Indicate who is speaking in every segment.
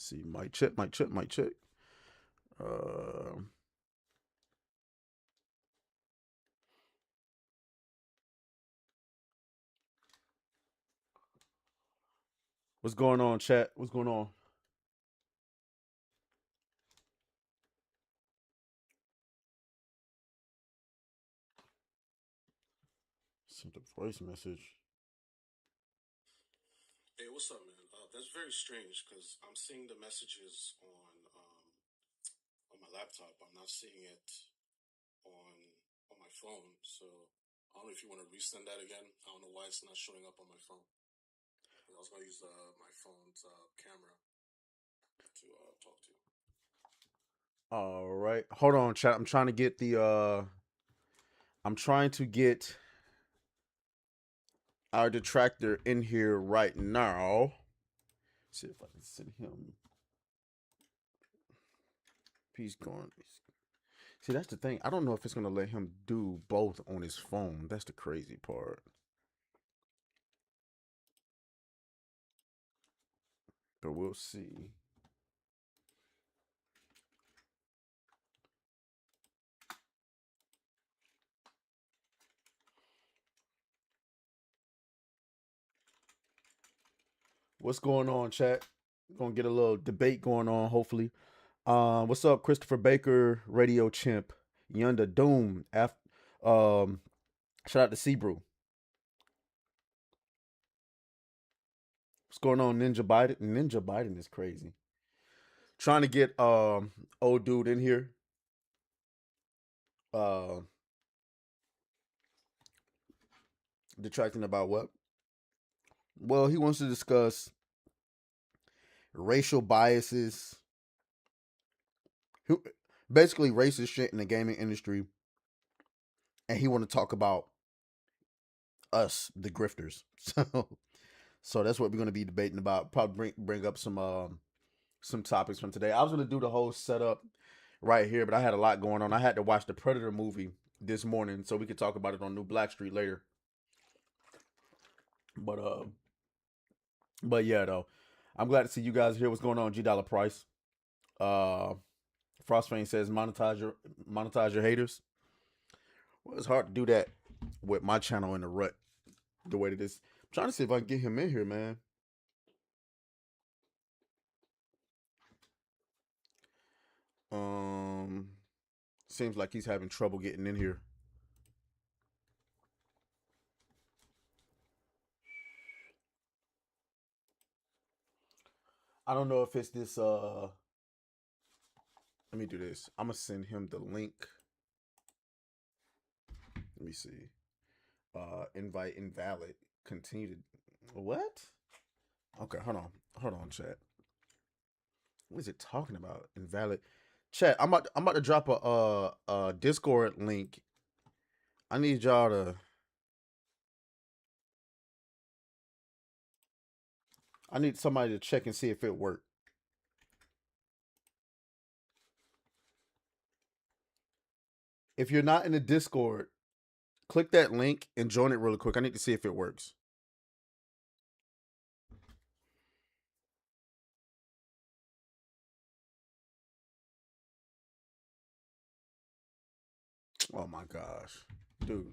Speaker 1: See, mic check, mic check, mic check. Uh, what's going on, chat? What's going on? Sent a voice message.
Speaker 2: Hey, what's up, man? That's very strange because I'm seeing the messages on my laptop. I'm not seeing it on on my phone. So I don't know if you want to resend that again. I don't know why it's not showing up on my phone. I was gonna use my phone's camera to talk to you.
Speaker 1: All right, hold on, chat. I'm trying to get the. I'm trying to get our detractor in here right now. See if I can send him. He's going. See, that's the thing. I don't know if it's gonna let him do both on his phone. That's the crazy part. But we'll see. What's going on, chat? Gonna get a little debate going on, hopefully. What's up, Christopher Baker, Radio Chimp, Yonder Doom, um, shout out to Sebrew. What's going on, Ninja Biden? Ninja Biden is crazy. Trying to get old dude in here. Uh, Detracting about what? Well, he wants to discuss racial biases, basically racist shit in the gaming industry, and he want to talk about us, the grifters. So that's what we're going to be debating about. Probably bring up some topics from today. I was going to do the whole setup right here, but I had a lot going on. I had to watch the Predator movie this morning, so we could talk about it on New Black Street later. But but yeah, though, I'm glad to see you guys here. What's going on, G Dollar Price? Uh, Frostfang says monetize your haters. Well, it's hard to do that with my channel in the rut the way that is. I'm trying to see if I can get him in here, man. Um, Seems like he's having trouble getting in here. I don't know if it's this. Let me do this. I'm gonna send him the link. Let me see. Invite invalid. Continue to what? Okay, hold on, chat. What is it talking about? Invalid. Chat. I'm about to drop a Discord link. I need y'all to. I need somebody to check and see if it worked. If you're not in the Discord, click that link and join it really quick. I need to see if it works. Oh my gosh, dude.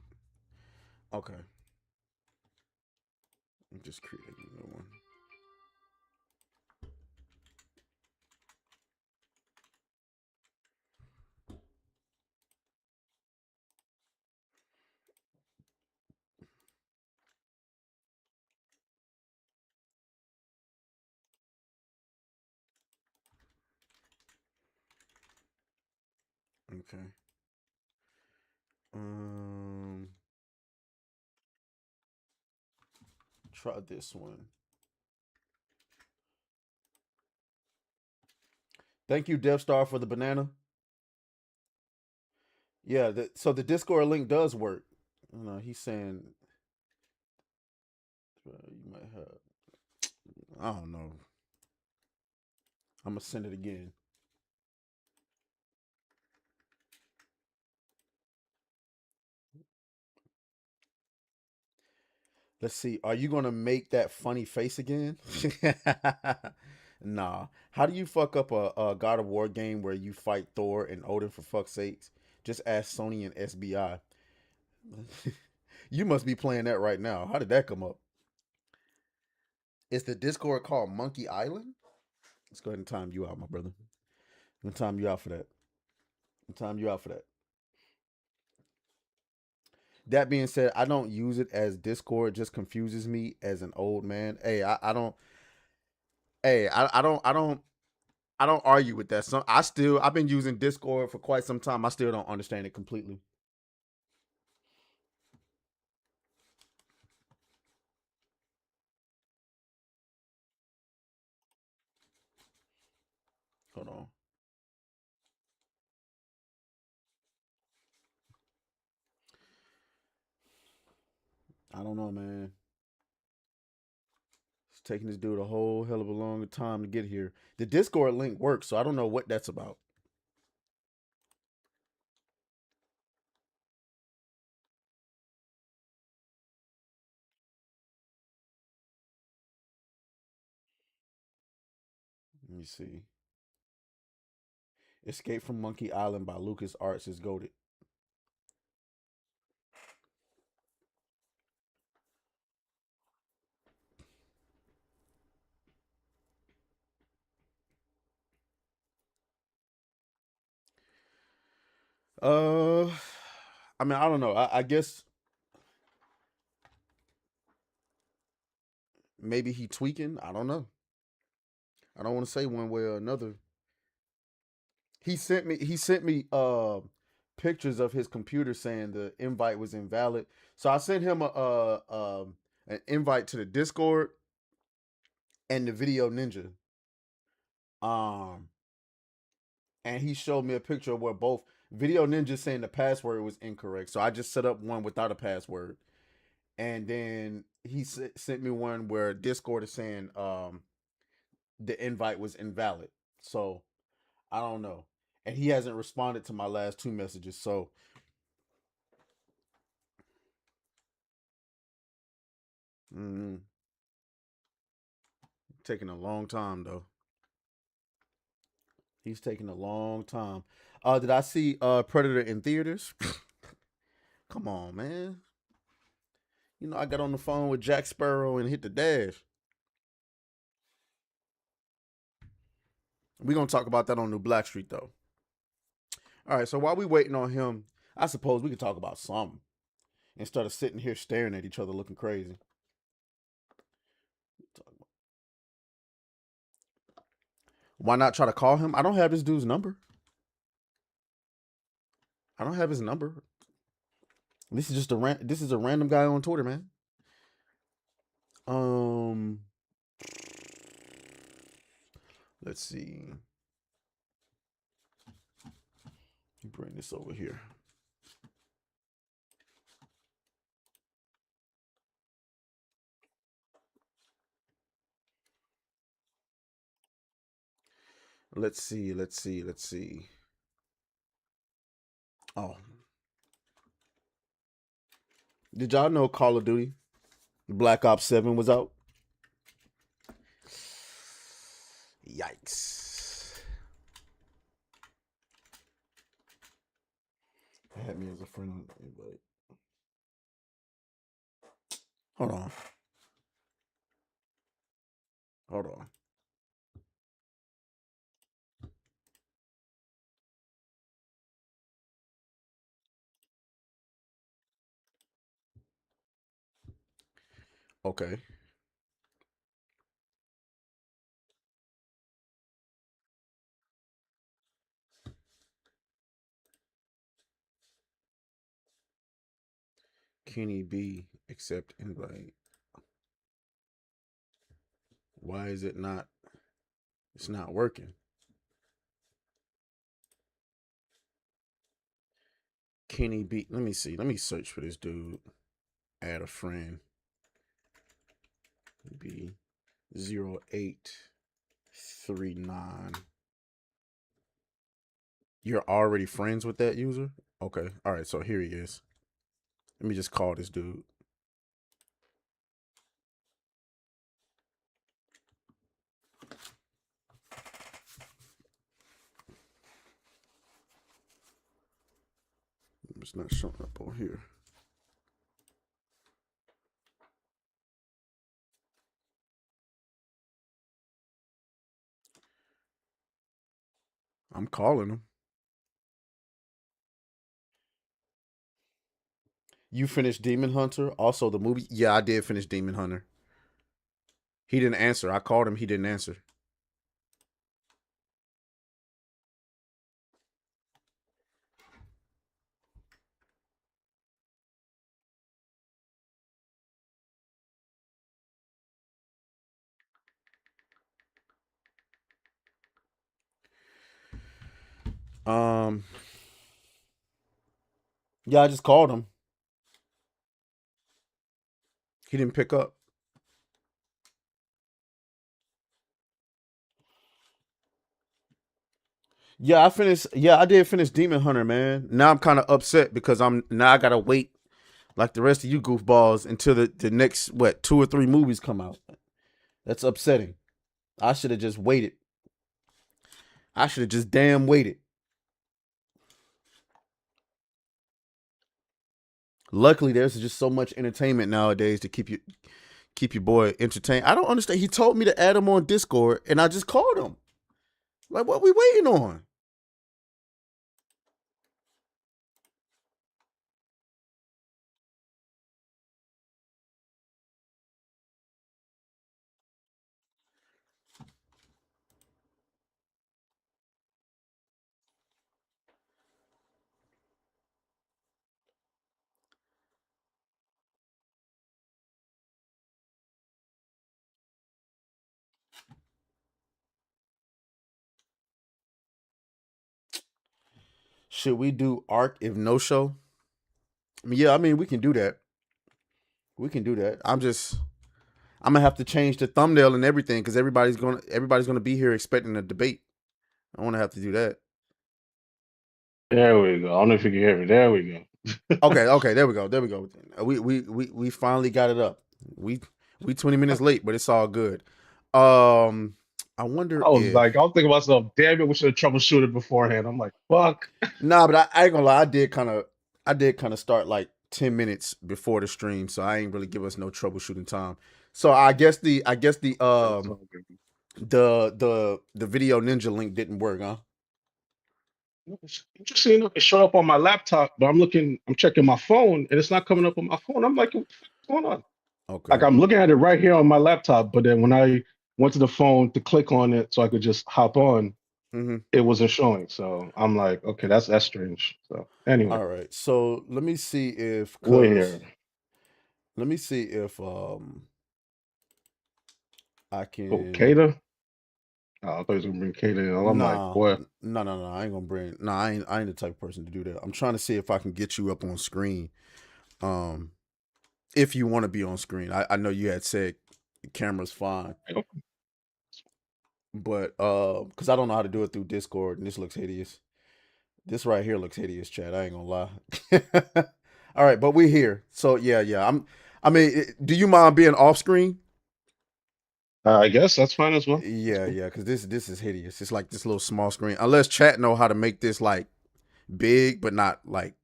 Speaker 1: Okay, I'm just creating a new one. Okay. Um, Try this one. Thank you, Devstar, for the banana. Yeah, so the Discord link does work. No, he's saying you might have. I don't know. I'm gonna send it again. Let's see. Are you gonna make that funny face again? Nah. How do you fuck up a God of War game where you fight Thor and Odin for fuck's sakes? Just ask Sony and SBI. You must be playing that right now. How did that come up? Is the Discord called Monkey Island? Let's go ahead and time you out, my brother. I'm gonna time you out for that. Time you out for that. That being said, I don't use it as Discord. It just confuses me as an old man. Hey, I don't. Hey, I don't argue with that. So I've been using Discord for quite some time. I still don't understand it completely. Hold on. I don't know, man. It's taking this dude a whole hell of a long time to get here. The Discord link works, so I don't know what that's about. Let me see. Escape from Monkey Island by Lucas Arts is goaded. Uh, I mean, I don't know. I guess maybe he tweaking. I don't know. I don't want to say one way or another. He sent me pictures of his computer saying the invite was invalid. So I sent him an invite to the Discord and the Video Ninja. Um and he showed me a picture of where both Video Ninja saying the password was incorrect. So I just set up one without a password. And then sent me one where Discord is saying the invite was invalid. So I don't know. And he hasn't responded to my last two messages. So mm, taking a long time though. He's taking a long time. Did I see Predator in theaters? Come on, man. You know I got on the phone with Jack Sparrow and hit the dash. We're gonna talk about that on New Black Street though. All right, so while we waiting on him, I suppose we could talk about something instead of sitting here staring at each other looking crazy. Why not try to call him? I don't have this dude's number. I don't have his number. This is just this is a random guy on Twitter, man. Um, let's see. Bring this over here. Let's see. Let's see. Let's see. Oh, did y'all know Call of Duty Black Ops 7 was out? Yikes. Had me as a friend on invite. Hold on. Hold on. Okay. Kenny B accept invite. Why is it not? It's not working. Kenny B. Let me see. Let me search for this dude. Add a friend. B 0839. You're already friends with that user? Okay. All right. So here he is. Let me just call this dude. it's not showing up on here. I'm calling him. You finished Demon Hunter? Also the movie? Yeah, I did finish Demon Hunter. He didn't answer. I called him. He didn't answer. Um, yeah, I just called him. He didn't pick up. Yeah, I finished. Yeah, I did finish Demon Hunter, man. Now I'm kind of upset because I gotta wait like the rest of you goofballs until the next what 2 or 3 movies come out. That's upsetting. I should have just waited. I should have just damn waited. Luckily, there's just so much entertainment nowadays to keep your boy entertained. I don't understand. He told me to add him on Discord, and I just called him. Like, what we waiting on? Should we do Arc if no show? Yeah, I mean we can do that. We can do that. I'm gonna have to change the thumbnail and everything because everybody's gonna be here expecting a debate. I want to have to do that.
Speaker 3: There we go. I don't know if you can hear me. There we go.
Speaker 1: Okay, there we go. There we go. We finally got it up. We we 20 minutes late, but it's all good. Um, I wonder if
Speaker 3: I was thinking to myself, damn it, we should have troubleshooted beforehand. I'm like, fuck.
Speaker 1: nah, but I ain't gonna lie. I did kind of start like 10 minutes before the stream, so I ain't really give us no troubleshooting time. So I guess
Speaker 3: That's all good.
Speaker 1: the video ninja link didn't work, huh?
Speaker 3: It's interesting enough, it showed up on my laptop, but I'm checking my phone, and it's not coming up on my phone. I'm like, what the fuck is going on? Like
Speaker 1: Okay.
Speaker 3: I'm looking at it right here on my laptop, but then when I went to the phone to click on it so I could just hop on,
Speaker 1: Mm-hmm.
Speaker 3: it wasn't showing. So I'm like, okay, that's strange. So anyway,
Speaker 1: All right. So let me see if
Speaker 3: we're
Speaker 1: cause
Speaker 3: here.
Speaker 1: let me see if I
Speaker 3: Oh,
Speaker 1: can
Speaker 3: Kata. Oh, I thought he was gonna bring Kata in. I'm like,
Speaker 1: nah
Speaker 3: boy,
Speaker 1: no. I ain't gonna bring I ain't the type of person to do that. I'm trying to see if I can get you up on screen. Um if you want to be on screen. I know you had said the camera's fine, but because I don't know how to do it through Discord and this looks hideous. This right here looks hideous, Chad. I ain't gonna lie. All right, but we're here. So yeah. I mean, do you mind being off screen?
Speaker 3: I guess that's fine as well. That's cool.
Speaker 1: Yeah, because this is hideous. It's like this little small screen. Unless chat know how to make this like big, but not like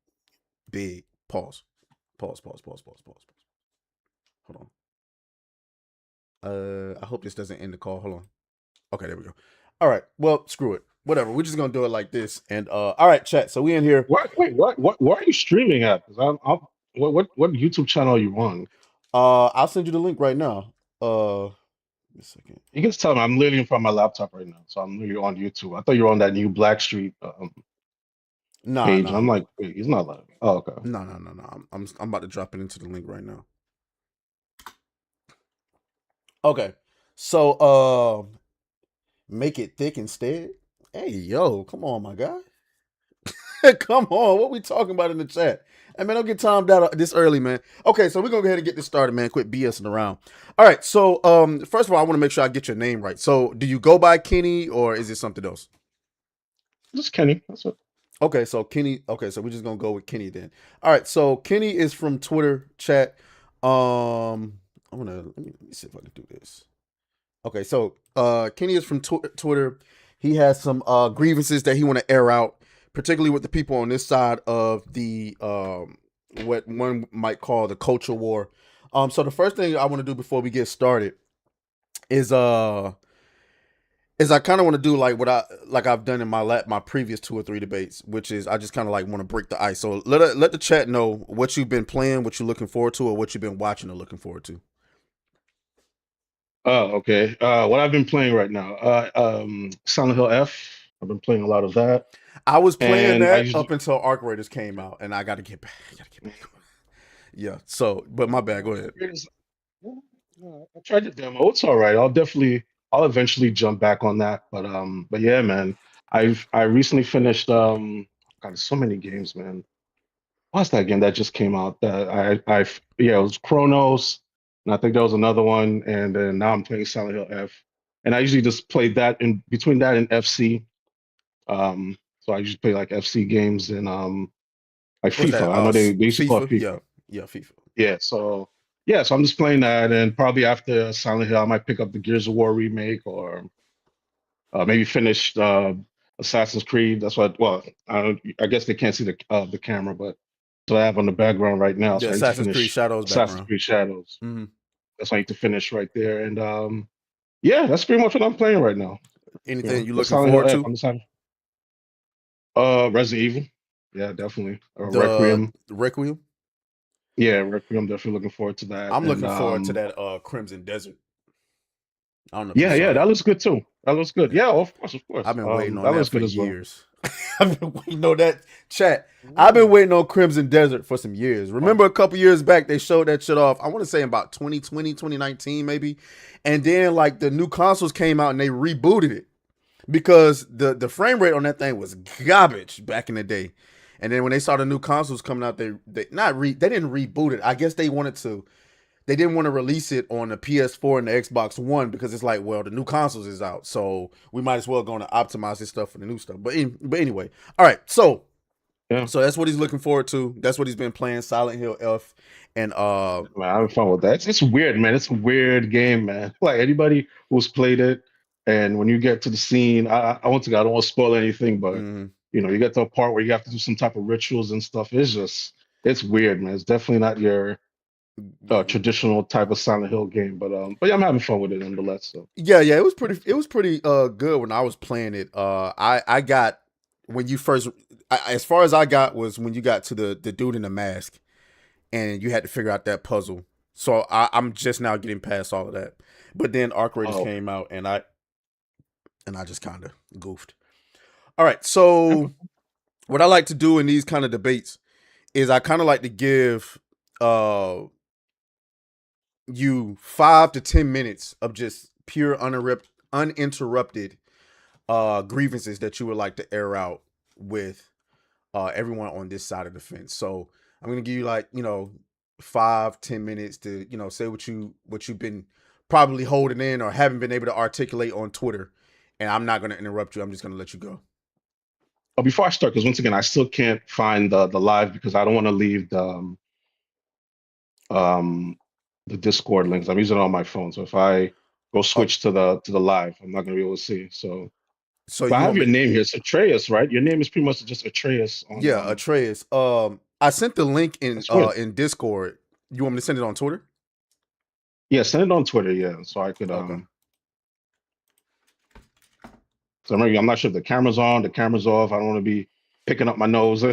Speaker 1: big. Pause. Pause. Hold on. I hope this doesn't end the call. Hold on. Okay, there we go. All right. Well, screw it. Whatever. We're just gonna do it like this. And all right, chat. So we in here.
Speaker 3: What? Where are you streaming at? Because what YouTube channel are you on?
Speaker 1: I'll send you the link right now. A second.
Speaker 3: You can just tell me. I'm literally in front of my laptop right now, so I'm literally on YouTube. I thought you were on that new Blackstreet
Speaker 1: Nah,
Speaker 3: page, and
Speaker 1: nah,
Speaker 3: I'm like, wait, he's not live. Oh, okay.
Speaker 1: no. I'm about to drop it into the link right now. Okay. So make it thick instead. Hey yo, come on, my guy. Come on, what we talking about in the chat? Hey man, don't get timed out this early, man. Okay, so we're gonna go ahead and get this started, man. Quit BSing around. All right, so first of all, I want to make sure I get your name right. So, do you go by Kenny or is it something else?
Speaker 3: This is Kenny. That's it.
Speaker 1: Okay, so Kenny. Okay, so we're just gonna go with Kenny then. All right, so Kenny is from Twitter chat. I'm gonna let me see if I can do this. Okay, so Kenny is from Twitter. He has some grievances that he want to air out particularly with the people on this side of the what one might call the culture war. So the first thing I want to do before we get started is I kind of want to do like what I've done in my previous two or three debates, which is I just kind of like want to break the ice. So let the chat know what you've been playing, what you're looking forward to, or what you've been watching or looking forward to.
Speaker 3: Oh, okay. What I've been playing right now, Silent Hill F. I've been playing a lot of that,
Speaker 1: I was playing
Speaker 3: and I
Speaker 1: that
Speaker 3: usually
Speaker 1: up until Arc Raiders came out, and I got to get back. I got to get back. Yeah. So, but my bad. Go ahead.
Speaker 3: I tried the demo. It's all right. I'll eventually jump back on that. But yeah, man. I recently finished God, so many games, man. What's that game that just came out? That yeah, it was Chronos, and I think there was another one, and then now I'm playing Silent Hill F. And I usually just play that in between that and FC. So I usually play like FC games and like
Speaker 1: What's that?
Speaker 3: FIFA. I know they used to call it
Speaker 1: FIFA.
Speaker 3: FIFA.
Speaker 1: Yeah. Yeah. FIFA.
Speaker 3: Yeah, so I'm just playing that, and probably after Silent Hill, I might pick up the Gears of War remake or maybe finish Assassin's Creed. That's what. Well, I guess they can't see the camera, but so I have on the background right now.
Speaker 1: The
Speaker 3: So I need to
Speaker 1: Assassin's Creed
Speaker 3: finish
Speaker 1: Shadows
Speaker 3: Assassin's
Speaker 1: background.
Speaker 3: Creed Shadows.
Speaker 1: Mm-hmm.
Speaker 3: That's what I need to finish right there, and yeah, that's pretty much what I'm playing right now.
Speaker 1: Anything you
Speaker 3: But
Speaker 1: looking
Speaker 3: Silent Hill
Speaker 1: forward
Speaker 3: F,
Speaker 1: to?
Speaker 3: I'm just having Resident Evil. Yeah, definitely.
Speaker 1: The
Speaker 3: Requiem.
Speaker 1: Requiem.
Speaker 3: Yeah, Requiem. Definitely looking forward to that,
Speaker 1: I'm
Speaker 3: and
Speaker 1: looking forward to that Crimson Desert. I don't know if you
Speaker 3: yeah,
Speaker 1: saw
Speaker 3: yeah, that
Speaker 1: that.
Speaker 3: looks good too. That looks good. Yeah, of course, of
Speaker 1: I've
Speaker 3: course.
Speaker 1: been waiting on
Speaker 3: That
Speaker 1: that
Speaker 3: looks
Speaker 1: for
Speaker 3: good as well.
Speaker 1: years. I've been waiting on that chat. I've been
Speaker 3: Mm.
Speaker 1: waiting on Crimson Desert for some years.
Speaker 3: Wow.
Speaker 1: Remember a couple years back they showed that shit off. I want to say about 2020, 2019 maybe. And then like the new consoles came out and they rebooted it because the frame rate on that thing was garbage back in the day. And then when they saw the new consoles coming out, they didn't reboot it. I guess they didn't want to release it on the PS4 and the Xbox One because it's like, well, the new consoles is out, so we might as well go to optimize this stuff for the new stuff. But anyway, all right.
Speaker 3: Yeah.
Speaker 1: So that's what he's looking forward to. That's what he's been playing, Silent Hill F, and
Speaker 3: Man, I'm having fun with that. It's weird, man. It's a weird game, man. Like anybody who's played it, and when you get to the scene, once again, I don't want to spoil anything, but
Speaker 1: mm,
Speaker 3: you get to a part where you have to do some type of rituals and stuff. It's weird, man. It's definitely not your traditional type of Silent Hill game, but yeah, I'm having fun with it nonetheless. So
Speaker 1: yeah, it
Speaker 3: that's
Speaker 1: was pretty good when I was playing it. I got when you first, as far as I got was when you got to the dude in the mask and you had to figure out that puzzle. So I'm just now getting past all of that. But then Arc Raiders
Speaker 3: oh,
Speaker 1: came out and I just kind of goofed. All right, so what I like to do in these kind of debates is I kind of like to give uh you 5 to 10 minutes of just pure uninterrupted grievances that you would like to air out with everyone on this side of the fence. So I'm gonna give you like 5-10 minutes to say what you've been probably holding in or haven't been able to articulate on Twitter, and I'm not gonna interrupt you. I'm just gonna let you go.
Speaker 3: before I start, because once again, I still can't find the live because I don't want to leave um the Discord links. I'm using it on my phone, so if I go
Speaker 1: Oh,
Speaker 3: switch to the live, I'm not gonna be able to see. So,
Speaker 1: so
Speaker 3: but I
Speaker 1: you
Speaker 3: have
Speaker 1: want
Speaker 3: your
Speaker 1: me?
Speaker 3: name here. It's Atreus, right? Your name is pretty much just Atreus on
Speaker 1: Yeah, Atreus. I sent the link
Speaker 3: That's weird.
Speaker 1: in Discord. You want me to send it on Twitter?
Speaker 3: Yeah, send it on Twitter, yeah, so I could
Speaker 1: Okay.
Speaker 3: so I'm not sure if the camera's on, the camera's off. I don't want to be picking up my nose.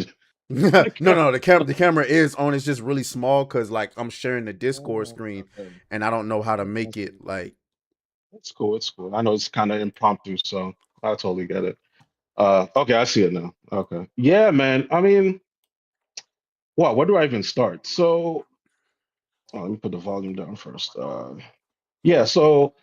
Speaker 1: No, no, the camera is on. It's just really small because like I'm sharing the Discord
Speaker 3: Oh,
Speaker 1: screen,
Speaker 3: okay.
Speaker 1: and I don't know how to
Speaker 3: Okay,
Speaker 1: make it like.
Speaker 3: it's cool. It's cool. I know it's kind of impromptu, so I totally get it. Okay, I see it now. Okay. Yeah, man. I mean, wow, where do I even start? So, let me put the volume down first. Yeah, so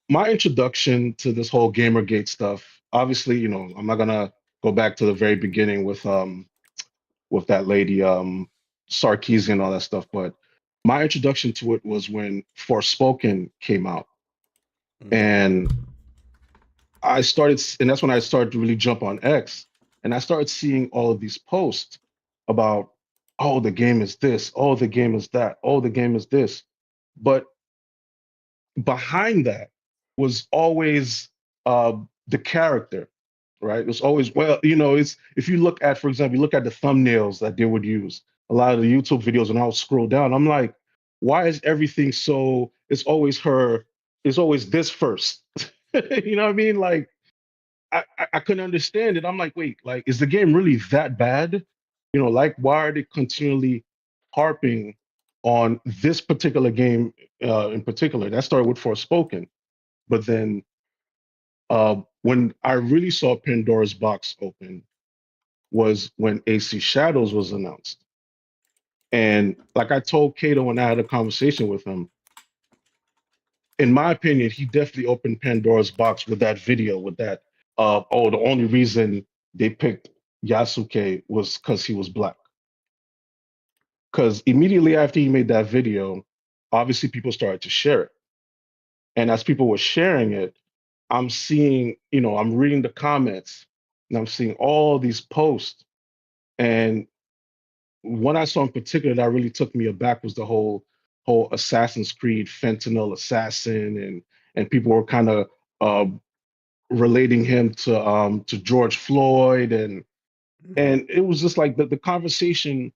Speaker 3: my introduction to this whole Gamergate stuff, obviously, I'm not gonna go back to the very beginning with that lady, Sarkeesian and all that stuff, but my introduction to it was when Forspoken came out.
Speaker 1: Mhm.
Speaker 3: And and that's when I started to really jump on X, and I started seeing all of these posts about, oh, the game is this, oh, the game is that, oh, the game is this. But behind that was always uh, the character. right? It's always, well, you know, it's if you look at, for example, you look at the thumbnails that they would use, a lot of the YouTube videos, and I'll scroll down. I'm like, why is everything so? It's always her. It's always this first. You know what I mean? Like, I couldn't understand it. I'm like, wait, like, is the game really that bad? You know, like, why are they continually harping on this particular game in particular? That started with Forspoken, but then when I really saw Pandora's box open was when AC Shadows was announced. And like I told Kato when I had a conversation with him, in my opinion, he definitely opened Pandora's box with that video, with that, oh, the only reason they picked Yasuke was because he was black. Because immediately after he made that video, obviously people started to share it. And as people were sharing it, I'm seeing, you know, I'm reading the comments and I'm seeing all these posts. And one I saw in particular that really took me aback was the whole Assassin's Creed fentanyl assassin, and people were kind of uh, relating him to George Floyd,
Speaker 1: Mm-hmm.
Speaker 3: and it was just like the conversation,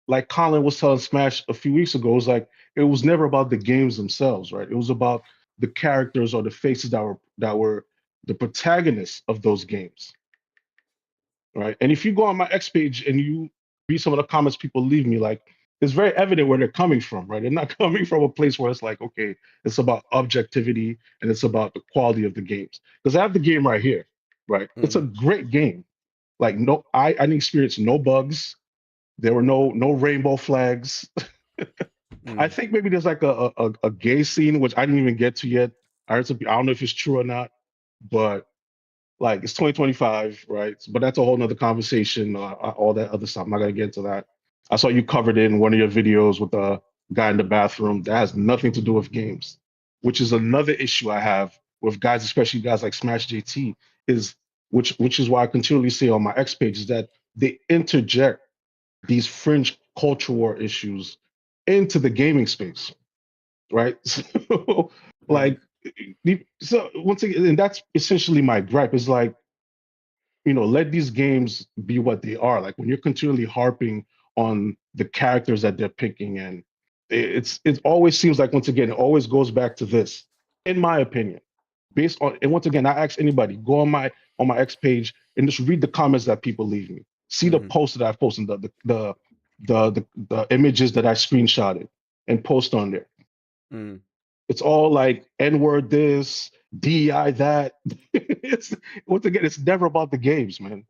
Speaker 3: like Colin was telling Smash a few weeks ago, was like it was never about the games themselves, right? It was about the characters or the faces that were the protagonists of those games, right? And if you go on my X page and you read some of the comments people leave me, like it's very evident where they're coming from, right? They're not coming from a place where it's like, okay, it's about objectivity and it's about the quality of the games. Because I have the game right here, right? It's a
Speaker 1: Mm-hmm.
Speaker 3: great game. Like no, I didn't experience no bugs. There were no rainbow flags. I
Speaker 1: Mm-hmm.
Speaker 3: think maybe there's like a gay scene which I didn't even get to yet. I don't know if it's true or not, but like it's 2025, right? But that's a whole nother conversation. All that other stuff. I'm not gonna get into that. I saw you covered it in one of your videos with the guy in the bathroom. That has nothing to do with games, which is another issue I have with guys, especially guys like Smash JT, is which is why I continually say on my X page is that they interject these fringe culture war issues into the gaming space, right? So,
Speaker 1: Mm-hmm.
Speaker 3: like, so once again, and that's essentially my gripe. Is like, you know, let these games be what they are. Like when you're continually harping on the characters that they're picking, and it always seems like once again, it always goes back to this, in my opinion. Based on, and once again, I ask anybody, go on my X page and just read the comments that people leave me. See the
Speaker 1: Mm-hmm.
Speaker 3: posts that I've posted, the images that I screenshotted and post on there.
Speaker 1: Mm-hmm.
Speaker 3: It's all like N word this, DI that. It's, once again, it's never about the games, man.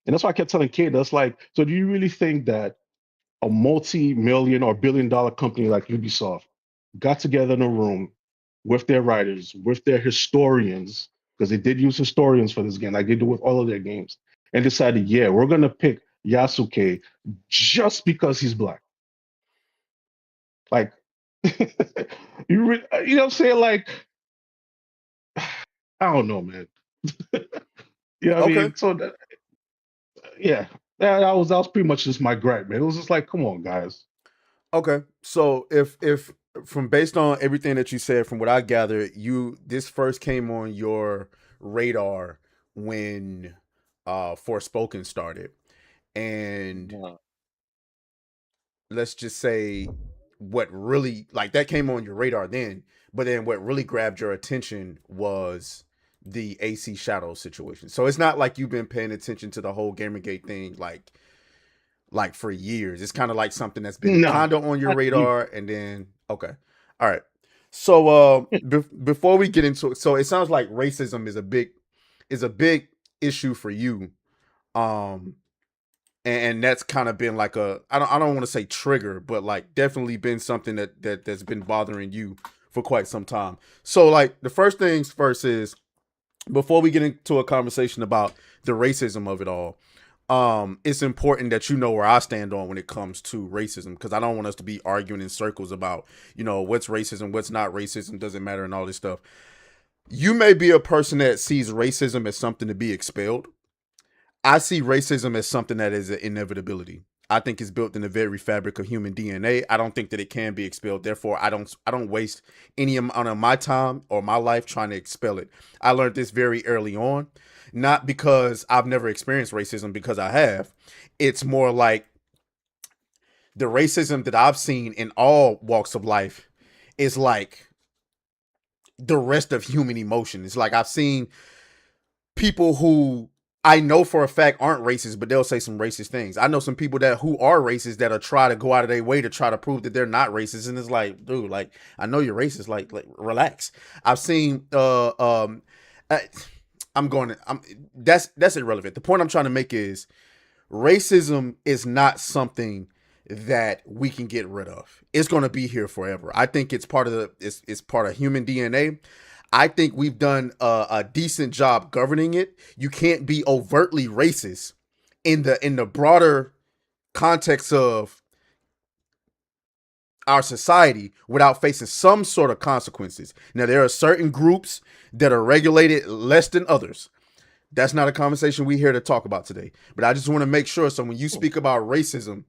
Speaker 3: And that's why I kept telling Kate, that's like, so do you really think that a multi-million or billion-dollar company like Ubisoft got together in a room with their writers, with their historians, because they did use historians for this game, like they do with all of their games, and decided, yeah, we're gonna pick Yasuke just because he's black. Like, you know what I'm saying? Like, I don't know, man. You know what I
Speaker 1: Okay.
Speaker 3: mean? So yeah, that was pretty much just my gripe, man. It was just like, come on, guys.
Speaker 1: Okay. So if from based on everything that you said, from what I gather, you this first came on your radar when Forspoken started. And
Speaker 4: No.
Speaker 1: let's just say what really like that came on your radar then, but then what really grabbed your attention was the AC Shadow situation. So it's not like you've been paying attention to the whole Gamergate thing like for years. It's kind of like something that's been
Speaker 3: No,
Speaker 1: kind of on your
Speaker 3: not even.
Speaker 1: radar, and then okay, all right. So before we get into it, so it sounds like racism is a big issue for you. Um, and that's kind of been like a I don't want to say trigger, but like definitely been something that's been bothering you for quite some time. So like the first things first is before we get into a conversation about the racism of it all, it's important that you know where I stand on when it comes to racism, because I don't want us to be arguing in circles about, you know, what's racism, what's not racism, doesn't matter, and all this stuff. You may be a person that sees racism as something to be expelled. I see racism as something that is an inevitability. I think it's built in the very fabric of human DNA. I don't think that it can be expelled. Therefore, I don't waste any amount of my time or my life trying to expel it. I learned this very early on, not because I've never experienced racism, because I have. It's more like the racism that I've seen in all walks of life is like the rest of human emotion. It's like I've seen people who I know for a fact aren't racist, but they'll say some racist things. I know some people that who are racist that are try to go out of their way to try to prove that they're not racist, and it's like, dude, like I know you're racist, like relax. I've seen I, I'm going to I'm that's irrelevant. The point I'm trying to make is racism is not something that we can get rid of. It's going to be here forever. I think it's part of it's part of human DNA. I think we've done a decent job governing it. You can't be overtly racist in the broader context of our society without facing some sort of consequences. Now, there are certain groups that are regulated less than others. That's not a conversation we here to talk about today. But I just want to make sure. So when you speak about racism,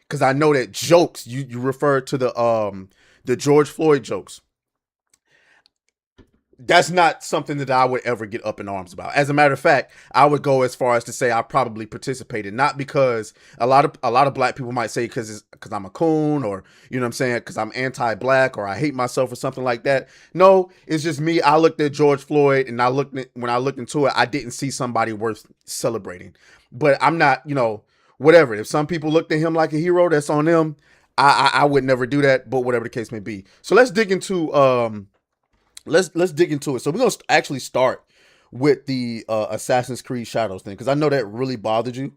Speaker 1: because I know that jokes, you refer to the George Floyd jokes. That's not something that I would ever get up in arms about. As a matter of fact, I would go as far as to say I probably participated, not because a lot of black people might say because I'm a coon, or you know what I'm saying, because I'm anti-black or I hate myself or something like that. No, it's just me. I looked at George Floyd and when I looked into it, I didn't see somebody worth celebrating. But I'm not, whatever. If some people looked at him like a hero, that's on them. I would never do that, but whatever the case may be. So let's dig into let's dig into it. So we're gonna actually start with the Assassin's Creed Shadows thing, because I know that really bothered you.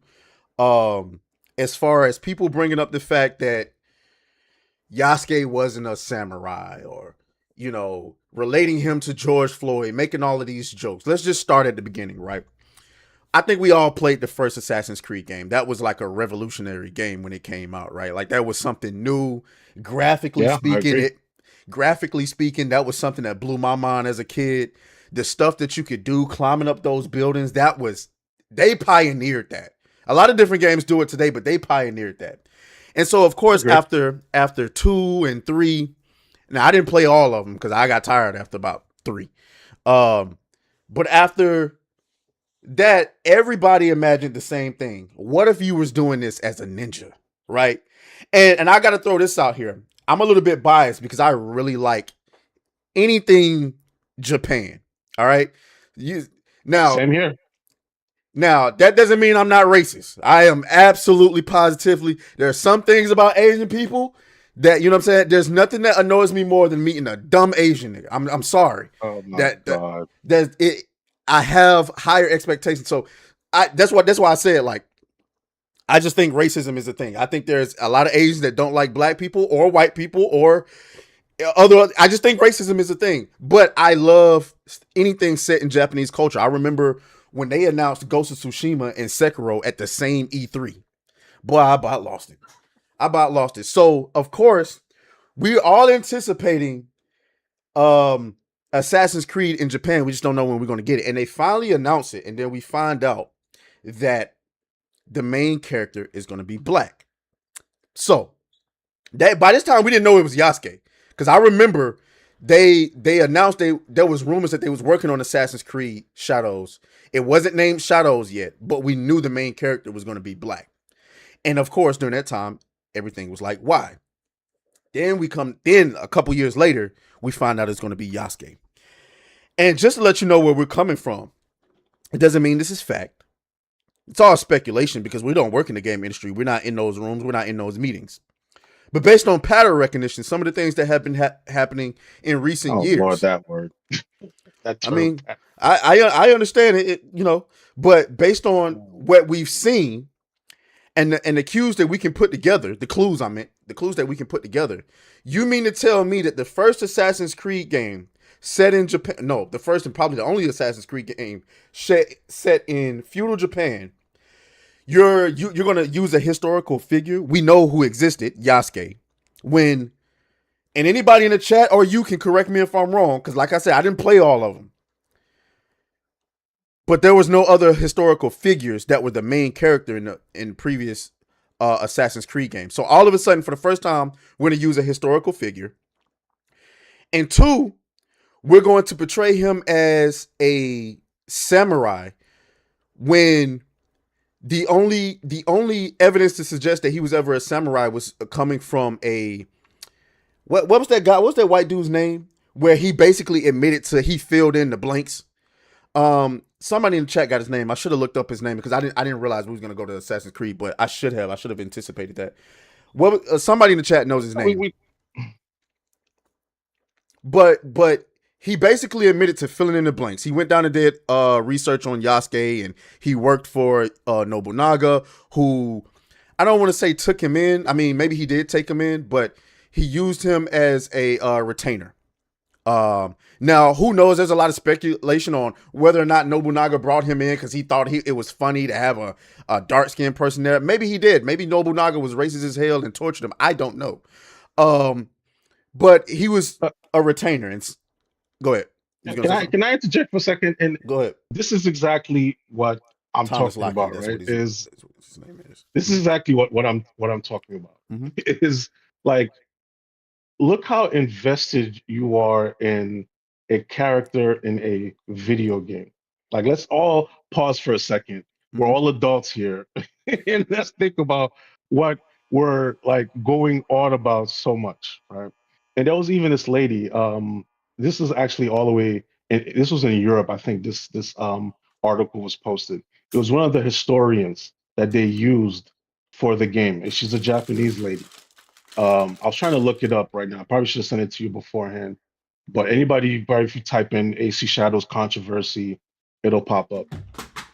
Speaker 1: Um, as far as people bringing up the fact that Yasuke wasn't a samurai, or relating him to George Floyd, making all of these jokes. Let's just start at the beginning, right? I think we all played the first Assassin's Creed game. That was like a revolutionary game when it came out, right? Like that was something new. Graphically
Speaker 3: Yeah, I
Speaker 1: speaking,
Speaker 3: agree.
Speaker 1: that was something that blew my mind as a kid. The stuff that you could do climbing up those buildings, they pioneered that. A lot of different games do it today, but they pioneered that. And so of
Speaker 3: I
Speaker 1: course
Speaker 3: agree.
Speaker 1: after 2 and 3, now I didn't play all of them because I got tired after about 3. Um but after that, everybody imagined the same thing. What if you was doing this as a ninja, right? And I got to throw this out here. I'm a little bit biased because I really like anything Japan. All right. You now
Speaker 3: Same here.
Speaker 1: now that doesn't mean I'm not racist. I am absolutely positively. There are some things about Asian people that you know what I'm saying. There's nothing that annoys me more than meeting a dumb Asian nigga. I'm sorry
Speaker 3: Oh my
Speaker 1: that that
Speaker 3: God.
Speaker 1: that it. I have higher expectations, so that's why I said like I just think racism is a thing. I think there's a lot of Asians that don't like black people or white people or other. I just think racism is a thing. But I love anything set in Japanese culture. I remember when they announced Ghost of Tsushima and Sekiro at the same E3. Boy, I about lost it. I about lost it. So of course we're all anticipating um Assassin's Creed in Japan. We just don't know when we're going to get it. And they finally announce it, and then we find out that the main character is going to be black. So that by this time we didn't know it was Yasuke, because I remember they announced there was rumors that they was working on Assassin's Creed Shadows. It wasn't named Shadows yet, but we knew the main character was going to be black. And of course, during that time, everything was like, why? Then a couple years later, we find out it's going to be Yasuke. And just to let you know where we're coming from, it doesn't mean this is fact. It's all speculation because we don't work in the game industry. We're not in those rooms. We're not in those meetings. But based on pattern recognition, some of the things that have been happening in recent
Speaker 3: Oh Lord,
Speaker 1: years,
Speaker 3: that word, that
Speaker 1: I
Speaker 3: term.
Speaker 1: mean, I understand it, but based on what we've seen and the cues that we can put together, the clues that we can put together, you mean to tell me that the first Assassin's Creed game set in Japan, no, the first and probably the only Assassin's Creed game set in feudal Japan, you're gonna use a historical figure we know who existed, Yasuke, when and anybody in the chat or you can correct me if I'm wrong, because like I said, I didn't play all of them, but there was no other historical figures that were the main character in previous Assassin's Creed game. So all of a sudden, for the first time, we're going to use a historical figure, and two, we're going to portray him as a samurai when the only evidence to suggest that he was ever a samurai was coming from a what was that guy? What was that white dude's name? Where he basically admitted to he filled in the blanks. Somebody in the chat got his name. I should have looked up his name because I didn't realize we was gonna go to Assassin's Creed, but I should have. I should have anticipated that. What somebody in the chat knows his
Speaker 3: we,
Speaker 1: name,
Speaker 3: we
Speaker 1: but he basically admitted to filling in the blanks. He went down and did research on Yasuke, and he worked for Nobunaga, who I don't want to say took him in. I mean, maybe he did take him in, but he used him as a retainer. Now, who knows? There's a lot of speculation on whether or not Nobunaga brought him in because he thought it was funny to have a dark skinned person there. Maybe he did. Maybe Nobunaga was racist as hell and tortured him. I don't know. Um, but he was
Speaker 3: uh,
Speaker 1: a retainer. And go ahead. You gonna
Speaker 3: can
Speaker 1: say
Speaker 3: I
Speaker 1: something?
Speaker 3: can I interject for a second? And
Speaker 1: Go ahead.
Speaker 3: this is exactly what I'm
Speaker 1: Thomas
Speaker 3: talking
Speaker 1: Lockett.
Speaker 3: about,
Speaker 1: That's what
Speaker 3: right?
Speaker 1: his
Speaker 3: Is
Speaker 1: that's what his name is.
Speaker 3: this is exactly what I'm talking about?
Speaker 1: Mm-hmm.
Speaker 3: Is like, look how invested you are in a character in a video game. Like, let's all pause for a second. We're
Speaker 1: Mm-hmm.
Speaker 3: all adults here, and let's think about what we're like going on about so much, right? And there was even this lady. This is actually all the way. This was in Europe, I think. This article was posted. It was one of the historians that they used for the game, and she's a Japanese lady. I was trying to look it up right now. I probably should have sent it to you beforehand. But anybody, probably if you type in AC Shadows controversy, it'll pop up.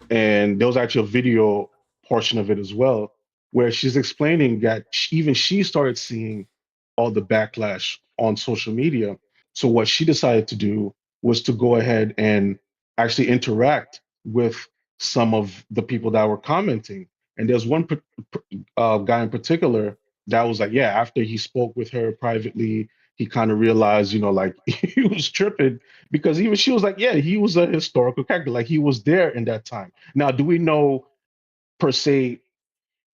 Speaker 3: And there was actually a video portion of it as well, where she's explaining that even she started seeing all the backlash on social media. So what she decided to do was to go ahead and actually interact with some of the people that were commenting. And there's one guy in particular that was like, yeah, after he spoke with her privately, he kind of realized, like he was tripping because even she was like, yeah, he was a historical character, like he was there in that time. Now, do we know per se,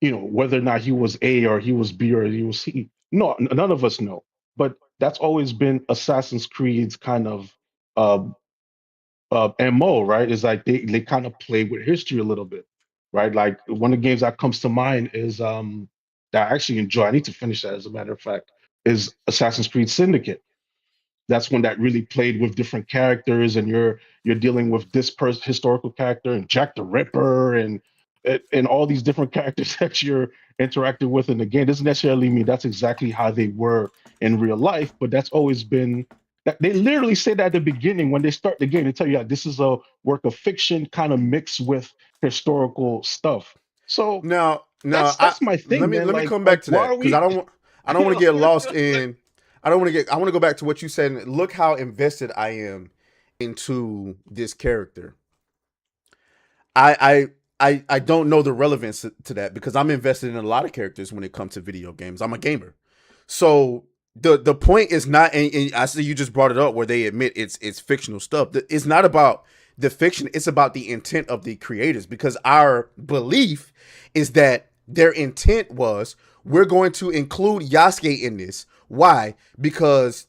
Speaker 3: whether or not he was A or he was B or he was C? No, none of us know. But that's always been Assassin's Creed's kind of uh, MO, right? Is like they kind of play with history a little bit, right? Like one of the games that comes to mind is that I actually enjoy. I need to finish that as a matter of fact, is Assassin's Creed Syndicate. That's one that really played with different characters, and you're dealing with this historical character and Jack the Ripper and all these different characters that you're interacting with in the game. Doesn't necessarily mean that's exactly how they were in real life, but that's always been that they literally say that at the beginning when they start the game. They tell you, yeah, this is a work of fiction kind of mixed with historical stuff. So
Speaker 1: Now,
Speaker 3: that's
Speaker 1: I
Speaker 3: that's my
Speaker 1: let
Speaker 3: thing,
Speaker 1: me
Speaker 3: man.
Speaker 1: let me
Speaker 3: Like
Speaker 1: come
Speaker 3: like
Speaker 1: back to
Speaker 3: why
Speaker 1: that
Speaker 3: are
Speaker 1: because
Speaker 3: we
Speaker 1: I don't want to get lost in. I don't want to get. I want to go back to what you said. And look how invested I am into this character. I I don't know the relevance to that because I'm invested in a lot of characters when it comes to video games. I'm a gamer, so the point is not. And I see you just brought it up where they admit it's fictional stuff. It's not about the fiction. It's about the intent of the creators because our belief is that their intent was we're going to include Yasuke in this. Why? Because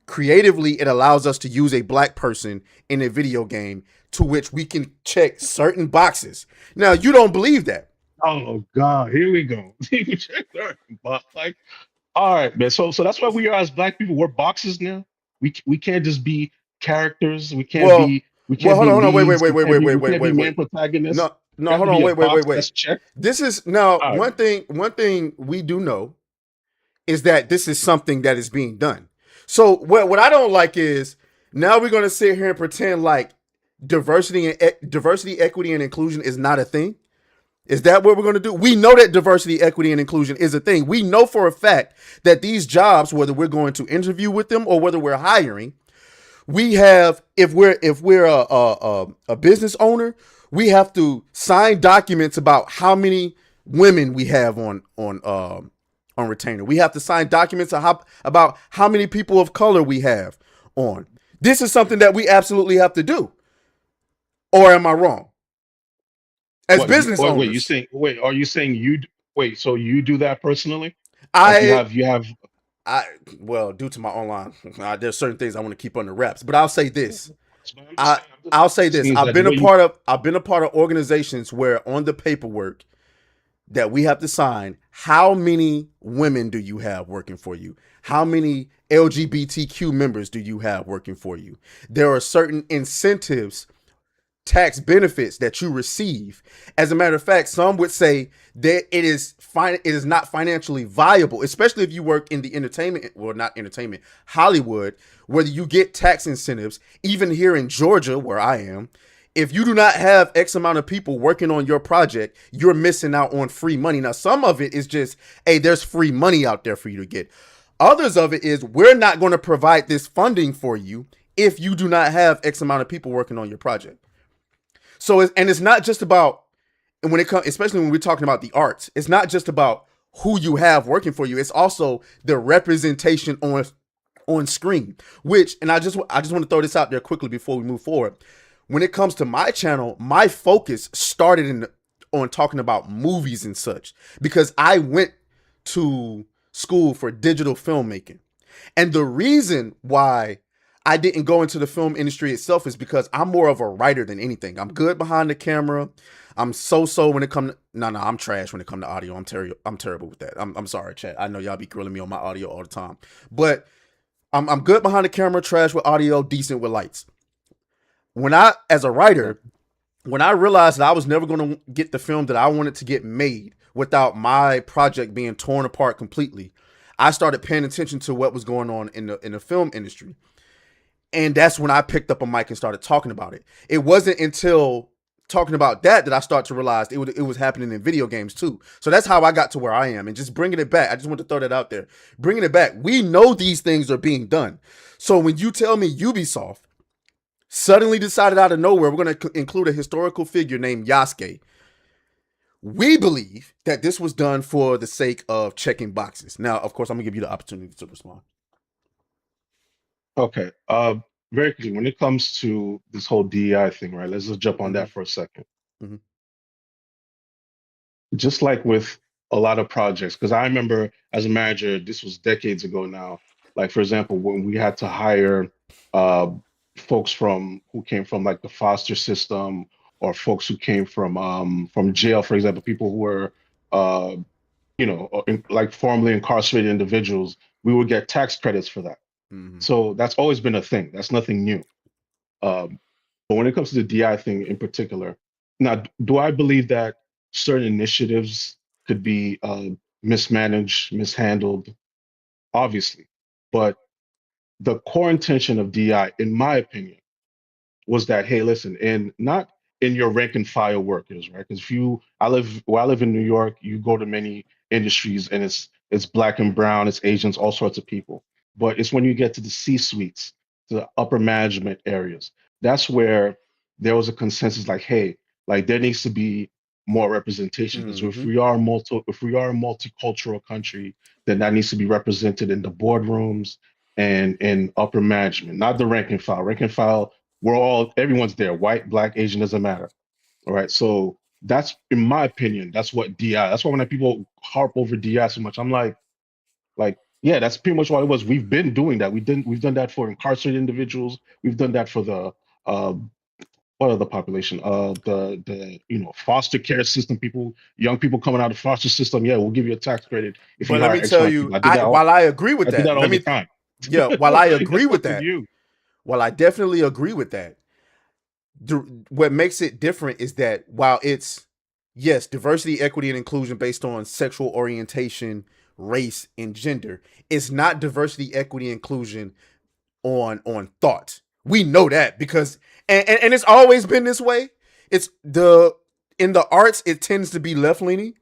Speaker 1: creatively it allows us to use a black person in a video game to which we can check certain boxes. Now, you don't believe that.
Speaker 3: Oh God, here we go. But like, all right, man. So that's why we are as black people. We're boxes now. We can't just be characters. We can't
Speaker 1: Well,
Speaker 3: be we can't be
Speaker 1: hold on, wait, wait,
Speaker 3: leads.
Speaker 1: wait,
Speaker 3: We
Speaker 1: wait,
Speaker 3: can't
Speaker 1: wait,
Speaker 3: be
Speaker 1: wait,
Speaker 3: we
Speaker 1: wait,
Speaker 3: can't be
Speaker 1: wait,
Speaker 3: main
Speaker 1: wait.
Speaker 3: protagonists.
Speaker 1: No,
Speaker 3: We have
Speaker 1: hold
Speaker 3: to be
Speaker 1: on,
Speaker 3: a
Speaker 1: wait, wait, wait,
Speaker 3: box
Speaker 1: wait.
Speaker 3: that's checked.
Speaker 1: This is now
Speaker 3: All right, man.
Speaker 1: one thing we do know is that this is something that is being done. So what I don't like is now we're going to sit here and pretend like diversity, equity, and inclusion is not a thing. Is that what we're going to do? We know that diversity, equity, and inclusion is a thing. We know for a fact that these jobs, whether we're going to interview with them or whether we're hiring, we have if we're a business owner, we have to sign documents about how many women we have on retainer. We have to sign documents about how many people of color we have on. This is something that we absolutely have to do. Or am I wrong? As
Speaker 3: What?
Speaker 1: business
Speaker 3: Wait, wait. You
Speaker 1: owners.
Speaker 3: saying? Wait, are you saying you? Wait, so you do that personally? Like you
Speaker 1: I
Speaker 3: have you have
Speaker 1: I well, due to my online, there's certain things I want to keep under wraps. But I'll say this.
Speaker 3: but I'm just
Speaker 1: I
Speaker 3: saying, I'm just
Speaker 1: I'll
Speaker 3: saying.
Speaker 1: say
Speaker 3: It
Speaker 1: this.
Speaker 3: seems that the way you
Speaker 1: I've been a part of organizations where on the paperwork that we have to sign, how many women do you have working for you? How many LGBTQ members do you have working for you? There are certain incentives, tax benefits that you receive. As a matter of fact, some would say that it is not financially viable, especially if you work in the entertainment, well, not entertainment, Hollywood, whether you get tax incentives, even here in Georgia, where I am. If you do not have X amount of people working on your project, you're missing out on free money. Now, some of it is just, hey, there's free money out there for you to get. Others of it is, we're not going to provide this funding for you if you do not have X amount of people working on your project. So, it's not just about, and when it comes, especially when we're talking about the arts, it's not just about who you have working for you. It's also the representation on screen. Which, and I just want to throw this out there quickly before we move forward. When it comes to my channel, my focus started on talking about movies and such, because I went to school for digital filmmaking. And the reason why I didn't go into the film industry itself is because I'm more of a writer than anything. I'm good behind the camera. I'm so when it comes to, no, I'm trash when it comes to audio. I'm terrible with that. I'm sorry, chat. I know y'all be grilling me on my audio all the time. But I'm good behind the camera, trash with audio, decent with lights. When I, as a writer, when I realized that I was never going to get the film that I wanted to get made without my project being torn apart completely, I started paying attention to what was going on in the film industry. And that's when I picked up a mic and started talking about it. It wasn't until talking about that I started to realize it was happening in video games too. So that's how I got to where I am. And just bringing it back, I just want to throw that out there. Bringing it back, we know these things are being done. So when you tell me Ubisoft suddenly decided out of nowhere, we're going to include a historical figure named Yasuke, we believe that this was done for the sake of checking boxes. Now, of course, I'm going to give you the opportunity to respond.
Speaker 3: okay. Very quickly, when it comes to this whole DEI thing, right? Let's just jump on
Speaker 1: Mm-hmm.
Speaker 3: that for a second.
Speaker 1: Mm-hmm.
Speaker 3: Just like with a lot of projects, because I remember as a manager, this was decades ago now. Like for example, when we had to hire uh, folks from who came from like the foster system, or folks who came from jail, for example, people who were uh, like formerly incarcerated individuals, we would get tax credits for that.
Speaker 1: Mm-hmm.
Speaker 3: So that's always been a thing. That's nothing new. Um, but when it comes to the DI thing in particular, now, do I believe that certain initiatives could be mismanaged, mishandled? Obviously. But the core intention of DI, in my opinion, was that, hey, listen, and not in your rank and file workers, right? Because if you, I live in New York, you go to many industries and it's black and brown, it's Asians, all sorts of people. But it's when you get to the C suites, the upper management areas, that's where there was a consensus like, hey, like there needs to be more representation because
Speaker 1: Mm-hmm.
Speaker 3: if we are a multicultural country, then that needs to be represented in the boardrooms and in upper management, not the rank and file. Rank and file, everyone's there, white, black, Asian, doesn't matter. All right. So that's, in my opinion, that's what DI, that's why when people harp over DI so much, I'm yeah, that's pretty much what it was. We've been doing that. We've done that for incarcerated individuals. We've done that for the, uh, what other population? Foster care system people, young people coming out of foster system. Yeah, we'll give you a tax credit if
Speaker 1: But
Speaker 3: you
Speaker 1: let
Speaker 3: hire
Speaker 1: me
Speaker 3: X
Speaker 1: tell
Speaker 3: amount of
Speaker 1: you,
Speaker 3: people. I did that all,
Speaker 1: while I agree with
Speaker 3: I did
Speaker 1: that,
Speaker 3: that all the time.
Speaker 1: yeah, while I
Speaker 3: Like,
Speaker 1: agree
Speaker 3: that's
Speaker 1: with
Speaker 3: nothing
Speaker 1: that,
Speaker 3: new.
Speaker 1: while I definitely agree with that, what makes it different is that while it's, yes, diversity, equity, and inclusion based on sexual orientation, race, and gender, it's not diversity, equity, inclusion on thought. We know that because and it's always been this way. It's the in the arts, it tends to be left leaning.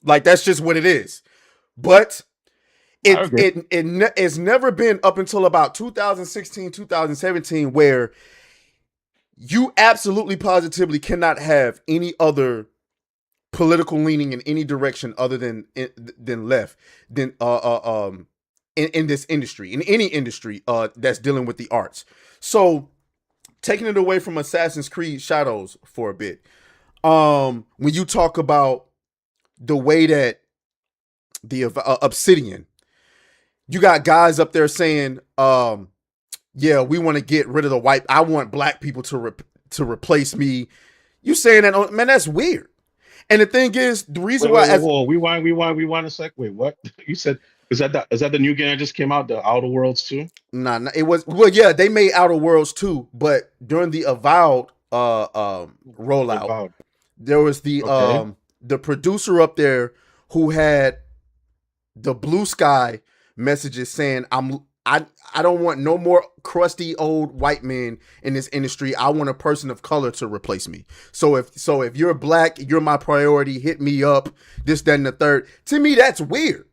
Speaker 1: Like that's just what it is. But
Speaker 3: I agree.
Speaker 1: it's never been up until about 2016, 2017 where you absolutely positively cannot have any other political leaning in any direction other than left than in this industry, in any industry that's dealing with the arts. So taking it away from Assassin's Creed Shadows for a bit, when you talk about the way that Obsidian. You got guys up there saying, yeah, we want to get rid of the white. I want black people to replace me. You saying that, man? That's weird. And the thing is, the reason
Speaker 3: Wait,
Speaker 1: why,
Speaker 3: wait, wait,
Speaker 1: as
Speaker 3: whoa, rewind a sec. Wait, what? You said is that the new game that just came out, the Outer Worlds 2?
Speaker 1: nah, it was well, yeah, they made Outer Worlds too, but during the Avowed rollout,
Speaker 3: About
Speaker 1: there was
Speaker 3: okay.
Speaker 1: the producer up there who had the blue sky messages saying I don't want no more crusty old white men in this industry. I want a person of color to replace me. So if you're black, you're my priority. Hit me up. This, that, and the third. To me, that's weird.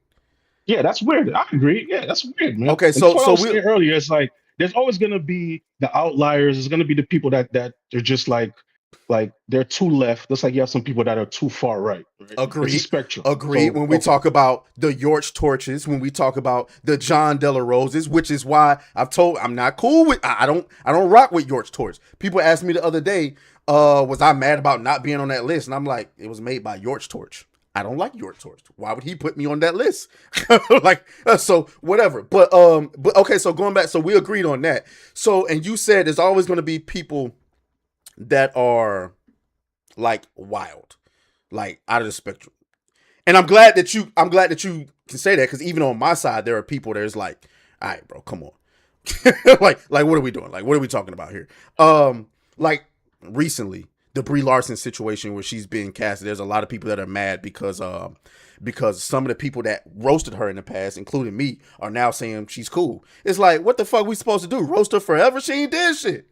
Speaker 3: Yeah, that's weird. I agree. Yeah, that's weird, man.
Speaker 1: Okay,
Speaker 3: And that's
Speaker 1: so
Speaker 3: what I
Speaker 1: so
Speaker 3: was
Speaker 1: we
Speaker 3: saying earlier. It's like there's always gonna be the outliers. There's gonna be the people that they're just like they're too left. Just like you have some people that are too far right. Right? It's a
Speaker 1: agreed.
Speaker 3: spectrum.
Speaker 1: Agreed.
Speaker 3: So
Speaker 1: When we
Speaker 3: okay,
Speaker 1: talk about the Yorch torches, when we talk about the John Della Roses, which is why I'm not cool with I don't rock with Yorch torch. People asked me the other day, was I mad about not being on that list? And I'm like, it was made by Yorch torch. I don't like Yorch torch. Why would he put me on that list? Like so whatever. But okay, so going back, so we agreed on that. So and you said there's always going to be people that are like wild, like out of the spectrum. And I'm glad that you can say that, because even on my side, there are people there's like, all right, bro, come on. like what are we doing? Like, what are we talking about here? Like recently, the Brie Larson situation where she's being casted, there's a lot of people that are mad because some of the people that roasted her in the past, including me, are now saying she's cool. It's like, what the fuck we supposed to do? Roast her forever? She ain't did shit.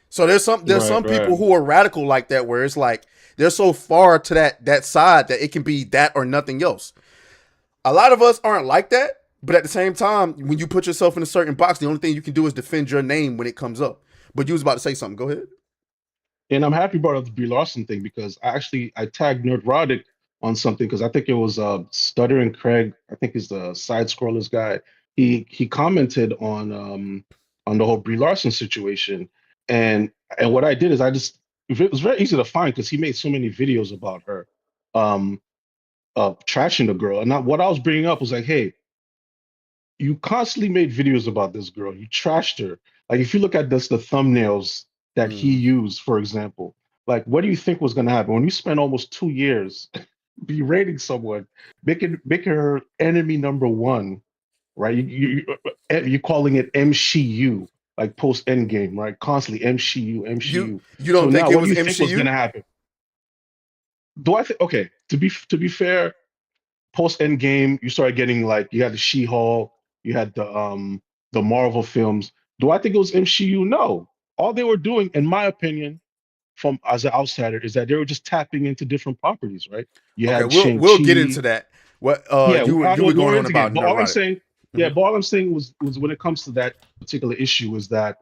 Speaker 1: So there's
Speaker 3: right,
Speaker 1: some
Speaker 3: right.
Speaker 1: people who are radical like that, where it's like they're so far to that side that it can be that or nothing else. A lot of us aren't like that, but at the same time, when you put yourself in a certain box, the only thing you can do is defend your name when it comes up. But you was about to say something. Go ahead.
Speaker 3: And I'm happy you brought up the Brie Larson thing because I tagged Nerdrotic on something because I think it was Stuttering Craig. I think he's the side scrollers guy. He commented on the whole Brie Larson situation, and what I did is it was very easy to find because he made so many videos about her, um, trashing the girl. And what I was bringing up was like, hey, you constantly made videos about this girl. You trashed her. Like if you look at the thumbnails that he
Speaker 1: Mm-hmm.
Speaker 3: used, for example, like what do you think was going to happen when you spend almost 2 years berating someone, making her enemy number one, right? You're calling it MCU, like post Endgame, right? Constantly MCU,
Speaker 1: You
Speaker 3: MCU.
Speaker 1: you
Speaker 3: So
Speaker 1: don't think
Speaker 3: now,
Speaker 1: it
Speaker 3: what do
Speaker 1: was
Speaker 3: you think was going
Speaker 1: MCU?
Speaker 3: to happen? Do I think? Okay, to be fair, post Endgame, you started getting like you had the She-Hulk, you had the Marvel films. Do I think it was MCU? No. All they were doing, in my opinion, from as an outsider, is that they were just tapping into different properties, right? You
Speaker 1: Okay,
Speaker 3: had
Speaker 1: we'll get
Speaker 3: Shang-Chi.
Speaker 1: into that. What
Speaker 3: Yeah,
Speaker 1: you were
Speaker 3: we're
Speaker 1: going
Speaker 3: going
Speaker 1: on
Speaker 3: into game.
Speaker 1: about
Speaker 3: But all I'm
Speaker 1: neurotic.
Speaker 3: saying, yeah,
Speaker 1: Mm-hmm.
Speaker 3: but all I'm saying was when it comes to that particular issue is that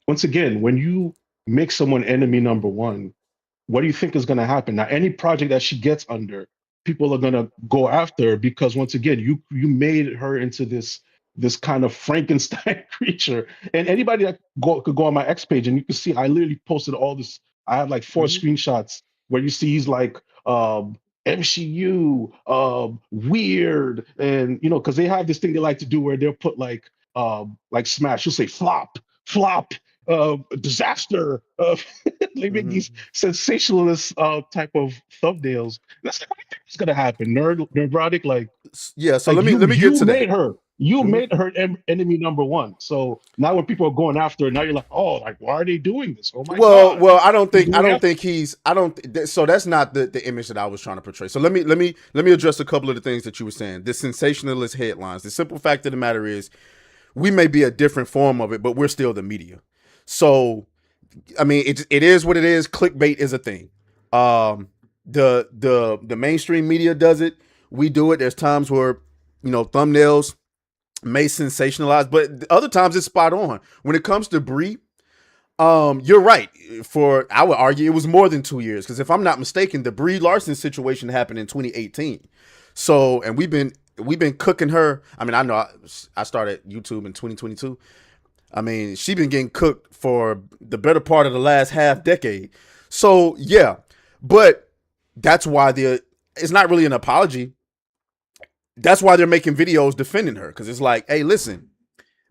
Speaker 3: once again, when you make someone enemy number one, what do you think is going to happen now? Any project that she gets under, people are going to go after her because once again, you made her into this kind of Frankenstein creature. And anybody that could go on my X page and you can see I literally posted all this. I have like four
Speaker 1: Mm-hmm.
Speaker 3: screenshots where you see he's like MCU, weird, and because they have this thing they like to do where they'll put like Smash, you'll say flop, flop, disaster, they make
Speaker 1: Mm-hmm.
Speaker 3: these sensationalist type of thumbnails. That's like, what do you think is gonna happen? Neurotic,
Speaker 1: Yeah, so
Speaker 3: like
Speaker 1: let me
Speaker 3: you
Speaker 1: let me get
Speaker 3: you
Speaker 1: to that.
Speaker 3: made her. You
Speaker 1: Mm-hmm.
Speaker 3: made her enemy number one. So now when people are going after her, now you're like, oh, like why are they doing this? Oh my
Speaker 1: Well,
Speaker 3: God.
Speaker 1: well, I don't
Speaker 3: You're
Speaker 1: think I
Speaker 3: going
Speaker 1: don't
Speaker 3: after.
Speaker 1: think he's I don't so that's not the image that I was trying to portray. So let me address a couple of the things that you were saying. The sensationalist headlines. The simple fact of the matter is, we may be a different form of it, but we're still the media. So I mean, it is what it is. Clickbait is a thing. The mainstream media does it. We do it. There's times where thumbnails may sensationalize, but other times it's spot on. When it comes to Brie, you're right. For I would argue it was more than 2 years, because if I'm not mistaken, the Brie Larson situation happened in 2018. So, and we've been cooking her. I mean, I know I started YouTube in 2022. I mean, she been getting cooked for the better part of the last half decade. So yeah, but that's why it's not really an apology. That's why they're making videos defending her, because it's like, hey, listen,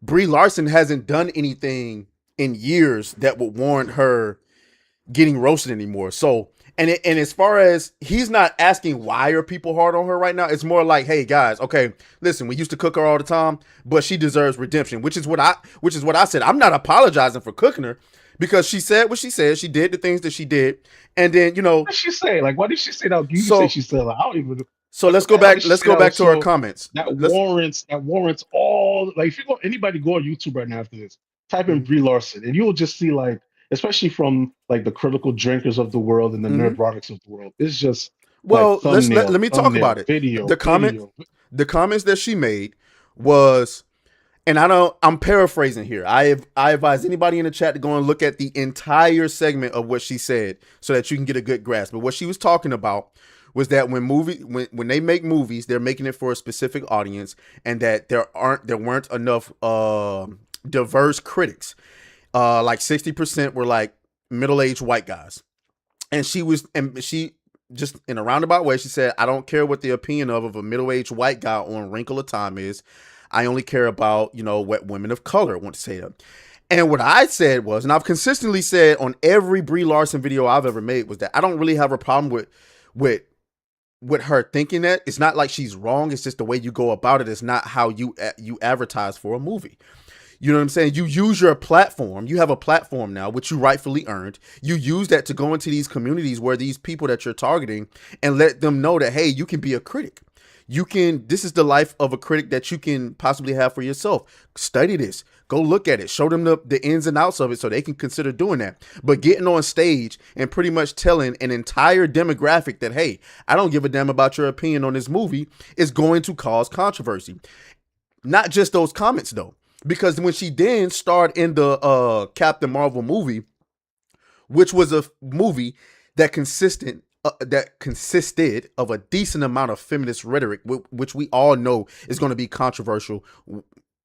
Speaker 1: Brie Larson hasn't done anything in years that would warrant her getting roasted anymore. So, and as far as he's not asking why are people hard on her right now, it's more like, hey guys, okay, listen, we used to cook her all the time, but she deserves redemption, which is what I said. I'm not apologizing for cooking her because she said what she said, she did the things that she did, and then
Speaker 3: What did she say? Like, what did she say? That you say
Speaker 1: so
Speaker 3: she said, like, I don't even.
Speaker 1: so let's
Speaker 3: What
Speaker 1: go
Speaker 3: the hell
Speaker 1: back.
Speaker 3: did she
Speaker 1: Let's
Speaker 3: say
Speaker 1: go
Speaker 3: that
Speaker 1: back
Speaker 3: was
Speaker 1: to her
Speaker 3: so
Speaker 1: comments. Let's
Speaker 3: that warrants all, like, if you go, anybody go on YouTube right now after this, type in
Speaker 1: mm-hmm,
Speaker 3: Brie Larson, and you'll just see, like, especially from like the critical drinkers of the world and the
Speaker 1: mm-hmm.
Speaker 3: nerdrotics of the world, it's just like
Speaker 1: Well, let me talk about it.
Speaker 3: video,
Speaker 1: The comment
Speaker 3: video.
Speaker 1: the comments that she made was, and I'm paraphrasing here. I advise anybody in the chat to go and look at the entire segment of what she said so that you can get a good grasp. But what she was talking about was that when they make movies, they're making it for a specific audience, and that there weren't enough diverse critics. Like 60% were like middle-aged white guys. And she just in a roundabout way, she said, I don't care what the opinion of a middle-aged white guy on Wrinkle of Time is. I only care about, what women of color want to say to them. And what I said was, and I've consistently said on every Brie Larson video I've ever made, was that I don't really have a problem with with her thinking that. It's not like she's wrong. It's just the way you go about it. It's not how you advertise for a movie. You know what I'm saying? You use your platform. You have a platform now, which you rightfully earned. You use that to go into these communities where these people that you're targeting and let them know that, hey, you can be a critic. This is the life of a critic that you can possibly have for yourself. Study this. Go look at it. Show them the ins and outs of it so they can consider doing that. But getting on stage and pretty much telling an entire demographic that, hey, I don't give a damn about your opinion on this movie is going to cause controversy. Not just those comments though, because when she then starred in the Captain Marvel movie, which was a movie that consisted of a decent amount of feminist rhetoric, which we all know is going to be controversial,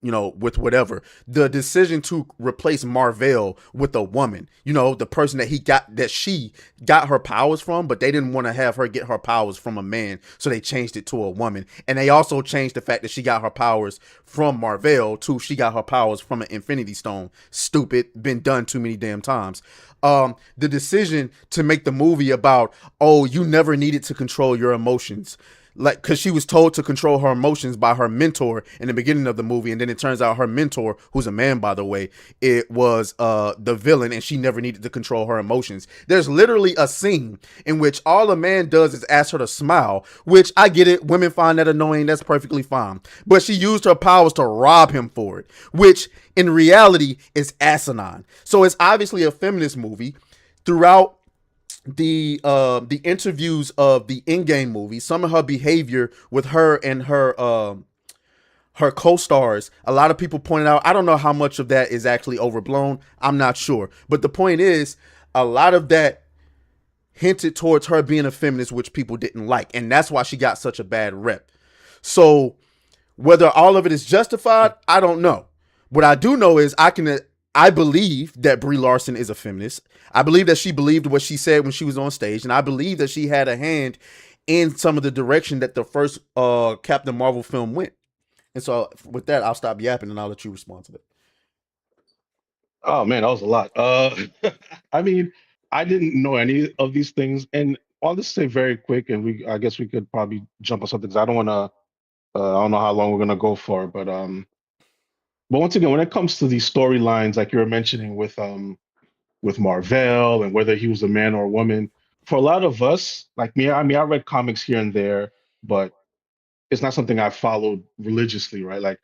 Speaker 1: with whatever. The decision to replace Marvel with a woman, the person that she got her powers from, but they didn't want to have her get her powers from a man, so they changed it to a woman. And they also changed the fact that she got her powers from Marvel to she got her powers from an Infinity Stone. Stupid, been done too many damn times. The decision to make the movie about, oh, you never needed to control your emotions, like, because she was told to control her emotions by her mentor in the beginning of the movie, and then it turns out her mentor, who's a man by the way, it was the villain, and she never needed to control her emotions. There's literally a scene in which all a man does is ask her to smile, which I get it, women find that annoying, that's perfectly fine, but she used her powers to rob him for it, which in reality is asinine. So it's obviously a feminist movie. Throughout the interviews of the in-game movie, some of her behavior with her and her co-stars, a lot of people pointed out, I don't know how much of that is actually overblown, I'm not sure, but the point is, a lot of that hinted towards her being a feminist, which people didn't like, and that's why she got such a bad rep. So whether all of it is justified, I don't know. What I do know is I believe that Brie Larson is a feminist. I believe that she believed what she said when she was on stage, and I believe that she had a hand in some of the direction that the first Captain Marvel film went. And so with that, I'll stop yapping and I'll let you respond to that.
Speaker 3: Oh man, that was a lot. I mean, I didn't know any of these things, and I'll just say very quick, and I guess we could probably jump on something because I don't want to. I don't know how long we're gonna go for, but once again, when it comes to these storylines, like you were mentioning with Marvel and whether he was a man or a woman, for a lot of us, like me, I mean, I read comics here and there, but it's not something I followed religiously, right? Like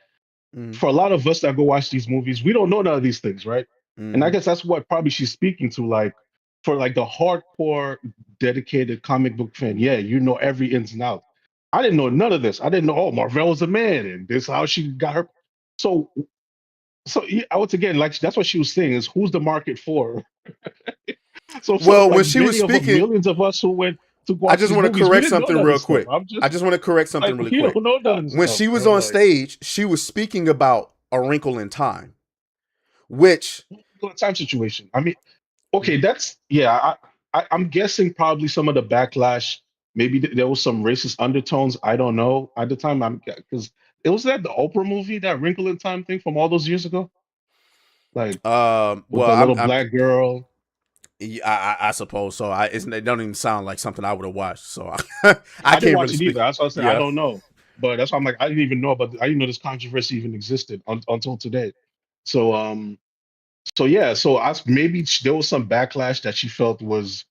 Speaker 1: Mm-hmm.
Speaker 3: for a lot of us that go watch these movies, we don't know none of these things, right? And I
Speaker 1: Mm-hmm.
Speaker 3: guess that's what probably she's speaking to, like for like the hardcore, dedicated comic book fan. Yeah, you know every ins and out. I didn't know none of this. I didn't know. Oh, Marvel was a man, and this is how she got her. So, so yeah, once again, like that's what she was saying is who's the market for? So
Speaker 1: Well,
Speaker 3: like
Speaker 1: when she was
Speaker 3: many of us,
Speaker 1: speaking,
Speaker 3: millions of us who went to
Speaker 1: I
Speaker 3: watch
Speaker 1: just
Speaker 3: these
Speaker 1: want to
Speaker 3: movies, we
Speaker 1: correct
Speaker 3: didn't know
Speaker 1: something
Speaker 3: none of
Speaker 1: real
Speaker 3: this stuff.
Speaker 1: quick.
Speaker 3: I'm
Speaker 1: I
Speaker 3: just
Speaker 1: just want to correct something
Speaker 3: like,
Speaker 1: really
Speaker 3: we
Speaker 1: quick.
Speaker 3: don't know none of this
Speaker 1: When
Speaker 3: stuff,
Speaker 1: she was
Speaker 3: bro.
Speaker 1: on
Speaker 3: Like,
Speaker 1: stage, she was speaking about A Wrinkle in Time, which
Speaker 3: time situation. I mean, okay,
Speaker 1: Mhm.
Speaker 3: that's yeah. I'm guessing probably some of the backlash. maybe there was some racist undertones. I don't know at the time. I'm because it was that the Oprah movie, that Wrinkle in Time thing from all those years ago, like with
Speaker 1: Well,
Speaker 3: the little
Speaker 1: I'm
Speaker 3: black girl.
Speaker 1: yeah, I suppose so. It don't even sound like something I would have watched, so I
Speaker 3: I didn't
Speaker 1: can't really
Speaker 3: watch it either.
Speaker 1: speak.
Speaker 3: That's why I said I
Speaker 1: Yeah.
Speaker 3: don't know. But that's why I'm like, I didn't even know about. I didn't know this controversy even existed until today. So so yeah, so maybe there was some backlash that she felt was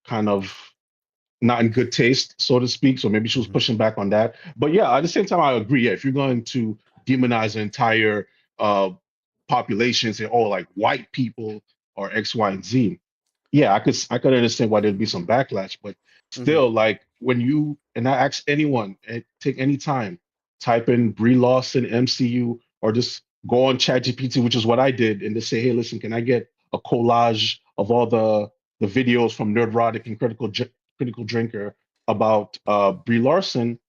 Speaker 3: kind of not in good taste, so to speak. So maybe she was
Speaker 1: Mhm.
Speaker 3: pushing back on that. But yeah, at the same time, I agree. Yeah, if you're going to demonize an entire uh population, say, oh, like white people or X, Y, and Z, yeah, I could understand why there'd be some backlash. But
Speaker 1: Mhm.
Speaker 3: still, like when you and I ask anyone, take any time, type in Brie Larson MCU, or just go on ChatGPT, which is what I did, and just say, hey, listen, can I get a collage of all the videos from Nerdrotic and Critical Drinker about Brie Larson,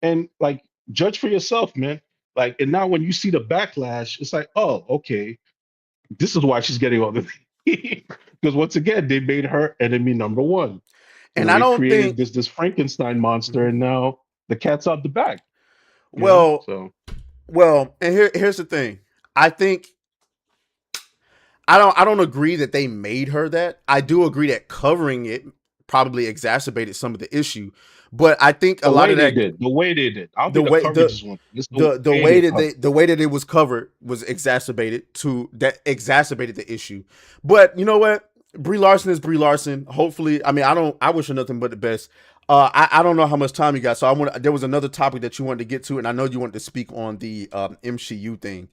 Speaker 3: and like judge for yourself, man. Like, and now when you see the backlash, it's like, oh, okay, this is why she's getting all the because once again, they made her enemy number one. So
Speaker 1: And I
Speaker 3: they
Speaker 1: don't
Speaker 3: created
Speaker 1: think.
Speaker 3: this Frankenstein monster,
Speaker 1: Mhm.
Speaker 3: and now the cat's out the bag.
Speaker 1: Well,
Speaker 3: So
Speaker 1: and here's the thing. I think I don't agree that they made her that. I do agree that covering it probably exacerbated some of the issue, but I think a
Speaker 3: the
Speaker 1: lot
Speaker 3: way
Speaker 1: of
Speaker 3: they
Speaker 1: that
Speaker 3: did, the way they did, I don't
Speaker 1: the
Speaker 3: think the
Speaker 1: way
Speaker 3: coverage is one thing. It's the
Speaker 1: the
Speaker 3: way
Speaker 1: way
Speaker 3: they
Speaker 1: that
Speaker 3: covered.
Speaker 1: the way that it was covered was exacerbated to that exacerbated the issue. But you know what? Brie Larson is Brie Larson. Hopefully, I mean, I wish her nothing but the best. I don't know how much time you got, so I want. There was another topic that you wanted to get to, and I know you wanted to speak on the MCU thing.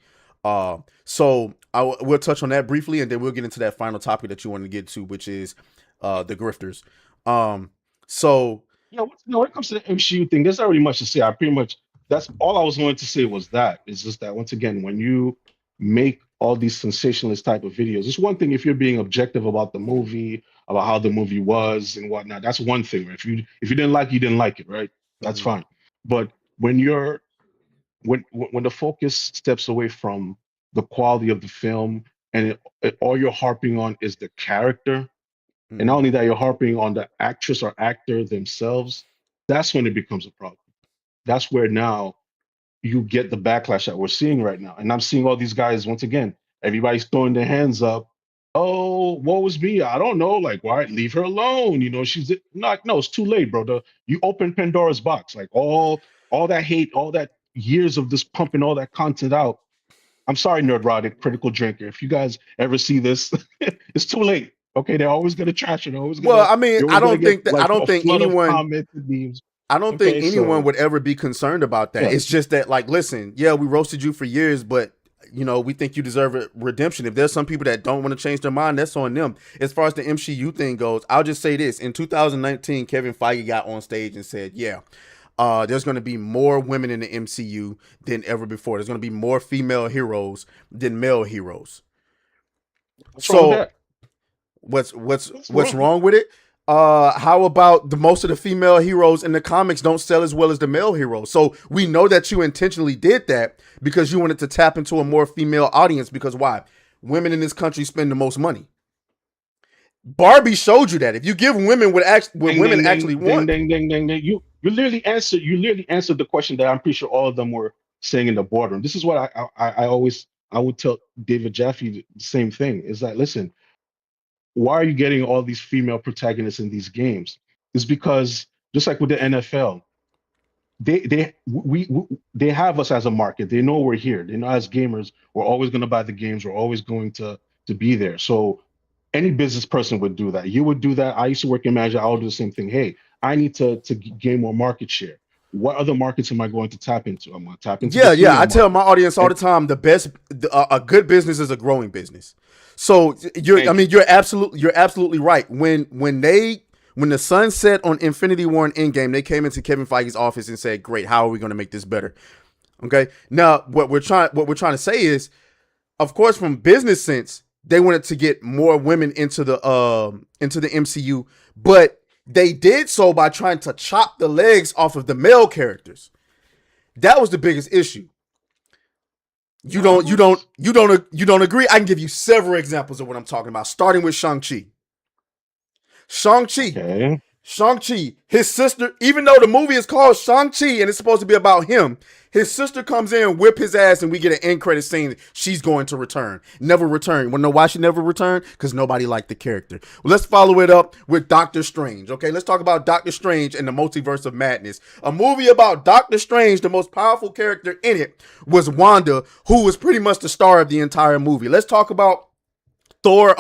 Speaker 1: So we'll touch on that briefly, and then we'll get into that final topic that you wanted to get to, which is the grifters. Um, so
Speaker 3: Yeah, when it comes to the MCU thing, there's not really much to say. I pretty much that's all I was going to say was that. It's just that once again, when you make all these sensationalist type of videos, it's one thing if you're being objective about the movie, about how the movie was and whatnot. That's one thing. Right? If you didn't like it, you didn't like it, right? That's
Speaker 1: mhm,
Speaker 3: fine. But when you're when the focus steps away from the quality of the film and all you're harping on is the character, and not
Speaker 1: mhm.
Speaker 3: only that, you're harping on the actress or actor themselves, that's when it becomes a problem. That's where now you get the backlash that we're seeing right now. And I'm seeing all these guys, once again, everybody's throwing their hands up. Oh, what was me? I don't know. Like, why leave her alone? She's not, no, it's too late, bro. You open Pandora's box, like all that hate, all that years of this pumping all that content out. I'm sorry, Nerdrotic, Critical Drinker. If you guys ever see this, it's too late. Okay, they're always gonna trash it.
Speaker 1: Well, I mean,
Speaker 3: You're always gonna get
Speaker 1: I
Speaker 3: like
Speaker 1: don't
Speaker 3: a
Speaker 1: think
Speaker 3: flood of
Speaker 1: anyone
Speaker 3: comments and memes.
Speaker 1: I don't think
Speaker 3: Okay,
Speaker 1: anyone
Speaker 3: so
Speaker 1: would ever be concerned about that.
Speaker 3: yeah,
Speaker 1: It's just that, like, listen, yeah, we roasted you for years, but we think you deserve a redemption. If there's some people that don't want to change their mind, that's on them. As far as the MCU thing goes, I'll just say this: in 2019, Kevin Feige got on stage and said, "Yeah, there's going to be more women in the MCU than ever before. There's going to be more female heroes than male heroes."
Speaker 3: what's wrong with
Speaker 1: So
Speaker 3: that? What's
Speaker 1: what's
Speaker 3: wrong?
Speaker 1: wrong with it? How about the most of the female heroes in the comics don't sell as well as the male heroes? So we know that you intentionally did that because you wanted to tap into a more female audience. Because why? Women in this country spend the most money. Barbie showed you that. If you give women what
Speaker 3: Ding
Speaker 1: women
Speaker 3: ding
Speaker 1: actually
Speaker 3: ding ding
Speaker 1: want,
Speaker 3: ding ding ding ding. You literally answered the question that I'm pretty sure all of them were saying in the boardroom. This is what I would tell David Jaffe the same thing. Is that listen, why are you getting all these female protagonists in these games? It's because just like with the NFL, they have us as a market. They know we're here. They know as gamers, we're always going to buy the games. We're always going to be there. So any business person would do that. You would do that. I used to work in management. I'll do the same thing. Hey, I need to gain more market share. What other markets am I going to tap into? I'm going to tap into the
Speaker 1: yeah,
Speaker 3: female
Speaker 1: I tell my
Speaker 3: market.
Speaker 1: audience all
Speaker 3: And
Speaker 1: the time: a good business is a growing business. So I
Speaker 3: thank you.
Speaker 1: mean, you're absolutely right. When the sun set on Infinity War and Endgame, they came into Kevin Feige's office and said, "Great, how are we going to make this better?" Okay. Now, what we're trying to say is, of course, from business sense, they wanted to get more women into the MCU, but they did so by trying to chop the legs off of the male characters. That was the biggest issue.
Speaker 3: What?
Speaker 1: You don't agree? I can give you several examples of what I'm talking about, starting with Shang-Chi. Shang-Chi.
Speaker 3: Okay.
Speaker 1: Shang-Chi, his sister, even though the movie is called Shang-Chi and it's supposed to be about him, his sister comes in, whip his ass, and we get an end credit scene. She's going to return. Never return. You want to know why she never returned? Because nobody liked the character. Well, let's follow it up with Doctor Strange. Okay, let's talk about Doctor Strange and the Multiverse of Madness. A movie about Doctor Strange, the most powerful character in it was Wanda, who was pretty much the star of the entire movie. Let's talk about Thor,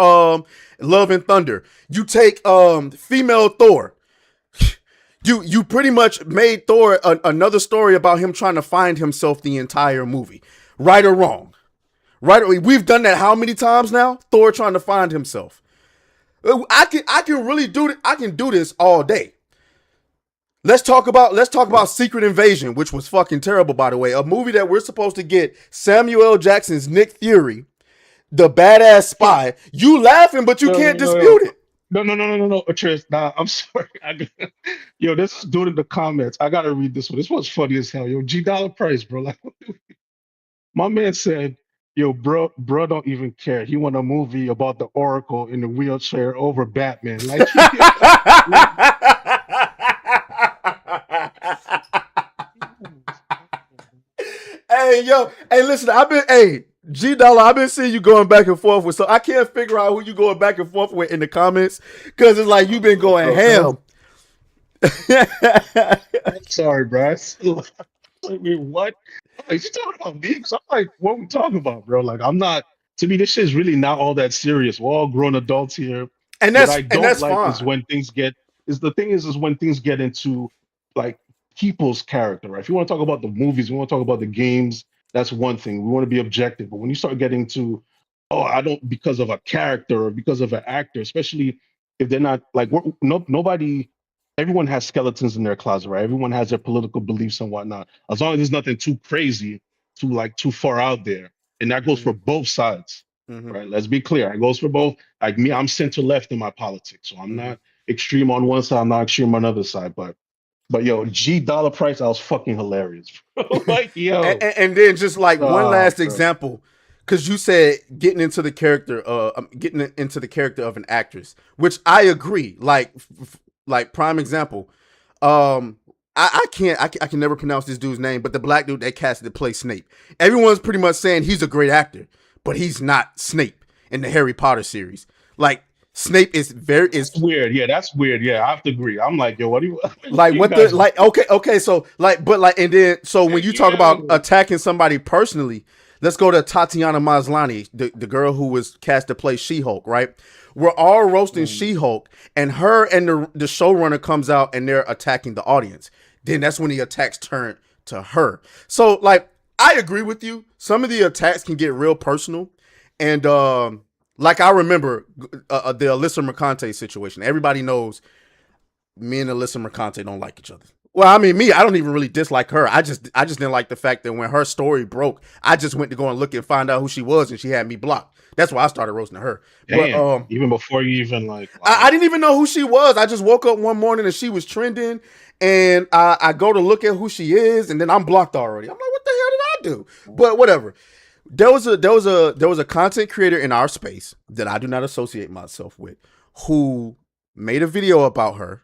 Speaker 1: Love and Thunder. You take female Thor. You pretty much made Thor another story about him trying to find himself the entire movie, right or wrong. Right, we've done that how many times now? Thor trying to find himself. I can really do it. I can do this all day. Let's talk about Secret Invasion, which was fucking terrible, by the way. A movie that we're supposed to get Samuel L. Jackson's Nick Fury, the badass spy. You laughing, but you
Speaker 3: Yo,
Speaker 1: can't
Speaker 3: yo, yo.
Speaker 1: dispute it.
Speaker 3: No, Atreus. Nah, I'm sorry. Yo, this dude in the comments. I gotta read this one. This one's funny as hell. Yo, G Dollar Price, bro. Like, my man said, "Yo, bro, don't even care. He want a movie about the Oracle in the wheelchair over Batman. Like, like,
Speaker 1: Hey, yo, hey, listen, G Dollar, I've been seeing you going back and forth with, so I can't figure out who you going back and forth with in the comments because it's like you've been going
Speaker 3: bro,
Speaker 1: ham.
Speaker 3: I'm sorry, bro. I mean, what? Like, you talking about me? 'Cause I'm like, what we talking about, bro? Like, I'm not. To me, this shit's really not all that serious. We're all grown adults here.
Speaker 1: and
Speaker 3: What
Speaker 1: that's
Speaker 3: I
Speaker 1: and
Speaker 3: don't
Speaker 1: that's
Speaker 3: like is
Speaker 1: fine.
Speaker 3: when things get is the thing is when things get into like people's character, right? If you want to talk about the movies, we want to talk about the games, that's one thing. We want to be objective. But when you start getting to, oh, I don't because of a character or because of an actor, especially if they're not like no nobody. Everyone has skeletons in their closet, right? Everyone has their political beliefs and whatnot. As long as there's nothing too crazy, too far out there, and that goes for
Speaker 1: Mm-hmm.
Speaker 3: both sides,
Speaker 1: Mm-hmm.
Speaker 3: right? Let's be clear. It goes for both. Like me, I'm center left in my politics, so I'm
Speaker 1: Mm-hmm.
Speaker 3: not extreme on one side, I'm not extreme on the other side. But yo, G Dollar Price, I was fucking hilarious, bro. Like yo,
Speaker 1: And then just like one
Speaker 3: ah,
Speaker 1: last
Speaker 3: bro.
Speaker 1: example, because you said getting into the character of an actress, which I agree. Like prime example, um, I can never pronounce this dude's name, but the black dude they casted to play Snape. Everyone's pretty much saying he's a great actor, but he's not Snape in the Harry Potter series. Like Snape is
Speaker 3: That's weird. Yeah, that's weird. Yeah, I have to agree. I'm like, yo, what do you
Speaker 1: like
Speaker 3: you
Speaker 1: what the
Speaker 3: guys are
Speaker 1: like okay so like but like and then so when you talk about
Speaker 3: yo.
Speaker 1: attacking somebody personally, let's go to Tatiana Maslany, the girl who was cast to play She-Hulk, right? We're all roasting
Speaker 3: Mm.
Speaker 1: She-Hulk, and her and the showrunner comes out and they're attacking the audience. Then that's when the attacks turn to her. So like I agree with you. Some of the attacks can get real personal, and like I remember the Alyssa Mercante situation. Everybody knows me and Alyssa Mercante don't like each other. Well, I mean, me, I don't even really dislike her. I just didn't like the fact that when her story broke, I just went to go and look and find out who she was, and she had me blocked. That's why I started roasting her. But
Speaker 3: Damn. Even before you even like,
Speaker 1: I
Speaker 3: wow.
Speaker 1: didn't even know who she was. I just woke up one morning and she was trending, and I go to look at who she is, and then I'm blocked already. I'm like, what the hell did I do? But whatever. There was a content creator in our space that I do not associate myself with who made a video about her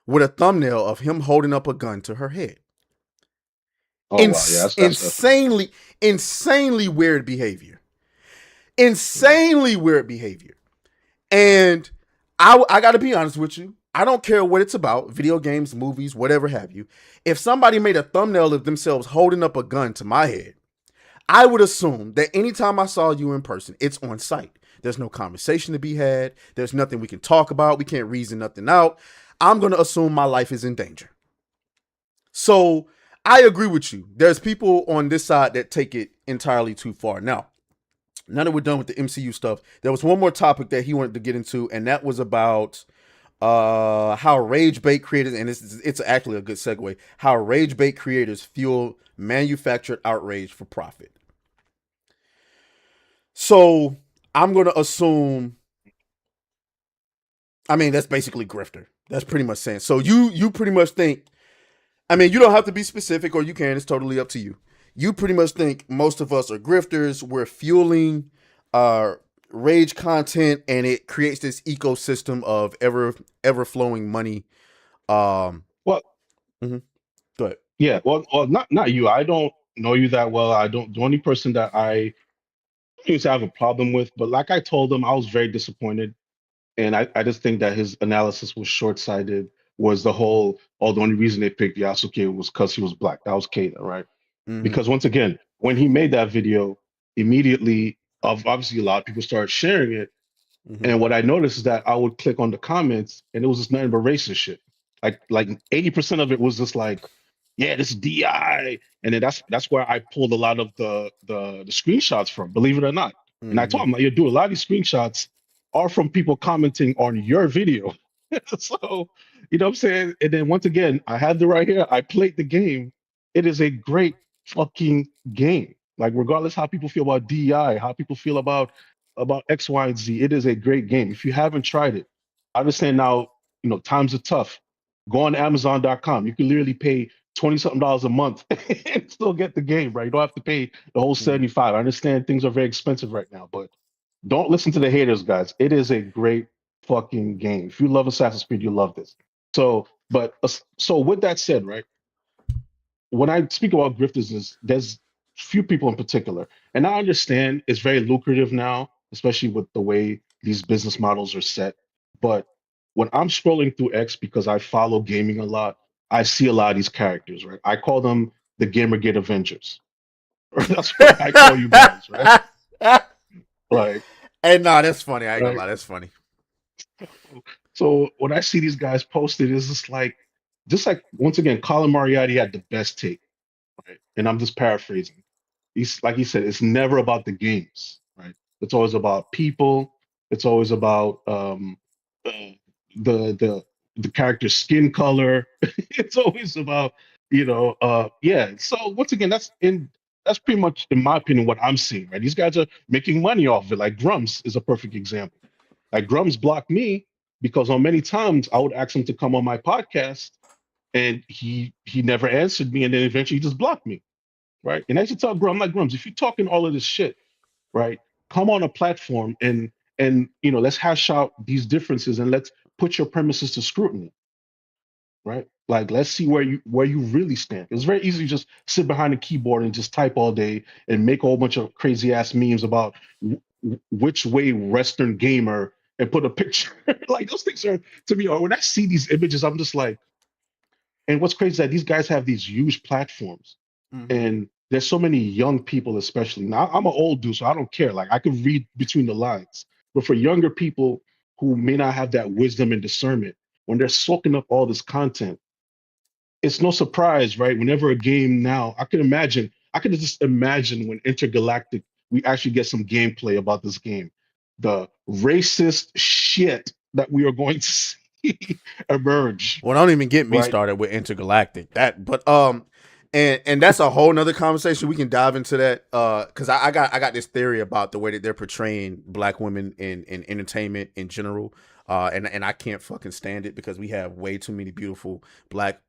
Speaker 1: with a thumbnail of him holding up a gun to her head.
Speaker 3: Oh wow, yeah, that's definitely
Speaker 1: Insanely weird behavior. Insanely weird behavior. And I got to be honest with you. I don't care what it's about, video games, movies, whatever have you. If somebody made a thumbnail of themselves holding up a gun to my head, I would assume that anytime I saw you in person, it's on site. There's no conversation to be had. There's nothing we can talk about. We can't reason nothing out. I'm going to assume my life is in danger. So I agree with you. There's people on this side that take it entirely too far. Now that we're done with the MCU stuff, there was one more topic that he wanted to get into, and that was about how rage bait creators, and it's actually a good segue, how rage bait creators fuel manufactured outrage for profit. So I'm gonna assume, I mean, that's basically grifter. That's pretty much saying. So you pretty much think, I mean, you don't have to be specific, or you can. It's totally up to you. You pretty much think most of us are grifters. We're fueling rage content, and it creates this ecosystem of ever flowing money. Um,
Speaker 3: Well,
Speaker 1: mhm. Go ahead.
Speaker 3: yeah. Well, not you. I don't know you that well. I don't. The only person that I used to have a problem with, but like I told him, I was very disappointed, and I just think that his analysis was short-sighted. Was the whole, oh, the only reason they picked Yasuke was because he was black. That was Keita, right?
Speaker 1: Mm-hmm.
Speaker 3: Because once again, when he made that video, immediately, obviously a lot of people started sharing it.
Speaker 1: Mm-hmm.
Speaker 3: And what I noticed is that I would click on the comments and it was just nothing but racist shit. Like 80% of it was just like, yeah, this is DI. And then that's where I pulled a lot of the screenshots from, believe it or not. And I
Speaker 1: Mm-hmm.
Speaker 3: told him, like, you do a lot of these screenshots are from people commenting on your video. So, you know what I'm saying? And then once again, I have the right here. I played the game. It is a great fucking game. Like, regardless how people feel about DI, how people feel about X, Y, and Z. It is a great game. If you haven't tried it, I understand now, times are tough. Go on Amazon.com. You can literally pay 20 something dollars a month and still get the game, right? You don't have to pay the whole
Speaker 1: Mm-hmm.
Speaker 3: 75. I understand things are very expensive right now, but don't listen to the haters, guys. It is a great fucking game. If you love Assassin's Creed, you love this. So with that said, right? When I speak about grifters, there's few people in particular, and I understand it's very lucrative now, especially with the way these business models are set. But when I'm scrolling through X because I follow gaming a lot, I see a lot of these characters, right? I call them the Gamergate Avengers. That's what I call you guys, right? Like,
Speaker 1: Hey, nah, that's funny. I ain't gonna
Speaker 3: right?
Speaker 1: lie, that's funny.
Speaker 3: So when I see these guys posted, it's just like once again, Colin Moriarty had the best take, right? And I'm just paraphrasing. He's like he said, it's never about the games, right? It's always about people. It's always about uh, the the character's skin color. It's always about yeah. So once again, that's pretty much in my opinion what I'm seeing, right? These guys are making money off of it. Like Grumps is a perfect example. Like Grumps blocked me because on many times I would ask him to come on my podcast and he never answered me, and then eventually he just blocked me, right? And I should tell Grumps, I'm like, Grumps, if you're talking all of this shit, right, come on a platform and let's hash out these differences and let's put your premises to scrutiny, right? Like let's see where you really stand. It's very easy to just sit behind a keyboard and just type all day and make a whole bunch of crazy ass memes about which way Western gamer and put a picture. Like those things are to me. Or when I see these images, I'm just like, and what's crazy is that these guys have these huge platforms
Speaker 1: Mm-hmm.
Speaker 3: and there's so many young people, especially now. I'm an old dude, so I don't care. Like I can read between the lines. But for younger people who may not have that wisdom and discernment, when they're soaking up all this content, it's no surprise, right? Whenever a game now, I could just imagine when Intergalactic, we actually get some gameplay about this game. The racist shit that we are going to see emerge,
Speaker 1: Well, don't even get me
Speaker 3: right?
Speaker 1: started with intergalactic. And that's a whole nother conversation. We can dive into that. Because I got this theory about the way that they're portraying black women in entertainment in general. And I can't fucking stand it because we have way too many beautiful black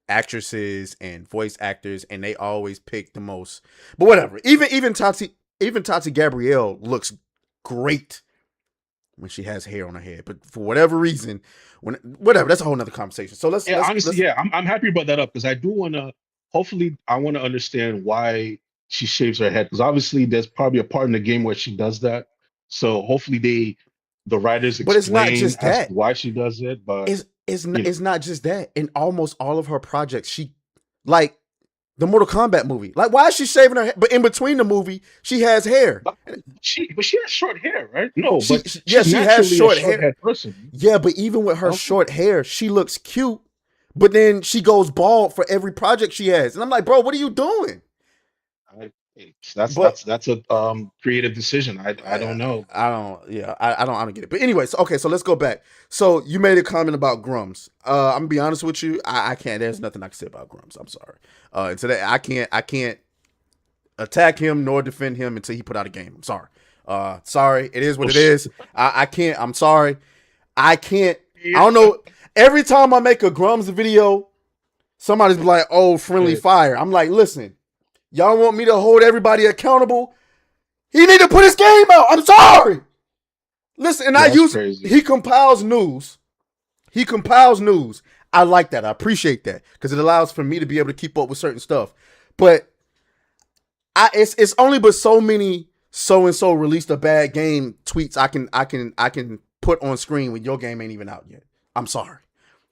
Speaker 1: actresses and voice actors, and they always pick the most. But whatever. Even Tati Gabrielle looks great when she has hair on her head. But for whatever reason, whatever, that's a whole nother conversation. So let's
Speaker 3: Yeah,
Speaker 1: let's
Speaker 3: honestly,
Speaker 1: let's
Speaker 3: yeah, I'm happy you brought that up because I do want to. Hopefully, I want to understand why she shaves her head because obviously there's probably a part in the game where she does that. So hopefully the writers
Speaker 1: but it's not
Speaker 3: explain
Speaker 1: just
Speaker 3: as to
Speaker 1: that.
Speaker 3: why she does it. But you know,
Speaker 1: It's not just that. In almost all of her projects, she like the Mortal Kombat movie. Like, why is she shaving her head? But in between the movie, she has hair.
Speaker 3: but she has short hair, right? No,
Speaker 1: She,
Speaker 3: but
Speaker 1: yeah,
Speaker 3: she's
Speaker 1: she has
Speaker 3: naturally a
Speaker 1: short
Speaker 3: short
Speaker 1: hair.
Speaker 3: haired person.
Speaker 1: Yeah, but even with her
Speaker 3: Okay,
Speaker 1: short hair, she looks cute. But then she goes bald for every project she has. And I'm like, bro, what are you doing? But
Speaker 3: that's a creative decision. I don't know.
Speaker 1: I don't. Yeah, I don't get it. But anyway, so okay, so let's go back. So you made a comment about Grums. I'm gonna be honest with you. I can't. There's nothing I can say about Grums. I'm sorry. And today I can't attack him nor defend him until he put out a game. I'm sorry. Sorry. It is what it is. I can't. I'm sorry. I can't. I
Speaker 3: Yeah.
Speaker 1: don't know. Every time I make a Grums video, somebody's like, "Oh, friendly
Speaker 3: Yeah.
Speaker 1: fire." I'm like, listen, y'all want me to hold everybody accountable? He need to put his game out. I'm sorry. Listen, and
Speaker 3: That's crazy.
Speaker 1: he compiles news. He compiles news. I like that. I appreciate that because it allows for me to be able to keep up with certain stuff. But it's only but so many so and so released a bad game tweets I can put on screen when your game ain't even out yet. I'm sorry.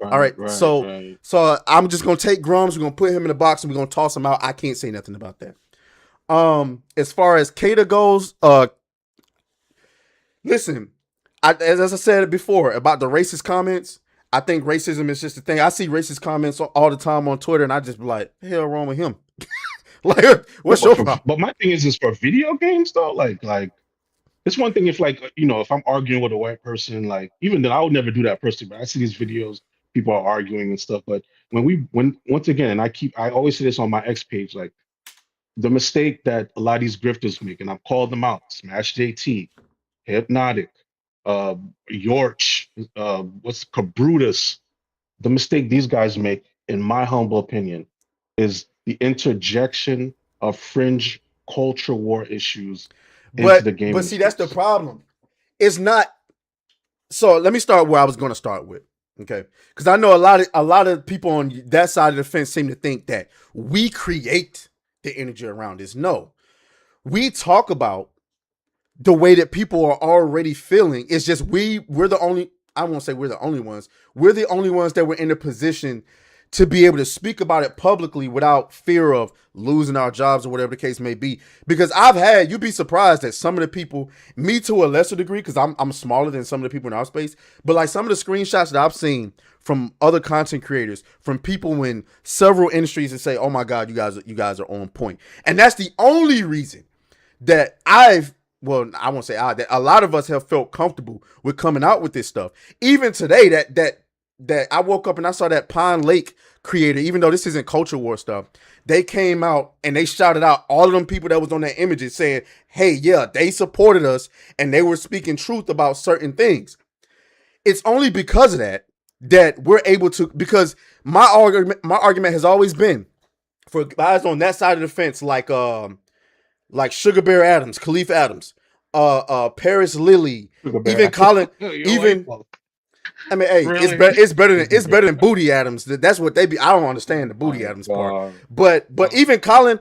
Speaker 1: All
Speaker 3: Right,
Speaker 1: right.
Speaker 3: right,
Speaker 1: So
Speaker 3: right.
Speaker 1: so I'm just gonna take Grums, we're gonna put him in the box and we're gonna toss him out. I can't say nothing about that. As far as Kata goes, listen, as I said before about the racist comments, I think racism is just a thing. I see racist comments all the time on Twitter, and I just be like, hell wrong with him? Like,
Speaker 3: No,
Speaker 1: what's your problem?
Speaker 3: but my thing is for video games though, like it's one thing if like if I'm arguing with a white person, like even then I would never do that personally, but I see these videos, people are arguing and stuff. But when once again, and I always say this on my X page, like the mistake that a lot of these grifters make, and I've called them out, Smash JT, Hypnotic, uh Yorch, what's Cabrutus, the mistake these guys make, in my humble opinion, is the interjection of fringe culture war issues into the
Speaker 1: But
Speaker 3: gaming
Speaker 1: see, that's the
Speaker 3: space.
Speaker 1: problem. It's not. So let me start where I was going to start with. Okay, because I know a lot of people on that side of the fence seem to think that we create the energy around this. No, we talk about the way that people are already feeling. It's just we're the only. I won't say we're the only ones. We're the only ones that were in a position to be able to speak about it publicly without fear of losing our jobs or whatever the case may be. Because you'd be surprised that some of the people, me to a lesser degree, because I'm smaller than some of the people in our space, but like some of the screenshots that I've seen from other content creators, from people in several industries that say, "Oh my God, you guys are on point," and that's the only reason that I won't say that a lot of us have felt comfortable with coming out with this stuff. Even today, that I woke up and I saw that Pine Lake creator, even though this isn't culture war stuff, they came out and they shouted out all of them people that was on that images saying, hey, yeah, they supported us and they were speaking truth about certain things. It's only because of that we're able to, because my argument has always been for guys on that side of the fence, like Sugar Bear Adams, Khalif Adams, Paris Lily,
Speaker 3: Sugar Bear
Speaker 1: even
Speaker 3: Adams.
Speaker 1: Colin,
Speaker 3: Yo, white
Speaker 1: even
Speaker 3: folks.
Speaker 1: I mean, hey, it's
Speaker 3: Really?
Speaker 1: better. It's better than
Speaker 3: Sugar
Speaker 1: it's better
Speaker 3: Bear
Speaker 1: than Booty Adams. That's what they be. I don't understand the Booty
Speaker 3: My
Speaker 1: Adams part,
Speaker 3: God.
Speaker 1: but
Speaker 3: Oh,
Speaker 1: even Colin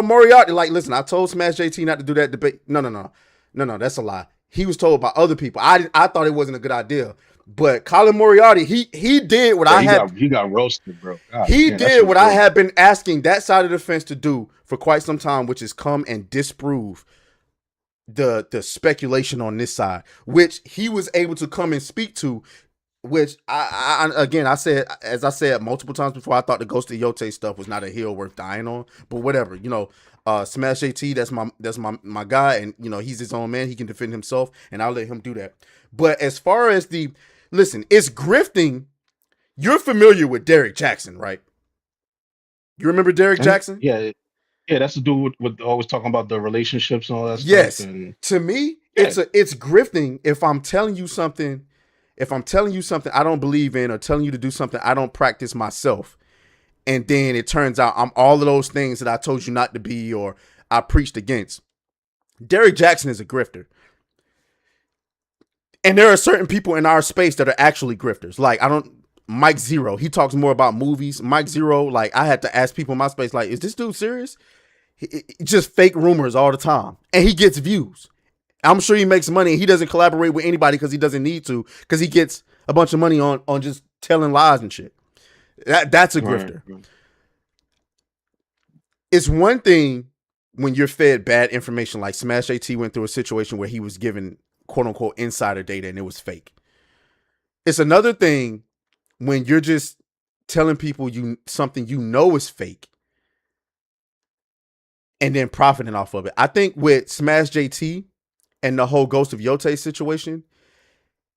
Speaker 1: Moriarty, like, listen, I told Smash JT not to do that debate. No, that's a lie. He was told by other people. I thought it wasn't a good idea, but Colin Moriarty, he did what
Speaker 3: yeah,
Speaker 1: I had.
Speaker 3: he got roasted, bro. God
Speaker 1: He
Speaker 3: damn, that
Speaker 1: did
Speaker 3: shit was
Speaker 1: what I
Speaker 3: crazy.
Speaker 1: had been asking that side of the fence to do for quite some time, which is come and disprove the speculation on this side, which he was able to come and speak to. Which again, as I said multiple times before, I thought the Ghost of Yote stuff was not a hill worth dying on. But whatever, Smash AT, that's my guy, and he's his own man. He can defend himself, and I'll let him do that. But as far as listen, it's grifting. You're familiar with Derek Jackson, right? You remember Derek
Speaker 3: And
Speaker 1: Jackson?
Speaker 3: yeah, that's to do with always talking about the relationships and all that stuff.
Speaker 1: Yes.
Speaker 3: And
Speaker 1: To me,
Speaker 3: yeah,
Speaker 1: it's grifting if I'm telling you something. If I'm telling you something I don't believe in, or telling you to do something I don't practice myself, and then it turns out I'm all of those things that I told you not to be or I preached against. Derek Jackson is a grifter. And there are certain people in our space that are actually grifters. Like, Mike Zero, he talks more about movies. Mike Zero, like, I had to ask people in my space, like, is this dude serious? Just fake rumors all the time. And he gets views. I'm sure he makes money. He doesn't collaborate with anybody because he doesn't need to, because he gets a bunch of money on just telling lies and shit. That's a
Speaker 3: right,
Speaker 1: grifter.
Speaker 3: right.
Speaker 1: It's one thing when you're fed bad information, like Smash AT went through a situation where he was given quote unquote insider data and it was fake. It's another thing when you're just telling people something is fake and then profiting off of it. I think with Smash JT and the whole Ghost of Yote situation,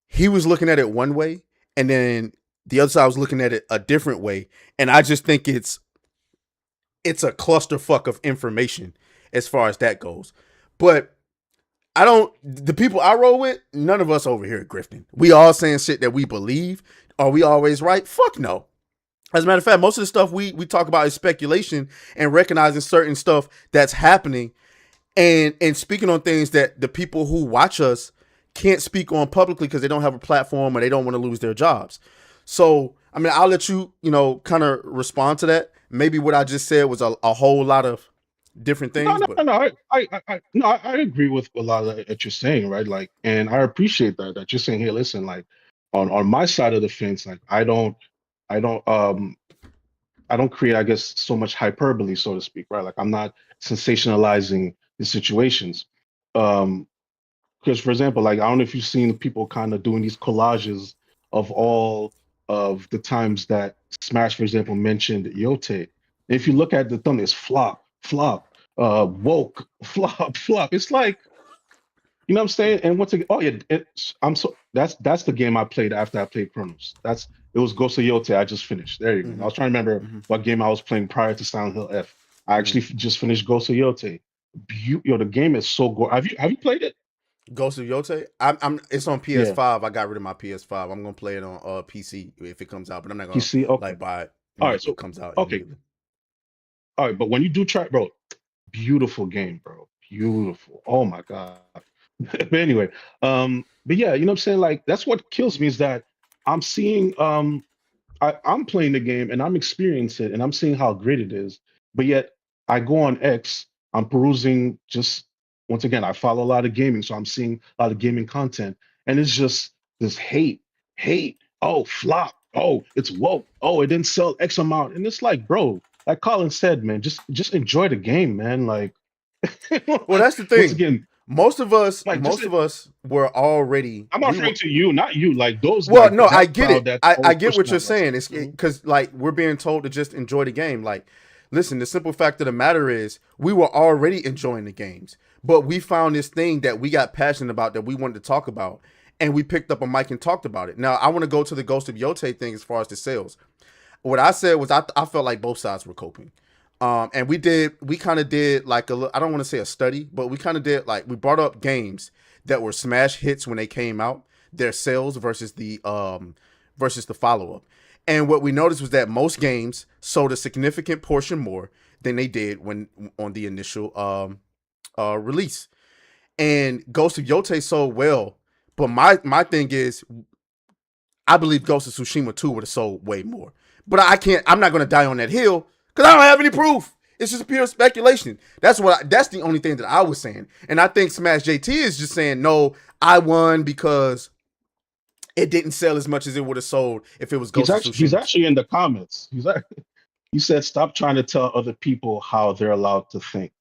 Speaker 1: he was looking at it one way, and then the other side was looking at it a different way. And I just think it's a clusterfuck of information as far as that goes. But the people I roll with, none of us over here are grifting. We all saying shit that we believe. Are we always right? Fuck no. As a matter of fact, most of the stuff we talk about is speculation and recognizing certain stuff that's happening and speaking on things that the people who watch us can't speak on publicly because they don't have a platform or they don't want to lose their jobs. So, I mean, I'll let you, kind of respond to that. Maybe what I just said was a whole lot of different
Speaker 3: No,
Speaker 1: things,
Speaker 3: no,
Speaker 1: but
Speaker 3: no, no. No, I agree with a lot of that you're saying, right? Like, and I appreciate that you're saying, hey, listen, like, on my side of the fence, like, I don't, I don't create, I guess, so much hyperbole, so to speak, right? Like, I'm not sensationalizing the situations. Um, because, for example, like, I don't know if you've seen people kind of doing these collages of all of the times that Smash, for example, mentioned Yote. If you look at the thumbnail, it's flop, flop, woke, flop, flop. It's like, you know what I'm saying? And once again, oh yeah, that's the game I played after I played Chronos. It was Ghost of Yote. I just finished. There you go. I
Speaker 1: mm-hmm,
Speaker 3: was trying to remember
Speaker 1: mm-hmm,
Speaker 3: what game I was playing prior to Silent Hill F. I
Speaker 1: mm-hmm.
Speaker 3: actually just finished Ghost of Yote. Yo, the game is so good. Have you played it?
Speaker 1: Ghost of Yote. I'm. It's on
Speaker 3: Yeah,
Speaker 1: PS5. I got rid of my PS5. I'm gonna play it on PC if it comes out, but I'm not gonna
Speaker 3: PC. Okay.
Speaker 1: like buy it
Speaker 3: All
Speaker 1: when
Speaker 3: right.
Speaker 1: it
Speaker 3: So
Speaker 1: comes out
Speaker 3: okay.
Speaker 1: immediately.
Speaker 3: All right. But when you do try, bro, beautiful game, bro. Beautiful. Oh my God. But anyway, but yeah, you know what I'm saying? Like that's what kills me is that I'm seeing I'm playing the game and I'm experiencing it and I'm seeing how great it is. But yet I go on X, I'm perusing just once again, I follow a lot of gaming, so I'm seeing a lot of gaming content, and it's just this hate, oh, flop, oh, it's woke, oh, it didn't sell X amount. And it's like, bro, like Colin said, man, just enjoy the game, man. Like,
Speaker 1: Well,
Speaker 3: like
Speaker 1: that's the
Speaker 3: once
Speaker 1: thing.
Speaker 3: again,
Speaker 1: Most of us,
Speaker 3: like just
Speaker 1: most of us were already
Speaker 3: I'm not
Speaker 1: we were
Speaker 3: referring to you, not you, like those
Speaker 1: Well,
Speaker 3: like
Speaker 1: no, I
Speaker 3: that
Speaker 1: get
Speaker 3: crowd
Speaker 1: it.
Speaker 3: that's
Speaker 1: I
Speaker 3: always
Speaker 1: get what
Speaker 3: pushing
Speaker 1: you're
Speaker 3: that
Speaker 1: saying.
Speaker 3: message.
Speaker 1: It's because like we're being told to just enjoy the game. Like, listen, the simple fact of the matter is we were already enjoying the games, but we found this thing that we got passionate about that we wanted to talk about, and we picked up a mic and talked about it. Now, I want to go to the Ghost of Yote thing as far as the sales. What I said was I felt like both sides were coping. And we kind of did like I don't want to say a study, but we kind of did like we brought up games that were smash hits when they came out, their sales versus the follow up. And what we noticed was that most games sold a significant portion more than they did when on the initial release. And Ghost of Yote sold well, but my thing is I believe Ghost of Tsushima 2 would have sold way more. But I can't. I'm not going to die on that hill because I don't have any proof. It's just pure speculation. That's the only thing that I was saying. And I think Smash JT is just saying no. I won because it didn't sell as much as it would have sold if it was Ghost of
Speaker 3: He's
Speaker 1: Tsushima.
Speaker 3: actually in the comments. He said, "Stop trying to tell other people how they're allowed to think."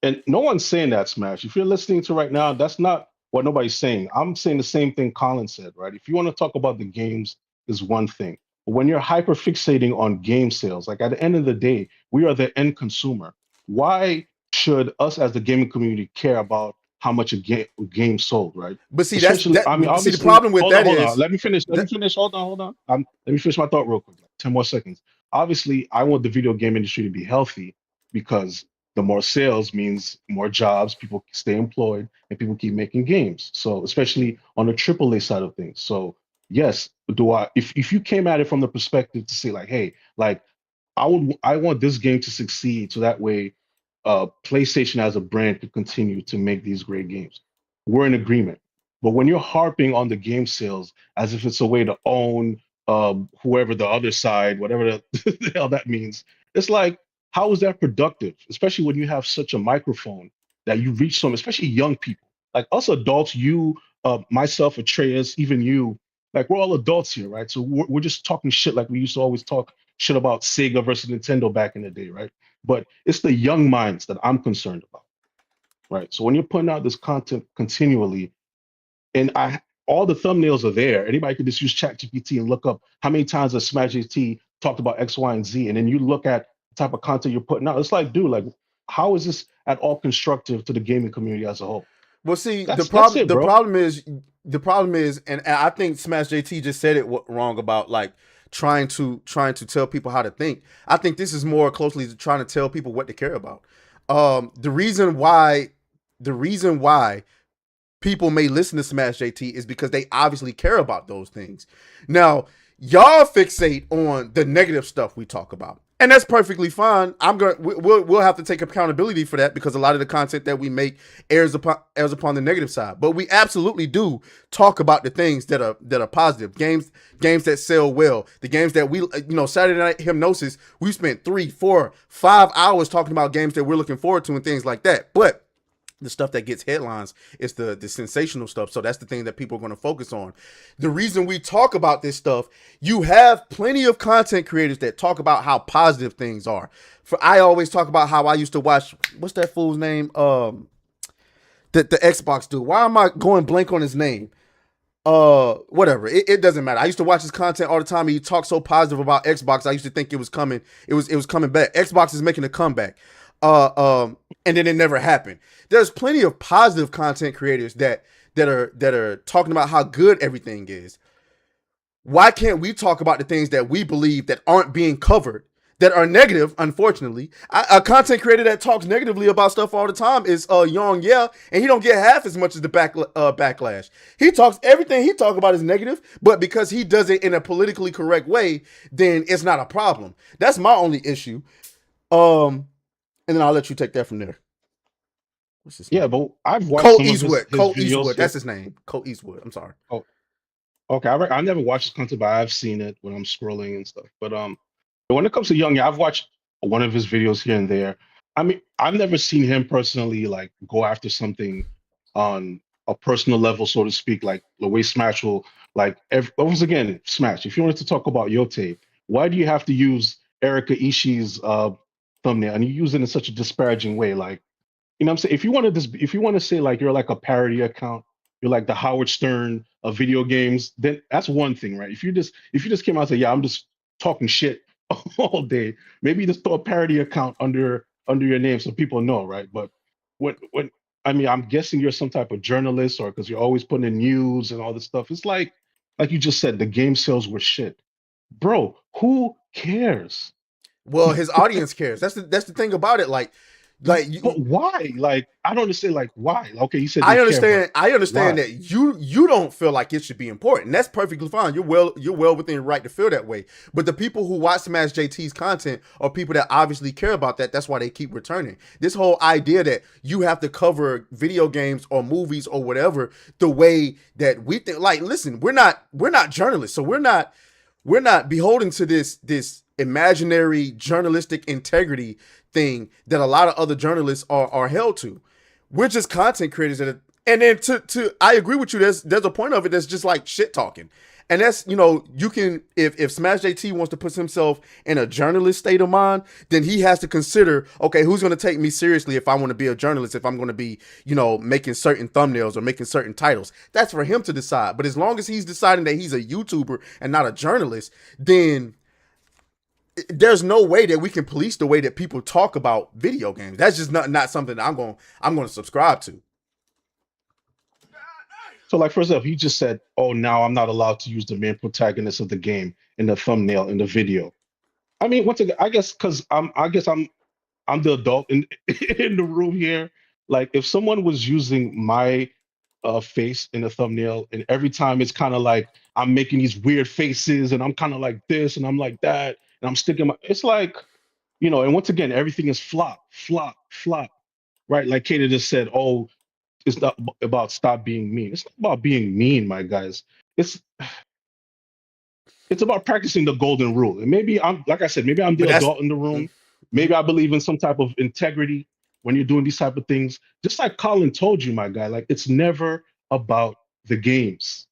Speaker 3: And no one's saying that, Smash. If you're listening to right now, that's not what nobody's saying. I'm saying the same thing Colin said, right? If you want to talk about the games, is one thing. But when you're hyper fixating on game sales, like at the end of the day, we are the end consumer. Why should us as the gaming community care about how much a game sold, right?
Speaker 1: But see, that's
Speaker 3: Especially,
Speaker 1: that.
Speaker 3: I mean,
Speaker 1: See, the
Speaker 3: obviously,
Speaker 1: problem with
Speaker 3: hold on,
Speaker 1: that
Speaker 3: hold on.
Speaker 1: is
Speaker 3: Let me finish. Let me
Speaker 1: that.
Speaker 3: finish. Hold on, hold on. Let me finish my thought real quick. Like 10 more seconds. Obviously, I want the video game industry to be healthy because the more sales means more jobs, people stay employed, and people keep making games. So, especially on the AAA side of things. So, yes, do I? If you came at it from the perspective to say like, hey, like I want this game to succeed so that way PlayStation as a brand could continue to make these great games. We're in agreement. But when you're harping on the game sales as if it's a way to own whoever the other side, whatever the hell that means, it's like, how is that productive? Especially when you have such a microphone that you reach some, especially young people. Like us adults, you, myself, Atreus, even you, like we're all adults here, right? So we're just talking shit like we used to always talk shit about Sega versus Nintendo back in the day, right? But it's the young minds that I'm concerned about, right? So when you're putting out this content continually, and all the thumbnails are there, anybody could just use ChatGPT and look up how many times has Smash GT talked about X, Y, and Z, and then you look at the type of content you're putting out. It's like, dude, like, how is this at all constructive to the gaming community as a whole?
Speaker 1: Well, see,
Speaker 3: That's it,
Speaker 1: the
Speaker 3: bro.
Speaker 1: problem is, and I think Smash JT just said it wrong about like trying to tell people how to think. I think this is more closely trying to tell people what to care about. The reason why people may listen to Smash JT is because they obviously care about those things. Now, y'all fixate on the negative stuff we talk about. And that's perfectly fine. We'll have to take accountability for that because a lot of the content that we make airs upon the negative side. But we absolutely do talk about the things that are positive. Games that sell well. The games that Saturday Night Hypnosis, we spent 3, 4, 5 hours talking about games that we're looking forward to and things like that. But the stuff that gets headlines is the sensational stuff. So that's the thing that people are going to focus on. The reason we talk about this stuff, you have plenty of content creators that talk about how positive things are. For I always talk about how I used to watch, what's that fool's name? The Xbox dude. Why am I going blank on his name? Whatever, it doesn't matter. I used to watch his content all the time. He talked so positive about Xbox. I used to think it was coming. It was coming back. Xbox is making a comeback. And then it never happened. There's plenty of positive content creators that are talking about how good everything is. Why can't we talk about the things that we believe that aren't being covered, that are negative? Unfortunately, a content creator that talks negatively about stuff all the time is Young, yeah, and he don't get half as much as the backlash. Everything he talk about is negative, but because he does it in a politically correct way, then it's not a problem. That's my only issue. And then I'll let you take that from there. What's his
Speaker 3: Yeah,
Speaker 1: name?
Speaker 3: but I've watched
Speaker 1: Cole
Speaker 3: some of his
Speaker 1: Eastwood.
Speaker 3: his
Speaker 1: Cole
Speaker 3: videos.
Speaker 1: Eastwood.
Speaker 3: Yeah.
Speaker 1: That's his name. Cole Eastwood. I'm sorry.
Speaker 3: Oh, okay. I never watched his content, but I've seen it when I'm scrolling and stuff. But when it comes to Young, yeah, I've watched one of his videos here and there. I mean, I've never seen him personally like go after something on a personal level, so to speak, like the way Smash will once again, Smash. If you wanted to talk about Yote, why do you have to use Erika Ishii's thumbnail and you use it in such a disparaging way? Like, you know what I'm saying? If you want to say like you're like a parody account, you're like the Howard Stern of video games, then that's one thing, right? If you just came out and say, yeah, I'm just talking shit all day, maybe just throw a parody account under your name so people know, right? But when I mean, I'm guessing you're some type of journalist or because you're always putting in news and all this stuff. It's like you just said, the game sales were shit. Bro, who cares?
Speaker 1: Well, his audience cares. That's the thing about it. Like
Speaker 3: But why? Like, I don't understand. Like, why? Okay, you said they
Speaker 1: I
Speaker 3: care, but
Speaker 1: understand. I understand
Speaker 3: why?
Speaker 1: that you don't feel like it should be important. That's perfectly fine. You're well within your right to feel that way. But the people who watch Smash JT's content are people that obviously care about that. That's why they keep returning. This whole idea that you have to cover video games or movies or whatever the way that we think. Like, listen, we're not journalists, so we're not beholden to this imaginary journalistic integrity thing that a lot of other journalists are held to. We're just content creators and then to I agree with you. There's a point of it that's just like shit talking. And that's, you can, if Smash JT wants to put himself in a journalist state of mind, then he has to consider, okay, who's going to take me seriously if I want to be a journalist, if I'm going to be, making certain thumbnails or making certain titles. That's for him to decide. But as long as he's deciding that he's a YouTuber and not a journalist, then there's no way that we can police the way that people talk about video games. That's just not something that I'm going to subscribe to.
Speaker 3: So, like, first off, you just said, "Oh, now I'm not allowed to use the main protagonist of the game in the thumbnail in the video." I mean, once again, I guess because I'm the adult in in the room here. Like, if someone was using my face in the thumbnail, and every time it's kind of like I'm making these weird faces, and I'm kind of like this, and I'm like that, and I'm sticking my. It's like, and once again, everything is flop, flop, flop, right? Like Kata just said, "Oh, it's not about stop being mean. It's not about being mean, my guys. It's it's about practicing the golden rule. And maybe I'm like I said, maybe I'm
Speaker 1: But
Speaker 3: the
Speaker 1: that's
Speaker 3: adult in the room.
Speaker 1: mhm.
Speaker 3: Maybe I believe in some type of integrity when you're doing these type of things. Just like Colin told you, my guy, like it's never about the games.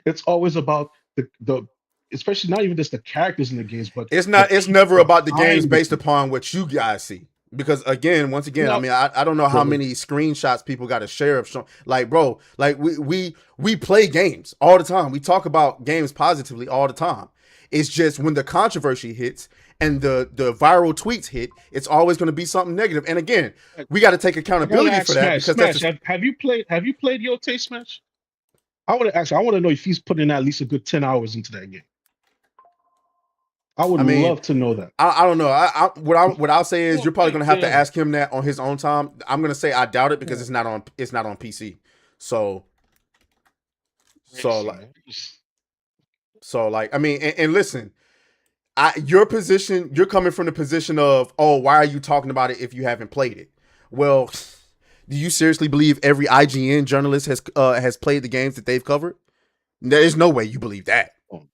Speaker 3: It's always about the especially not even just the characters in the games, but
Speaker 1: It's
Speaker 3: the
Speaker 1: not. It's
Speaker 3: people
Speaker 1: never about the games
Speaker 3: behind the
Speaker 1: based
Speaker 3: games.
Speaker 1: upon what you guys see. Because again, once again, I
Speaker 3: Now,
Speaker 1: mean, I don't know how
Speaker 3: go
Speaker 1: many screenshots people got to share of show. Like, bro, like we play games all the time. We talk about games positively all the time. It's just when the controversy hits and the viral tweets hit, it's always going to be something negative. And again,
Speaker 3: ahead.
Speaker 1: we got to take
Speaker 3: I gotta
Speaker 1: accountability
Speaker 3: ask
Speaker 1: for that
Speaker 3: Smash.
Speaker 1: because that's
Speaker 3: Smash,
Speaker 1: the,
Speaker 3: have you played Yote Smash? I want to know if he's putting at least a good 10 hours into that game. I would
Speaker 1: I mean,
Speaker 3: love to know that.
Speaker 1: I don't know. What I'll say is
Speaker 3: Oh
Speaker 1: you're probably
Speaker 3: my
Speaker 1: gonna have to
Speaker 3: god.
Speaker 1: ask him that on his own time. I'm gonna say I doubt it because
Speaker 3: Oh,
Speaker 1: it's not on PC. So so
Speaker 3: crazy,
Speaker 1: like
Speaker 3: man.
Speaker 1: so like I mean and listen, Your position, you're coming from the position of, oh, why are you talking about it if you haven't played it? Well, do you seriously believe every IGN journalist has played the games that they've covered? There is no way you believe that.
Speaker 3: Oh,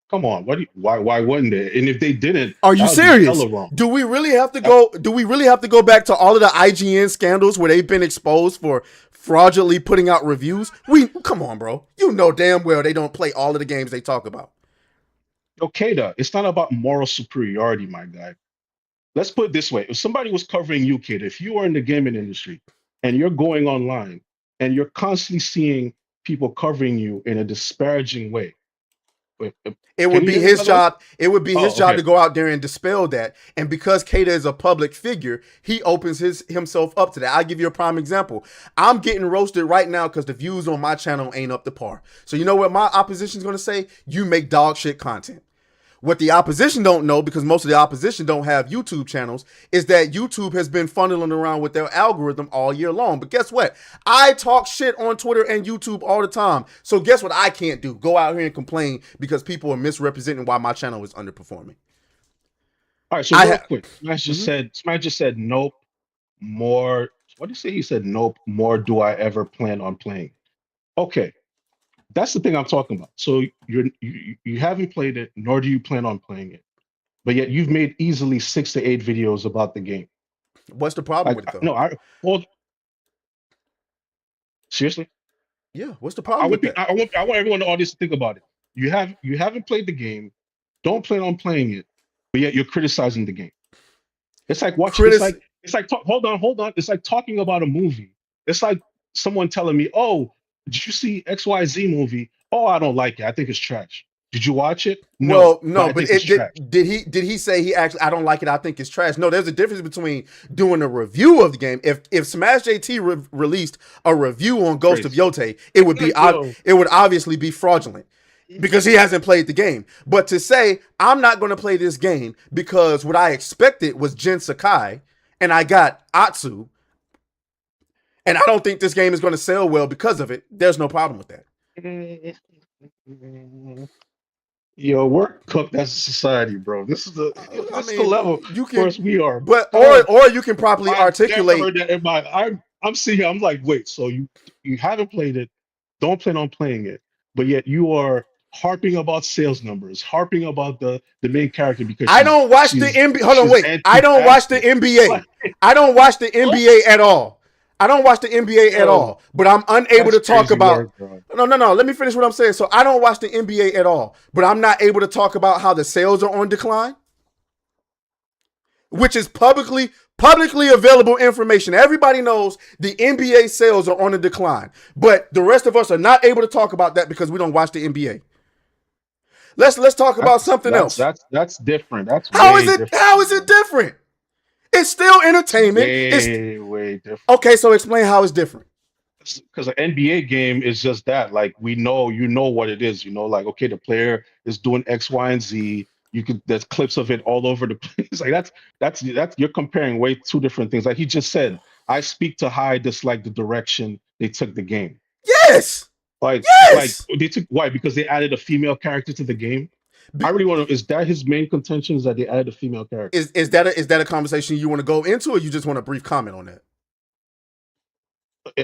Speaker 3: come on, why wouldn't they? And if they didn't,
Speaker 1: Are you
Speaker 3: that would be
Speaker 1: serious?
Speaker 3: hella wrong.
Speaker 1: Do we really have to
Speaker 3: That-
Speaker 1: go? Do we really have to go back to all of the IGN scandals where they've been exposed for fraudulently putting out reviews? We come on, bro. You know damn well they don't play all of the games they talk about.
Speaker 3: okay, it's not about moral superiority, my guy. Let's put it this way: if somebody was covering you, kid, if you are in the gaming industry and you're going online and you're constantly seeing people covering you in a disparaging way, wait,
Speaker 1: It
Speaker 3: can
Speaker 1: would
Speaker 3: you
Speaker 1: be
Speaker 3: hear me,
Speaker 1: his
Speaker 3: by the way?
Speaker 1: job. It would be his
Speaker 3: Oh,
Speaker 1: job
Speaker 3: okay.
Speaker 1: to go out there and dispel that. And because Kata is a public figure, he opens himself up to that. I'll give you a prime example. I'm getting roasted right now because the views on my channel ain't up to par. So you know what my opposition is going to say? You make dog shit content. What the opposition don't know, because most of the opposition don't have YouTube channels, is that YouTube has been funneling around with their algorithm all year long. But guess what? I talk shit on Twitter and YouTube all the time. So guess what I can't do? Go out here and complain because people are misrepresenting why my channel is underperforming.
Speaker 3: All right, so
Speaker 1: I
Speaker 3: real
Speaker 1: have.
Speaker 3: quick,
Speaker 1: Mhm.
Speaker 3: Smash just said nope. More. What did he say? He said nope. More do I ever plan on playing? Okay, that's the thing I'm talking about. So you haven't played it, nor do you plan on playing it, but yet you've made easily 6 to 8 videos about the game.
Speaker 1: What's the problem
Speaker 3: Like
Speaker 1: with it though?
Speaker 3: no, I hold seriously.
Speaker 1: Yeah, what's the problem with that?
Speaker 3: I want everyone in the audience to think about it. You haven't played the game, don't plan on playing it, but yet you're criticizing the game. It's like watch.
Speaker 1: Critic.
Speaker 3: It's like hold on. It's like talking about a movie. It's like someone telling me, "Oh, did you see XYZ movie? Oh, I don't like it. I think it's trash. Did you watch it? No,
Speaker 1: Well,
Speaker 3: but
Speaker 1: no,
Speaker 3: I
Speaker 1: but
Speaker 3: think it's
Speaker 1: it
Speaker 3: trash.
Speaker 1: did he say he actually I don't like it, I think it's trash. No, there's a difference between doing a review of the game. If Smash JT released a review on Ghost of
Speaker 3: Crazy,
Speaker 1: Yote, it would be
Speaker 3: yo.
Speaker 1: it would obviously be fraudulent because he hasn't played the game. But to say I'm not going to play this game because what I expected was Jin Sakai and I got Atsu and I don't think this game is going to sell well because of it, there's no problem with that.
Speaker 3: Yo, we're cooked as a society, bro.
Speaker 1: I
Speaker 3: This is the
Speaker 1: mean,
Speaker 3: level
Speaker 1: you
Speaker 3: where
Speaker 1: can,
Speaker 3: we are.
Speaker 1: but
Speaker 3: God,
Speaker 1: or you can properly
Speaker 3: I've never
Speaker 1: articulate.
Speaker 3: heard that in my. I'm sitting here. I'm like, wait. So you haven't played it, don't plan on playing it, but yet you are harping about sales numbers, harping about the main character because
Speaker 1: I don't watch the NBA. Hold on,
Speaker 3: she's
Speaker 1: wait. I don't watch the
Speaker 3: anti-fascist.
Speaker 1: NBA.
Speaker 3: Like
Speaker 1: I don't watch the
Speaker 3: what?
Speaker 1: NBA at all. I don't watch the NBA at
Speaker 3: Yo,
Speaker 1: all. But I'm unable
Speaker 3: that's
Speaker 1: to talk
Speaker 3: crazy
Speaker 1: about.
Speaker 3: work, bro.
Speaker 1: No. Let me finish what I'm saying. So I don't watch the NBA at all, but I'm not able to talk about how the sales are on decline, which is publicly available information. Everybody knows the NBA sales are on a decline, but the rest of us are not able to talk about that because we don't watch the NBA. Let's talk about something else.
Speaker 3: That's different. That's
Speaker 1: How is
Speaker 3: way
Speaker 1: it?
Speaker 3: different,
Speaker 1: How
Speaker 3: my
Speaker 1: is it
Speaker 3: guy.
Speaker 1: different? It's still
Speaker 3: It's
Speaker 1: entertainment. It's
Speaker 3: way different.
Speaker 1: okay. So explain how it's different.
Speaker 3: Because an NBA game is just that. Like we know, you know what it is. You know, like okay, the player is doing X, Y, and Z. You could there's clips of it all over the place. Like that's you're comparing way two different things. Like he just said, I speak to how I dislike the direction they took the game.
Speaker 1: Yes,
Speaker 3: Like
Speaker 1: yes.
Speaker 3: they took why? Because they added a female character to the game. I really want to. Is that his main contention? Is that they added a female character?
Speaker 1: Is that a conversation you want to go into, or you just want a brief comment on that?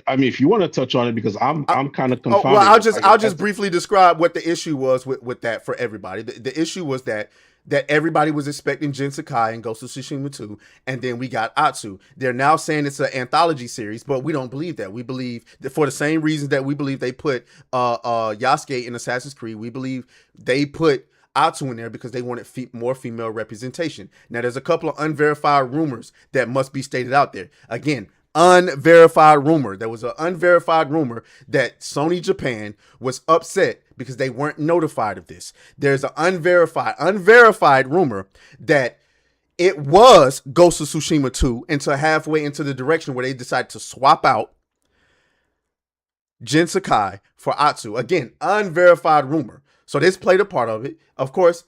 Speaker 3: I mean, if you want to touch on it, because
Speaker 1: I,
Speaker 3: I'm kind of
Speaker 1: oh well,
Speaker 3: confounded. If I
Speaker 1: I'll
Speaker 3: had
Speaker 1: just
Speaker 3: to,
Speaker 1: briefly describe what the issue was with that for everybody. The issue was that everybody was expecting Jin Sakai and Ghost of Tsushima 2, and then we got Atsu. They're now saying it's an anthology series, but we don't believe that. We believe that for the same reasons that we believe they put Yasuke in Assassin's Creed, we believe they put Atsu in there because they wanted more female representation. Now, there's a couple of unverified rumors that must be stated out there. Again, unverified rumor. There was an unverified rumor that Sony Japan was upset because they weren't notified of this. There's an unverified rumor that it was Ghost of Tsushima 2 until halfway into the direction where they decided to swap out Jin Sakai for Atsu. Again, unverified rumor. So this played a part of it. Of course,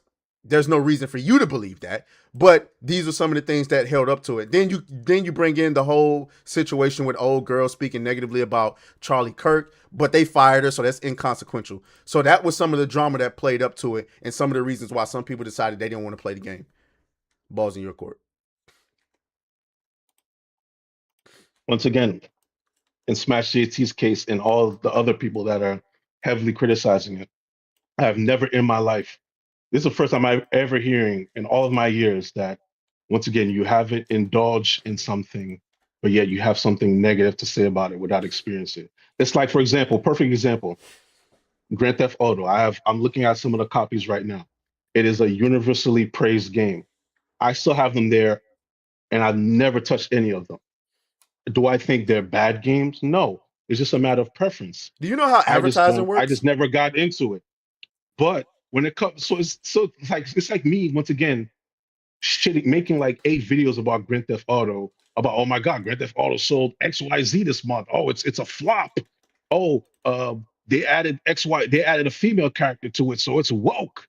Speaker 1: There's no reason for you to believe that, but these are some of the things that held up to it. Then you bring in the whole situation with old girl speaking negatively about Charlie Kirk, but they fired her, so that's inconsequential. So that was some of the drama that played up to it, and some of the reasons why some people decided they didn't want to play the game. Balls in your court.
Speaker 3: Once again, in Smash JT's case and all the other people that are heavily criticizing it, I have never in my life, this is the first time I'm ever hearing in all of my years that once again you haven't indulged in something, but yet you have something negative to say about it without experiencing it. It's like, for example, perfect example, Grand Theft Auto. I'm looking at some of the copies right now. It is a universally praised game. I still have them there, and I've never touched any of them. Do I think they're bad games? No. It's just a matter of preference.
Speaker 1: Do you know how
Speaker 3: I just
Speaker 1: advertising
Speaker 3: don't. I
Speaker 1: works?
Speaker 3: just never got into it. But when it comes, it's like me once again, shitting, making like 8 videos about Grand Theft Auto. About, oh my god, Grand Theft Auto sold XYZ this month. Oh, it's a flop. Oh, they added XY. They added a female character to it, so it's woke.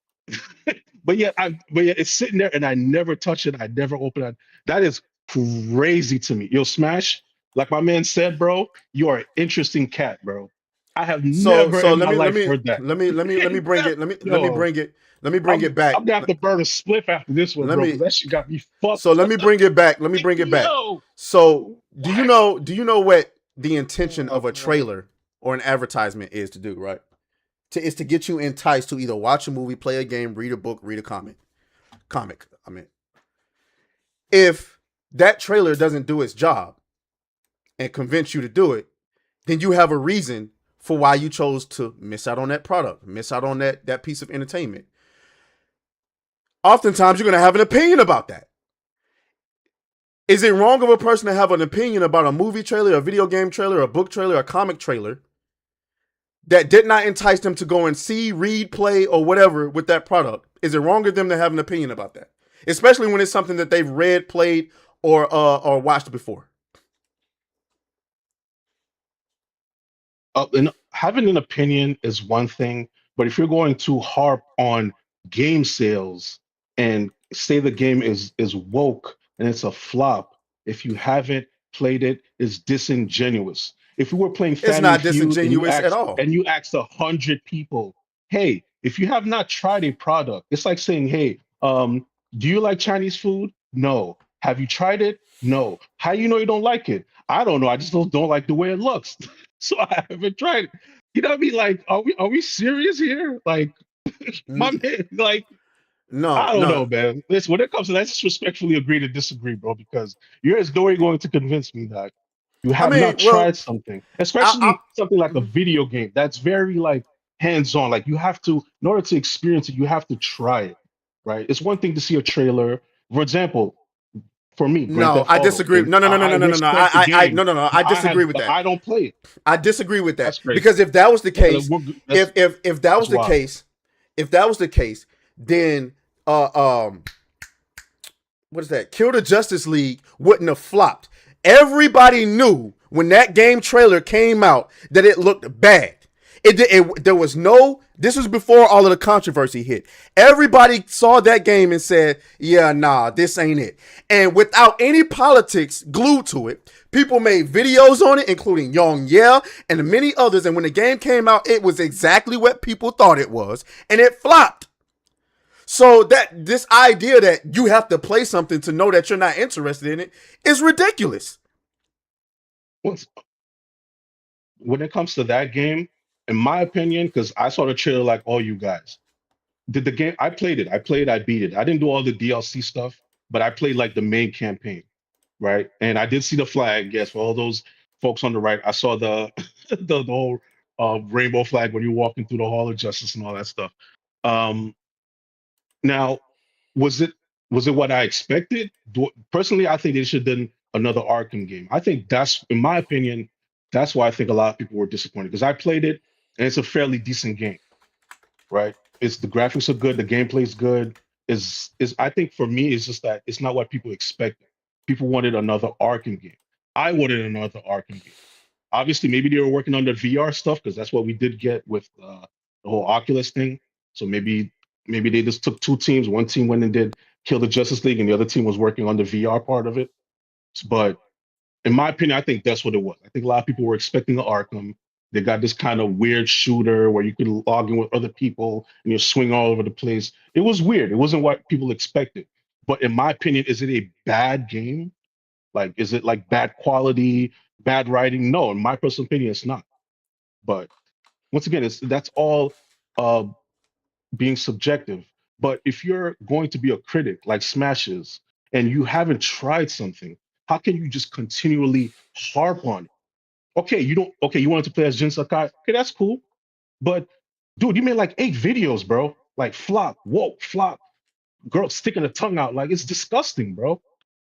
Speaker 3: But yet it's sitting there and I never touch it. I never open it. That is crazy to me. Yo, Smash, like my man said, bro, you are an interesting cat, bro. I have
Speaker 1: So
Speaker 3: never
Speaker 1: so
Speaker 3: in
Speaker 1: let
Speaker 3: my
Speaker 1: me let
Speaker 3: life
Speaker 1: me
Speaker 3: heard that.
Speaker 1: let me let me let me bring
Speaker 3: Never-
Speaker 1: it.
Speaker 3: Yo,
Speaker 1: Let me bring
Speaker 3: I'm
Speaker 1: it back.
Speaker 3: I'm gonna have to burn a spliff after this one,
Speaker 1: Let
Speaker 3: bro,
Speaker 1: me
Speaker 3: because that shit got me
Speaker 1: so
Speaker 3: fucked
Speaker 1: let
Speaker 3: up.
Speaker 1: me bring it back. Let me bring it back.
Speaker 3: Yo,
Speaker 1: So
Speaker 3: what?
Speaker 1: do you know what the intention
Speaker 3: Oh
Speaker 1: of a
Speaker 3: man.
Speaker 1: trailer or an advertisement is to do, right? Is to get you enticed to either watch a movie, play a game, read a book, read a comic. I mean, if that trailer doesn't do its job and convince you to do it, then you have a reason for why you chose to miss out on that product, miss out on that piece of entertainment. Oftentimes, you're going to have an opinion about that. Is it wrong of a person to have an opinion about a movie trailer, a video game trailer, a book trailer, a comic trailer that did not entice them to go and see, read, play, or whatever with that product? Is it wrong of them to have an opinion about that? Especially when it's something that they've read, played, or watched before.
Speaker 3: And having an opinion is one thing, but if you're going to harp on game sales and say the game is woke and it's a flop, if you haven't played it, it's disingenuous. If you were playing
Speaker 1: It's
Speaker 3: Family
Speaker 1: not
Speaker 3: Feud and
Speaker 1: disingenuous at all.
Speaker 3: you asked 100 people, hey, if you have not tried a product, it's like saying, hey, do you like Chinese food? No. Have you tried it? No. How you know you don't like it? I don't know. I just don't like the way it looks. So I haven't tried it. You know what I mean? Like, are we serious here? Like, my man, like,
Speaker 1: No,
Speaker 3: I don't
Speaker 1: no.
Speaker 3: know, man. Listen, when it comes to that, I just respectfully agree to disagree, bro, because there's no way going to convince me that you
Speaker 1: I
Speaker 3: have not
Speaker 1: mean, well,
Speaker 3: tried something,
Speaker 1: I
Speaker 3: especially something like a video game that's very like hands-on. Like you have to, in order to experience it, you have to try it, right? It's one thing to see a trailer. For example, for me, Grand
Speaker 1: no,
Speaker 3: Theft
Speaker 1: I
Speaker 3: Auto,
Speaker 1: disagree.
Speaker 3: and
Speaker 1: No, no, no, no,
Speaker 3: I
Speaker 1: no, no, no, no.
Speaker 3: respect the game,
Speaker 1: No, no, no.
Speaker 3: but
Speaker 1: I disagree with that.
Speaker 3: I don't play it.
Speaker 1: I disagree with that
Speaker 3: That's crazy.
Speaker 1: because if that was the
Speaker 3: Yeah, like,
Speaker 1: case, if that was
Speaker 3: that's
Speaker 1: the
Speaker 3: wild.
Speaker 1: case, if that was the case, then what is that? Kill the Justice League wouldn't have flopped. Everybody knew when that game trailer came out that it looked bad. There was no. This was before all of the controversy hit. Everybody saw that game and said, "Yeah, nah, this ain't it." And without any politics glued to it, people made videos on it, including Young Yeah and many others. And when the game came out, it was exactly what people thought it was, and it flopped. So that this idea that you have to play something to know that you're not interested in it is ridiculous.
Speaker 3: Once when it comes to that game, in my opinion, because I saw the trailer like all you guys, did the game I played it. I played, I beat it. I didn't do all the DLC stuff, but I played like the main campaign, right? And I did see the flag, yes, for all those folks on the right. I saw the the whole rainbow flag when you're walking through the Hall of Justice and all that stuff. Um, Now, was it what I expected? Personally, I think they should have done another Arkham game. I think that's, in my opinion, that's why I think a lot of people were disappointed because I played it and it's a fairly decent game, right? It's the graphics are good, the gameplay's good. Is I think for me, it's just that it's not what people expected. People wanted another Arkham game. I wanted another Arkham game. Obviously, maybe they were working on the VR stuff because that's what we did get with the whole Oculus thing. So maybe Maybe they just took two teams. One team went and did Kill the Justice League, and the other team was working on the VR part of it. But in my opinion, I think that's what it was. I think a lot of people were expecting the Arkham. They got this kind of weird shooter where you could log in with other people and you swing all over the place. It was weird. It wasn't what people expected. But in my opinion, is it a bad game? Like, is it like bad quality, bad writing? No, in my personal opinion, it's not. But once again, that's all uh, being subjective. But if you're going to be a critic like Smash is, and you haven't tried something, how can you just continually harp on it? Okay, you don't. Okay, you wanted to play as Jin Sakai. Okay, that's cool. But dude, you made like 8 videos, bro. Like flop, woke, flop, girl sticking her tongue out. Like it's disgusting, bro.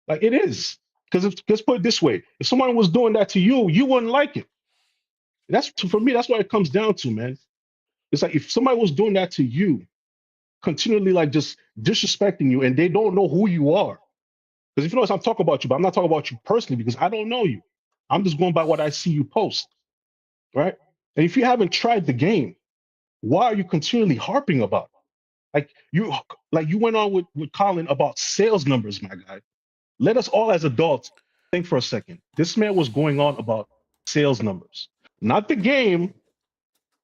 Speaker 3: Like it is. Because let's put it this way: if someone was doing that to you, you wouldn't like it. That's for me. That's what it comes down to, man. It's like if somebody was doing that to you, continually like just disrespecting you, and they don't know who you are. Because if you notice, I'm talking about you, but I'm not talking about you personally because I don't know you. I'm just going by what I see you post, right? And if you haven't tried the game, why are you continually harping about it? Like you went on with Colin about sales numbers, my guy. Let us all as adults think for a second. This man was going on about sales numbers, not the game,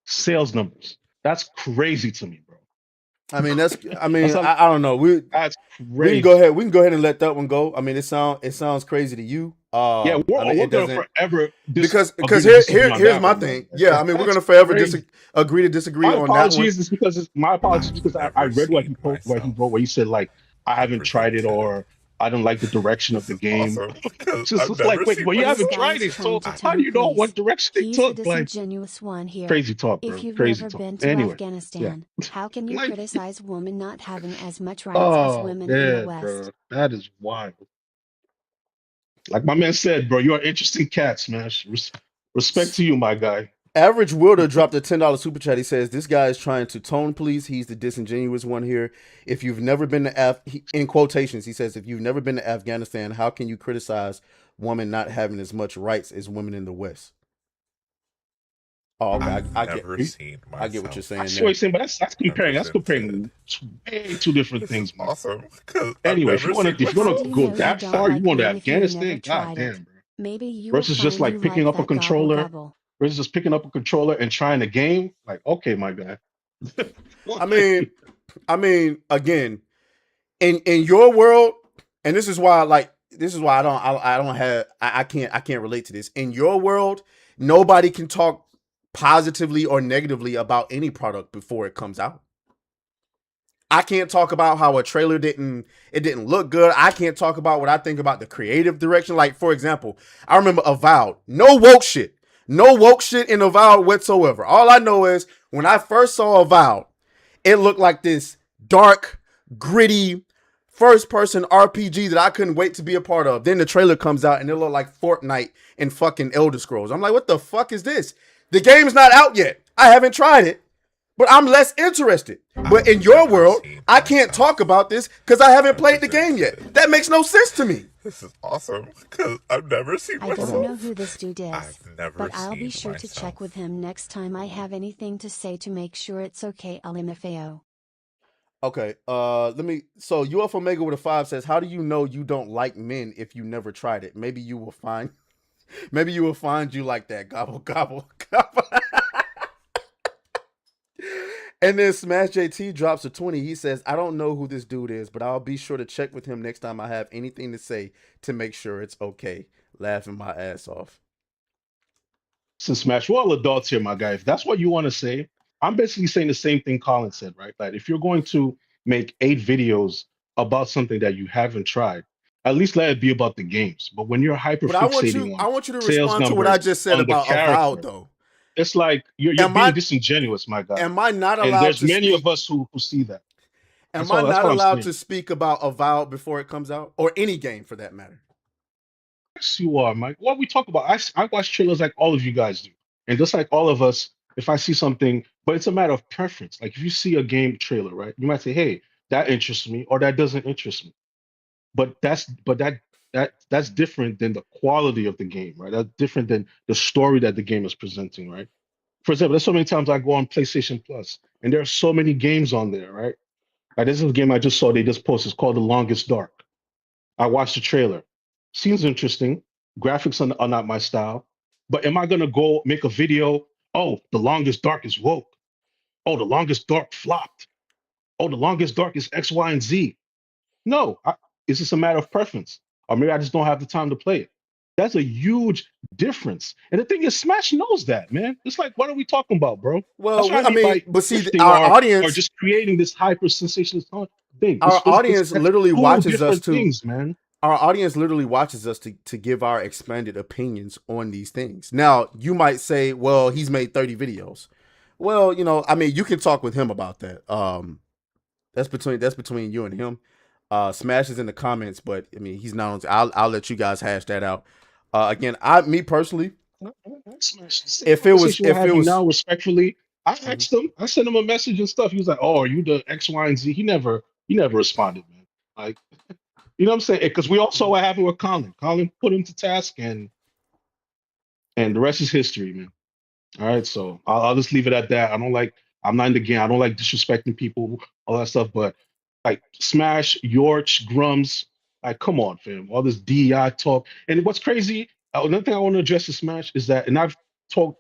Speaker 3: sales numbers. That's crazy to me, bro.
Speaker 1: I mean, that's. I
Speaker 3: That's
Speaker 1: mean,
Speaker 3: a,
Speaker 1: I don't know.
Speaker 3: that's
Speaker 1: We can go
Speaker 3: crazy.
Speaker 1: ahead. We can go ahead and let that one go. I mean, it sounds crazy to you.
Speaker 3: Yeah,
Speaker 1: I mean,
Speaker 3: we're
Speaker 1: it
Speaker 3: gonna
Speaker 1: doesn't
Speaker 3: forever
Speaker 1: because
Speaker 3: agree to disagree on
Speaker 1: here's
Speaker 3: that
Speaker 1: my
Speaker 3: one, my
Speaker 1: thing.
Speaker 3: guy.
Speaker 1: Yeah, I mean, we're
Speaker 3: That's
Speaker 1: gonna forever
Speaker 3: crazy.
Speaker 1: agree to disagree
Speaker 3: My
Speaker 1: on that one.
Speaker 3: apologies is because my apologies
Speaker 2: I've
Speaker 3: because I
Speaker 2: never
Speaker 3: read what
Speaker 2: seen
Speaker 3: what he
Speaker 2: myself
Speaker 3: wrote where he said like I haven't tried it
Speaker 2: represented.
Speaker 3: or I don't like the direction of
Speaker 2: This
Speaker 3: the
Speaker 2: is
Speaker 3: game.
Speaker 2: awesome because
Speaker 3: It's just
Speaker 2: I've
Speaker 3: it's like
Speaker 2: never
Speaker 3: wait,
Speaker 2: seen
Speaker 3: well you
Speaker 4: This
Speaker 3: haven't
Speaker 2: myself.
Speaker 4: guy
Speaker 3: tried
Speaker 4: is
Speaker 3: it,
Speaker 4: trying
Speaker 3: so
Speaker 4: to
Speaker 2: I,
Speaker 3: how
Speaker 4: turn
Speaker 3: do you know
Speaker 4: police.
Speaker 3: what direction they
Speaker 4: He's the
Speaker 3: took? Like
Speaker 4: disingenuous one here.
Speaker 3: crazy talk,
Speaker 4: If
Speaker 3: bro.
Speaker 4: you've
Speaker 3: Crazy
Speaker 4: never
Speaker 3: talk.
Speaker 4: been to
Speaker 3: Anyway, yeah.
Speaker 4: Afghanistan, how can you
Speaker 3: Like
Speaker 4: criticize women not having as much rights as
Speaker 3: oh
Speaker 4: women in the
Speaker 3: man,
Speaker 4: West?
Speaker 3: bro, that is wild. Like my man said, bro, you are interesting cat, Smash. Respect to you, my guy.
Speaker 1: Average Wilder dropped a $10 super chat. He says this guy is trying to tone police. He's the disingenuous one here. If you've never been to in quotations, he says if you've never been to Afghanistan, how can you criticize women not having as much rights as women in the West? Oh, okay.
Speaker 2: I've
Speaker 1: I get
Speaker 2: never
Speaker 3: You-
Speaker 2: seen
Speaker 1: I get what you're
Speaker 2: myself
Speaker 3: I
Speaker 1: saying
Speaker 3: see what you're
Speaker 1: there.
Speaker 3: saying, but that's comparing. That's
Speaker 2: represented.
Speaker 3: comparing way two different
Speaker 2: This is
Speaker 3: things, man.
Speaker 2: awesome because I've
Speaker 3: Anyway,
Speaker 2: never seen
Speaker 3: if you
Speaker 4: How
Speaker 3: wanna
Speaker 4: do you
Speaker 2: myself.
Speaker 3: go
Speaker 4: know you
Speaker 3: that
Speaker 4: don't
Speaker 3: far, you
Speaker 4: like
Speaker 3: want to
Speaker 4: men if you never
Speaker 3: Afghanistan, god
Speaker 4: tried it?
Speaker 3: damn, bro.
Speaker 4: Maybe you will
Speaker 3: Versus just
Speaker 4: find you
Speaker 3: like picking
Speaker 4: like
Speaker 3: up a
Speaker 4: that gobble
Speaker 3: controller,
Speaker 4: gobble.
Speaker 3: versus just picking up a controller and trying a game. Like, okay, my guy.
Speaker 1: I
Speaker 3: Like,
Speaker 1: mean, again, in your world, and this is why I don't have I can't relate to this. In your world, nobody can talk positively or negatively about any product before it comes out. I can't talk about how a trailer didn't look good. I can't talk about what I think about the creative direction. Like for example, I remember Avowed. No woke shit. No woke shit in Avowed whatsoever. All I know is when I first saw Avowed, it looked like this dark, gritty, first person RPG that I couldn't wait to be a part of. Then the trailer comes out and it looked like Fortnite and fucking Elder Scrolls. I'm like, what the fuck is this? The game's not out yet. I haven't tried it, but I'm less interested. But
Speaker 2: I've
Speaker 1: in your
Speaker 2: never
Speaker 1: world,
Speaker 2: seen
Speaker 1: I can't talk
Speaker 2: myself
Speaker 1: about this because I haven't played the game
Speaker 2: represented.
Speaker 1: yet. That makes no sense to me.
Speaker 2: This is awesome because I've never seen
Speaker 4: I
Speaker 1: Hold
Speaker 4: don't
Speaker 1: on.
Speaker 4: know
Speaker 2: myself.
Speaker 4: who this dude is,
Speaker 2: I've never
Speaker 4: but I'll be
Speaker 2: seen
Speaker 4: sure to check with
Speaker 2: myself.
Speaker 4: him next time I have anything to say to make sure it's okay, LMFAO.
Speaker 1: Okay. Let me. So UF Omega with a 5 says, "How do you know you don't like men if you never tried it? Maybe you will find. Maybe you will find you like that. Gobble gobble gobble." And then Smash JT drops a 20. He says, I don't know who this dude is, but I'll be sure to check with him next time I have anything to say to make sure it's okay. Laughing my ass off.
Speaker 3: since Smash, we're all adults here, my guy. If that's what you want to say, I'm basically saying the same thing Colin said, right? Like, if you're going to make 8 videos about something that you haven't tried, at least let it be about the games. But when you're hyper
Speaker 1: But
Speaker 3: fixating
Speaker 1: I
Speaker 3: on
Speaker 1: want you to
Speaker 3: sales
Speaker 1: respond to what I
Speaker 3: numbers,
Speaker 1: just said
Speaker 3: on the
Speaker 1: about Avowed
Speaker 3: character,
Speaker 1: though.
Speaker 3: it's like you're
Speaker 1: Am
Speaker 3: being
Speaker 1: I
Speaker 3: disingenuous, my guy.
Speaker 1: am I not
Speaker 3: And
Speaker 1: allowed
Speaker 3: there's
Speaker 1: to
Speaker 3: many of
Speaker 1: speak?
Speaker 3: us who see that.
Speaker 1: Am I
Speaker 3: That's
Speaker 1: not
Speaker 3: all I'm
Speaker 1: allowed
Speaker 3: saying.
Speaker 1: to speak about Avowed before it comes out? Or any game for that matter?
Speaker 3: Yes, you are, Mike. What we talk about, I watch trailers like all of you guys do, and just like all of us, if I see something, but it's a matter of preference. Like if you see a game trailer, right, you might say, "Hey, that interests me," or "That doesn't interest me." But that's different than the quality of the game, right? That's different than the story that the game is presenting, right? For example, there's so many times I go on PlayStation Plus, and there are so many games on there, right? This is a game I just saw. They just posted. It's called The Longest Dark. I watched the trailer. Seems interesting. Graphics are not my style. But am I gonna go make a video? Oh, The Longest Dark is woke. Oh, The Longest Dark flopped. Oh, The Longest Dark is X, Y, and Z. No, it's just a matter of preference. Or maybe I just don't have the time to play it. That's a huge difference. And the thing is, Smash knows that, man. It's like, what are we talking about, bro? That's
Speaker 1: Well,
Speaker 3: why I
Speaker 1: I
Speaker 3: mean
Speaker 1: mean,
Speaker 3: by
Speaker 1: but see,
Speaker 3: drifting
Speaker 1: our
Speaker 3: or
Speaker 1: audience,
Speaker 3: just creating this hyper sensational thing.
Speaker 1: our
Speaker 3: It's
Speaker 1: audience
Speaker 3: that's
Speaker 1: literally
Speaker 3: two
Speaker 1: watches us
Speaker 3: different
Speaker 1: to
Speaker 3: things, man.
Speaker 1: our audience literally watches us to give our expanded opinions on these things. Now, you might say, well, he's made 30 videos. Well, I mean, you can talk with him about that. That's between you and him. Smash is in the comments, but I mean, he's not on. I'll let you guys hash that out. Again, me personally,
Speaker 3: Smash. The same
Speaker 1: if it was
Speaker 3: conversation we're
Speaker 1: if it
Speaker 3: having
Speaker 1: was
Speaker 3: now, respectfully, I
Speaker 1: Mhm.
Speaker 3: asked him. I sent him a message and stuff. He was like, "Oh, are you the X, Y, and Z?" He never responded, man. Like, you know what I'm saying? Because we also what happened with Colin. Colin put him to task, and the rest is history, man. All right, so I'll just leave it at that. I'm not in the game. I don't like disrespecting people, all that stuff. But like Smash, Yorch, Grums, like come on, fam. All this DEI talk. And what's crazy, another thing I want to address to Smash is that, and I've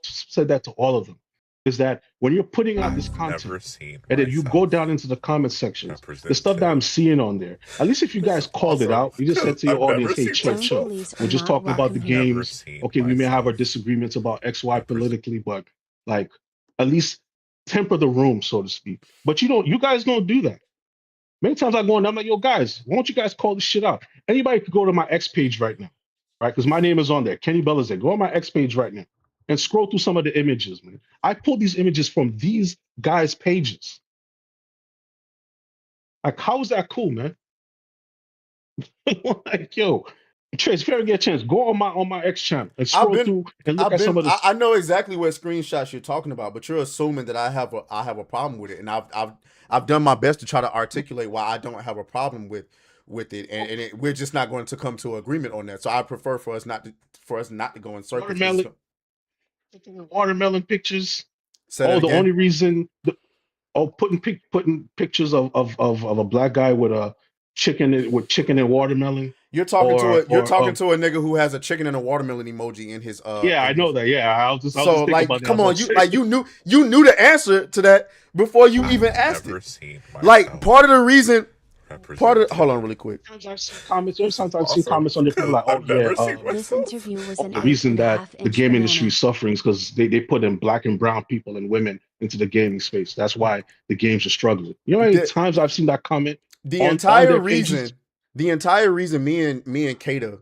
Speaker 3: said that to all of them, is that when you're putting out this
Speaker 5: I've
Speaker 3: content
Speaker 5: never seen
Speaker 3: and then you go
Speaker 5: myself
Speaker 3: down into the comment sections, the stuff that I'm
Speaker 5: represented.
Speaker 3: seeing on there, at least if you guys called it
Speaker 5: Also,
Speaker 3: out, you just said to your
Speaker 5: I've
Speaker 3: audience,
Speaker 5: never
Speaker 3: hey,
Speaker 5: seen
Speaker 3: chill,
Speaker 4: Tone
Speaker 3: chill.
Speaker 5: myself.
Speaker 4: police
Speaker 3: We're
Speaker 4: are
Speaker 3: just
Speaker 4: not
Speaker 3: talking about
Speaker 5: I've
Speaker 3: the
Speaker 4: welcome here.
Speaker 5: never
Speaker 3: games.
Speaker 5: seen
Speaker 3: Okay, we may have our
Speaker 5: myself
Speaker 3: disagreements about X, Y
Speaker 5: represented.
Speaker 3: politically, but like at least temper the room, so to speak. But you guys don't do that. Many times I go and I'm like, yo, guys, why don't you guys call this shit out? Anybody could go to my X page right now, right? Because my name is on there. Kenny Bell is there. Go on my X page right now and scroll through some of the images, man. I pulled these images from these guys' pages. Like, how is that cool, man? Like, yo, Trace, if you ever get a chance, go on my X channel and
Speaker 1: I've
Speaker 3: scroll
Speaker 1: been
Speaker 3: through and look
Speaker 1: I've
Speaker 3: at some
Speaker 1: been
Speaker 3: of this.
Speaker 1: I know exactly what screenshots you're talking about, but you're assuming that I have a problem with it, and I've done my best to try to articulate why I don't have a problem with it, and we're just not going to come to agreement on that. So I prefer for us not to go in circles because
Speaker 3: Watermelon, watermelon pictures.
Speaker 1: say that
Speaker 3: Oh, the
Speaker 1: again.
Speaker 3: only reason oh, putting pictures of a black guy with a chicken and watermelon,
Speaker 1: You're talking to
Speaker 3: or
Speaker 1: a nigga who has a chicken and a watermelon emoji in his
Speaker 3: yeah, I
Speaker 1: in
Speaker 3: know
Speaker 1: his.
Speaker 3: that. Yeah, I'll
Speaker 1: So
Speaker 3: just think about
Speaker 1: like,
Speaker 3: that. I
Speaker 1: come
Speaker 3: was about
Speaker 1: on,
Speaker 3: to
Speaker 1: you
Speaker 3: say.
Speaker 1: like you knew the answer to that before you even
Speaker 5: I've
Speaker 1: asked it.
Speaker 5: never seen
Speaker 1: Like
Speaker 5: myself
Speaker 1: part of the reason, hold
Speaker 5: represented.
Speaker 1: on really quick.
Speaker 3: Sometimes I've seen comments. Sometimes I've seen
Speaker 5: Also,
Speaker 3: comments on there. People like, oh
Speaker 5: I've
Speaker 3: yeah,
Speaker 5: never seen
Speaker 4: This
Speaker 5: myself.
Speaker 4: interview was
Speaker 3: oh,
Speaker 4: an
Speaker 3: the
Speaker 4: eighth
Speaker 3: reason
Speaker 4: and a
Speaker 3: that
Speaker 4: half
Speaker 3: the
Speaker 4: inch
Speaker 3: game industry
Speaker 4: banana.
Speaker 3: is suffering is because they put in black and brown people and women into the gaming space. That's why the games are struggling. You know how many
Speaker 1: The
Speaker 3: times I've seen that comment
Speaker 1: the
Speaker 3: on
Speaker 1: entire
Speaker 3: their pages?
Speaker 1: reason, the entire reason me and Kata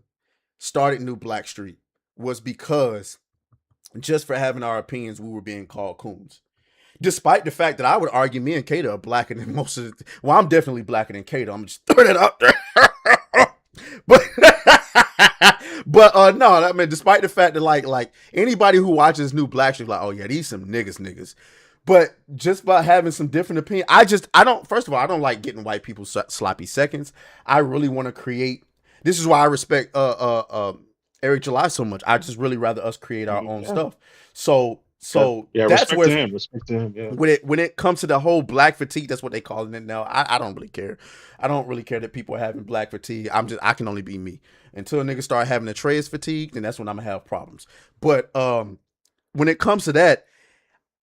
Speaker 1: started New Black Street was because just for having our opinions, we were being called coons. Despite the fact that I would argue me and Kata are blacker than most of the, well, I'm definitely blacker than Kata. I'm just throwing it out there. but but no, I mean, despite the fact that like anybody who watches New Black Street, like, oh yeah, these some niggas. But just by having some different opinion, I don't. First of all, I don't like getting white people sloppy seconds. I really want to create. This is why I respect Eric July so much. I just really rather us create our own
Speaker 3: Yeah,
Speaker 1: stuff. So
Speaker 3: yeah,
Speaker 1: so
Speaker 3: yeah.
Speaker 1: that's
Speaker 3: Respect
Speaker 1: where
Speaker 3: to him. Respect to him. Yeah.
Speaker 1: when it comes to the whole black fatigue, that's what they call it now. I don't really care. I don't really care that people are having black fatigue. I can only be me. Until niggas start having a Atreus fatigue, then that's when I'm gonna have problems. But when it comes to that,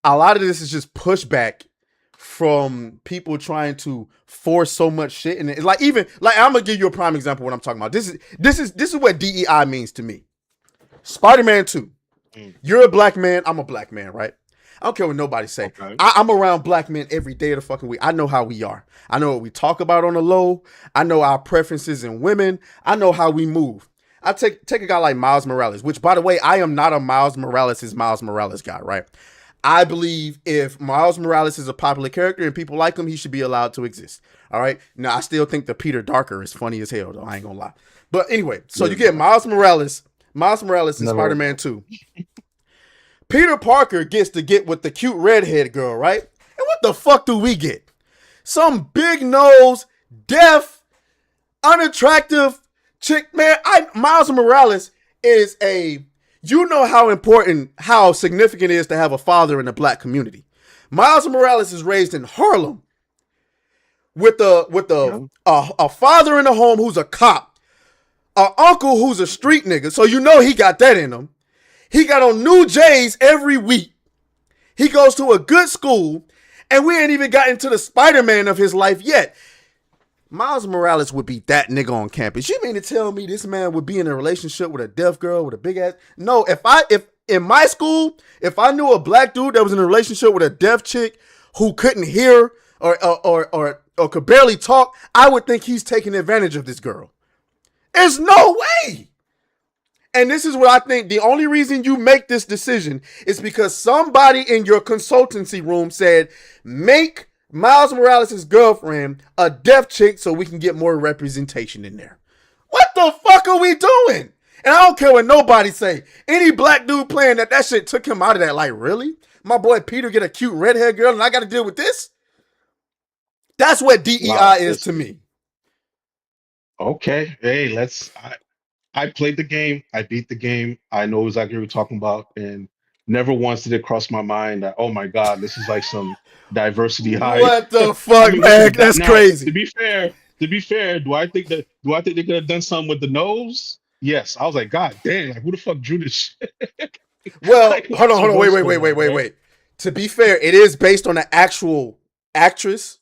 Speaker 1: a lot of this is just pushback from people trying to force so much shit. And it's like, even like, I'm gonna give you a prime example of what I'm talking about. This is what DEI means to me. Spider-Man 2.
Speaker 3: Mm,
Speaker 1: You're a black man, I'm a black man, right? I don't care what nobody say.
Speaker 3: okay.
Speaker 1: I'm around black men every day of the fucking week. I know how we are. I know what we talk about on the low. I know our preferences in women. I know how we move. I take a guy like Miles Morales, which, by the way, I am not a Miles Morales guy, right? I believe if Miles Morales is a popular character and people like him, he should be allowed to exist. All right. Now, I still think the Peter Darker is funny as hell, though. I ain't gonna lie. But anyway, so
Speaker 3: Yeah,
Speaker 1: you get Miles Morales in
Speaker 3: never heard
Speaker 1: Spider-Man 2. Peter Parker gets to get with the cute redhead girl, right? And what the fuck do we get? Some big nose, deaf, unattractive chick. Man, Miles Morales is you know how important, how significant it is to have a father in the black community. Miles Morales is raised in Harlem. with
Speaker 3: Yeah.
Speaker 1: a father in the home who's a cop, a uncle who's a street nigga. So you know he got that in him. He got on new J's every week. He goes to a good school, and we ain't even gotten to the Spider-Man of his life yet. Miles Morales would be that nigga on campus. You mean to tell me this man would be in a relationship with a deaf girl with a big ass? No, if in my school, if I knew a black dude that was in a relationship with a deaf chick who couldn't hear or could barely talk, I would think he's taking advantage of this girl. There's no way. And this is what I think the only reason you make this decision is because somebody in your consultancy room said, make Miles Morales' girlfriend a deaf chick so we can get more representation in there. What the fuck are we doing? And I don't care what nobody say. Any black dude playing that shit took him out of that. Like, really? My boy Peter get a cute redhead girl and I got to deal with this? That's what DEI
Speaker 3: Wow.
Speaker 1: is to me.
Speaker 3: Okay. Hey, I played the game. I beat the game. I know exactly what you're talking about, and never once did it cross my mind that, oh my God, this is like some diversity hype.
Speaker 1: What the
Speaker 3: I
Speaker 1: fuck,
Speaker 3: mean, listen,
Speaker 1: man? That's
Speaker 3: now
Speaker 1: crazy.
Speaker 3: to be fair, do I think they could have done something with the nose? Yes. I was like, God damn, like who the fuck drew this shit?
Speaker 1: Well,
Speaker 3: Like,
Speaker 1: hold
Speaker 3: what's
Speaker 1: on,
Speaker 3: your
Speaker 1: wait,
Speaker 3: nose
Speaker 1: wait,
Speaker 3: going
Speaker 1: wait, wait,
Speaker 3: on,
Speaker 1: wait,
Speaker 3: bro?
Speaker 1: wait. To be fair, it is based on an actual actress,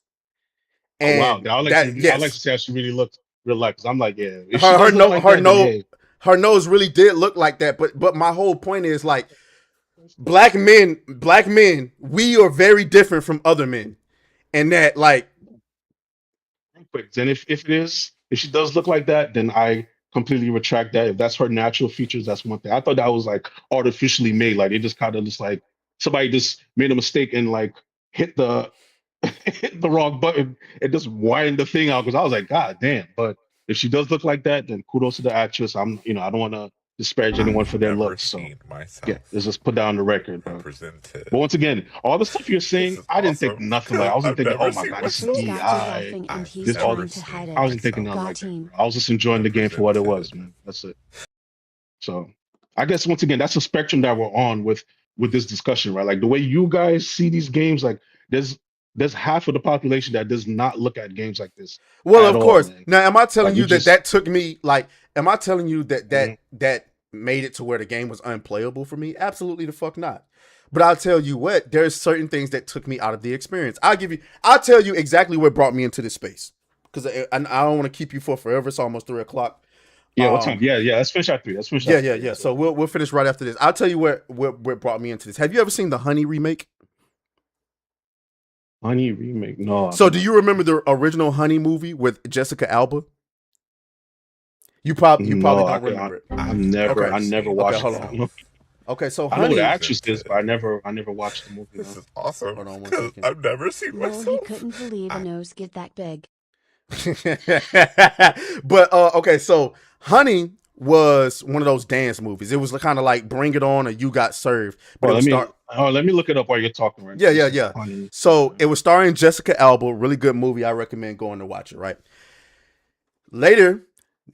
Speaker 3: Oh wow.
Speaker 1: and that
Speaker 3: I like to
Speaker 1: yes,
Speaker 3: see how she really looked real life. 'Cause I'm like, yeah, if she
Speaker 1: her her
Speaker 3: does look
Speaker 1: no
Speaker 3: like
Speaker 1: her
Speaker 3: that, then
Speaker 1: no
Speaker 3: yeah.
Speaker 1: her nose really did look like that. But my whole point is like black men, we are very different from other men, and that like
Speaker 3: Real quick. Then if she does look like that, then I completely retract that. If that's her natural features, that's one thing. I thought that was like artificially made. Like it just kind of just like somebody just made a mistake and like hit the hit the wrong button and just widened the thing out because I was like, God damn. But if she does look like that, then kudos to the actress. I don't want to disparage anyone
Speaker 5: I've
Speaker 3: for their
Speaker 5: never
Speaker 3: looks. So
Speaker 5: seen
Speaker 3: yeah,
Speaker 5: myself
Speaker 3: let's just put down the record, bro. But
Speaker 5: represented.
Speaker 3: once again, all the stuff you're
Speaker 5: This
Speaker 3: saying,
Speaker 5: is
Speaker 3: I didn't think
Speaker 5: awesome
Speaker 3: nothing like
Speaker 5: because
Speaker 3: I wasn't
Speaker 5: I've
Speaker 3: thinking,
Speaker 5: never
Speaker 3: oh my
Speaker 5: seen
Speaker 3: God, this is
Speaker 4: He's
Speaker 5: myself.
Speaker 4: got you
Speaker 3: DEI.
Speaker 4: laughing and
Speaker 5: I've
Speaker 4: he's
Speaker 3: This all
Speaker 5: never
Speaker 4: trying
Speaker 3: this.
Speaker 4: to
Speaker 5: seen
Speaker 4: hide
Speaker 3: I
Speaker 4: it.
Speaker 3: wasn't thinking
Speaker 5: myself
Speaker 3: nothing
Speaker 4: Got
Speaker 3: like that,
Speaker 4: him.
Speaker 3: bro. I was just enjoying the game for what it was,
Speaker 5: represented.
Speaker 3: man. That's it. So I guess once again, that's the spectrum that we're on with this discussion, right? Like the way you guys see these games, like there's half of the population that does not look at games like this
Speaker 1: well,
Speaker 3: at
Speaker 1: of
Speaker 3: all,
Speaker 1: course.
Speaker 3: man.
Speaker 1: Now, am I
Speaker 3: Like
Speaker 1: telling
Speaker 3: we
Speaker 1: you that
Speaker 3: just
Speaker 1: that took me like? Am I telling you that
Speaker 3: mhm.
Speaker 1: that made it to where the game was unplayable for me? Absolutely the fuck not. But I'll tell you what, there's certain things that took me out of the experience. I'll tell you exactly what brought me into this space. Because I don't want to keep you for forever. It's almost 3 o'clock.
Speaker 3: Yeah, what time?
Speaker 1: Um,
Speaker 3: Yeah. Let's finish at three. Let's finish
Speaker 1: yeah,
Speaker 3: at
Speaker 1: yeah,
Speaker 3: three. Yeah,
Speaker 1: yeah.
Speaker 3: so
Speaker 1: So we'll finish right after this. I'll tell you what brought me into this. Have you ever seen the Honey remake?
Speaker 3: Honey remake. No, I've
Speaker 1: So do
Speaker 3: not.
Speaker 1: you remember the original Honey movie with Jessica Alba? You probably
Speaker 3: No,
Speaker 1: don't remember it. Okay.
Speaker 3: I
Speaker 5: Never
Speaker 3: never
Speaker 5: seen
Speaker 1: Okay,
Speaker 3: watched
Speaker 1: hold
Speaker 3: it.
Speaker 5: this
Speaker 3: I don't
Speaker 1: on.
Speaker 3: know.
Speaker 5: movie
Speaker 1: Okay, so
Speaker 3: I know who the
Speaker 1: Honey.
Speaker 3: actress is, but
Speaker 5: represented.
Speaker 3: I never watched the movie.
Speaker 5: This
Speaker 3: No.
Speaker 5: is awesome
Speaker 1: Hold on one
Speaker 5: because
Speaker 1: second.
Speaker 5: I've never seen
Speaker 4: No, he
Speaker 5: myself.
Speaker 4: couldn't believe a
Speaker 5: I,
Speaker 4: nose get that big.
Speaker 1: But okay, so Honey was one of those dance movies. It was kind of like Bring It On or You Got Served, but it was start.
Speaker 3: Let me look it up while you're talking right now.
Speaker 1: Yeah,
Speaker 3: You
Speaker 1: yeah,
Speaker 3: said
Speaker 1: yeah.
Speaker 3: Honey.
Speaker 1: So it was starring Jessica Alba. Really good movie. I recommend going to watch it. Right. Later,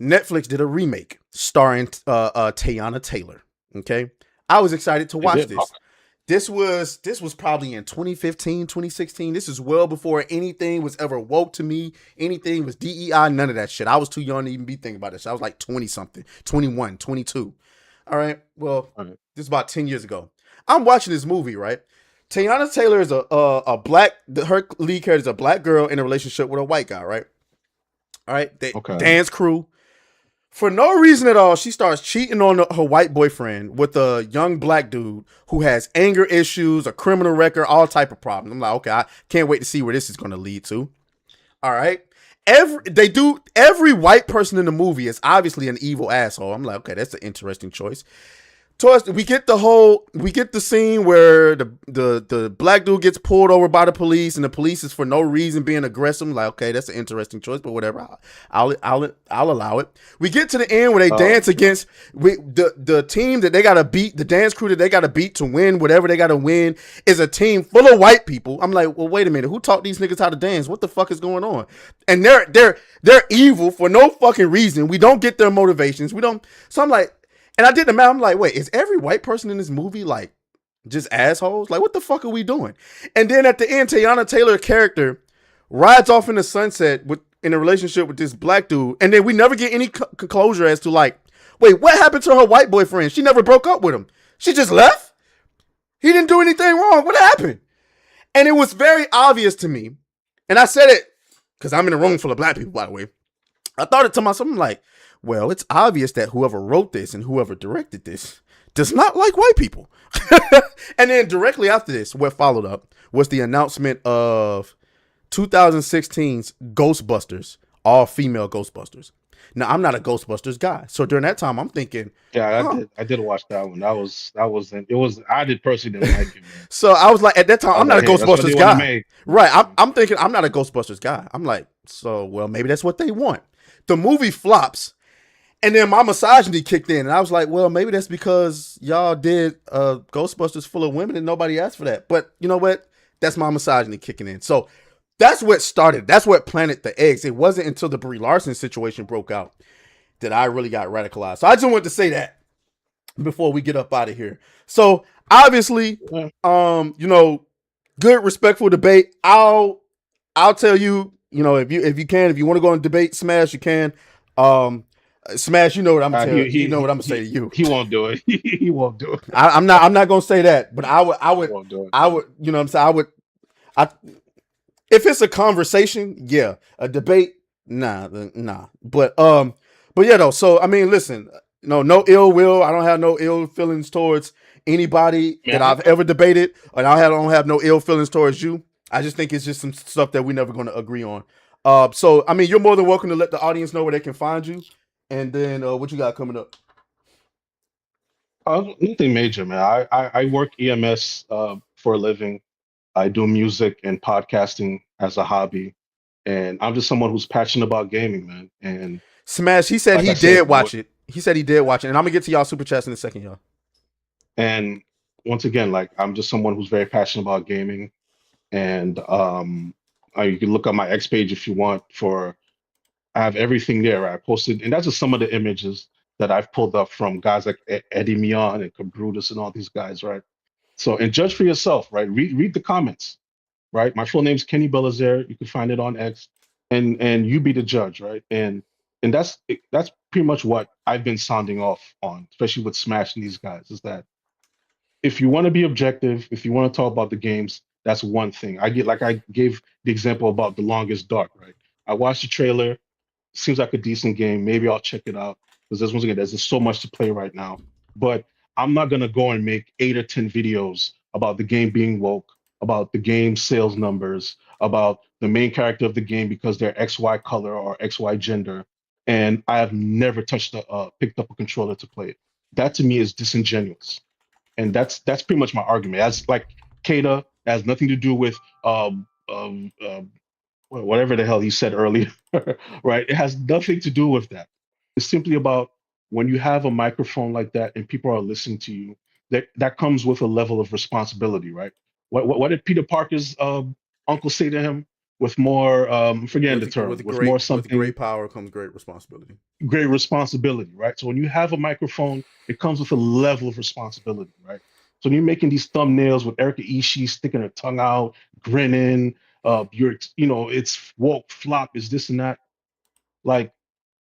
Speaker 1: Netflix did a remake starring Teyana Taylor. Okay, I was excited to
Speaker 3: They
Speaker 1: watch
Speaker 3: did.
Speaker 1: this. This was probably in 2015, 2016. This is well before anything was ever woke to me. Anything was DEI, none of that shit. I was too young to even be thinking about this. I was like 20 something, 21, 22. All right. Well,
Speaker 3: All right.
Speaker 1: this is about 10 years ago. I'm watching this movie, right? Teyana Taylor is a black, her lead character is a black girl in a relationship with a white guy, right? All right. They
Speaker 3: Okay.
Speaker 1: dance crew. For no reason at all, she starts cheating on her white boyfriend with a young black dude who has anger issues, a criminal record, all type of problems. I'm like, okay, I can't wait to see where this is going to lead to. All right. Every white person in the movie is obviously an evil asshole. I'm like, okay, that's an interesting choice. We get the scene where the black dude gets pulled over by the police, and the police is for no reason being aggressive. I'm like, okay, that's an interesting choice, but whatever, I'll allow it. We get to the end where they
Speaker 3: Oh,
Speaker 1: dance against the team that they gotta beat, the dance crew that they gotta beat to win whatever they gotta win is a team full of white people. I'm like, well, wait a minute, who taught these niggas how to dance? What the fuck is going on? And they're evil for no fucking reason. We don't get their motivations. We don't. So I'm like. And I did the math. I'm like, wait, is every white person in this movie like just assholes? Like, what the fuck are we doing? And then at the end, Teyana Taylor character rides off in the sunset with in a relationship with this black dude, and then we never get any closure as to like, wait, what happened to her white boyfriend? She never broke up with him. She just left. He didn't do anything wrong. What happened? And it was very obvious to me, and I said it because I'm in a room full of black people, by the way. I thought it to myself, I'm like, well, it's obvious that whoever wrote this and whoever directed this does not like white people. And then directly after this, what followed up was the announcement of 2016's Ghostbusters, all female Ghostbusters. Now, I'm not a Ghostbusters guy. So during that time, I'm thinking,
Speaker 3: Yeah, I
Speaker 1: huh.
Speaker 3: did. I did watch that one. That wasn't. It was. I did personally didn't like it, man.
Speaker 1: So I was like, at that time,
Speaker 3: I was
Speaker 1: I'm not
Speaker 3: like,
Speaker 1: a
Speaker 3: hey, that's what they
Speaker 1: Ghostbusters
Speaker 3: want to
Speaker 1: guy.
Speaker 3: make.
Speaker 1: Right. I'm thinking, I'm not a Ghostbusters guy. I'm like, so, well, maybe that's what they want. The movie flops. And then my misogyny kicked in, and I was like, well, maybe that's because y'all did Ghostbusters full of women and nobody asked for that. But you know what? That's my misogyny kicking in. So that's what started. That's what planted the eggs. It wasn't until the Brie Larson situation broke out that I really got radicalized. So I just wanted to say that before we get up out of here. So obviously,
Speaker 3: Yeah.
Speaker 1: you know, good respectful debate. I'll tell you, you know, if you want to go and debate Smash, you can. Um, Smash, you know what I'm gonna tell you. Know what I'm gonna say to you.
Speaker 3: He won't do it. He won't do it.
Speaker 1: I'm not gonna say that, but
Speaker 3: He won't do it.
Speaker 1: I would, you know what I'm saying. I if it's a conversation, yeah, a debate, nah. But yeah, though. So I mean, listen, no ill will. I don't have no ill feelings towards anybody that
Speaker 3: Man,
Speaker 1: I've ever debated, and don't have no ill feelings towards you. I just think it's just some stuff that we're never going to agree on. So I mean, you're more than welcome to let the audience know where they can find you, and then what you got coming up.
Speaker 3: nothing major, man. I work EMS for a living. I do music and podcasting as a hobby, and I'm just someone who's passionate about gaming, man. And
Speaker 1: Smash. He said
Speaker 3: like
Speaker 1: he
Speaker 3: I
Speaker 1: did
Speaker 3: said,
Speaker 1: watch it. He said he did watch it, and I'm gonna get to y'all super chats in a second, y'all.
Speaker 3: and once again, like I'm just someone who's very passionate about gaming, and you can look at my X page if you want. For I have everything there. I posted, and that's just some of the images that I've pulled up from guys like Eddie Mion and Cabrutus and all these guys, right? So, and judge for yourself, right? Read the comments, right? My full name's Kenny Belazaire. You can find it on X, and you be the judge, right? And that's pretty much what I've been sounding off on, especially with smashing these guys. Is that if you want to be objective, if you want to talk about the games, that's one thing. I gave the example about The Longest Dark, right? I watched the trailer, seems like a decent game. Maybe I'll check it out because once again, there's just so much to play right now. But I'm not gonna go and make 8 or 10 videos about the game being woke, about the game sales numbers, about the main character of the game because they're XY color or XY gender, and I have never picked up a controller to play it. That to me is disingenuous, and that's pretty much my argument. As like Kata has nothing to do with whatever the hell he said earlier, right? It has nothing to do with that. It's simply about when you have a microphone like that and people are listening to you, that comes with a level of responsibility, right? What did Peter Parker's uncle say to him? With more, forgetting the term, with more
Speaker 1: With
Speaker 3: something,
Speaker 1: great power comes great responsibility.
Speaker 3: great responsibility, right? So when you have a microphone, it comes with a level of responsibility, right? So when you're making these thumbnails with Erica Ishii sticking her tongue out, grinning, it's woke flop, is this and that. Like,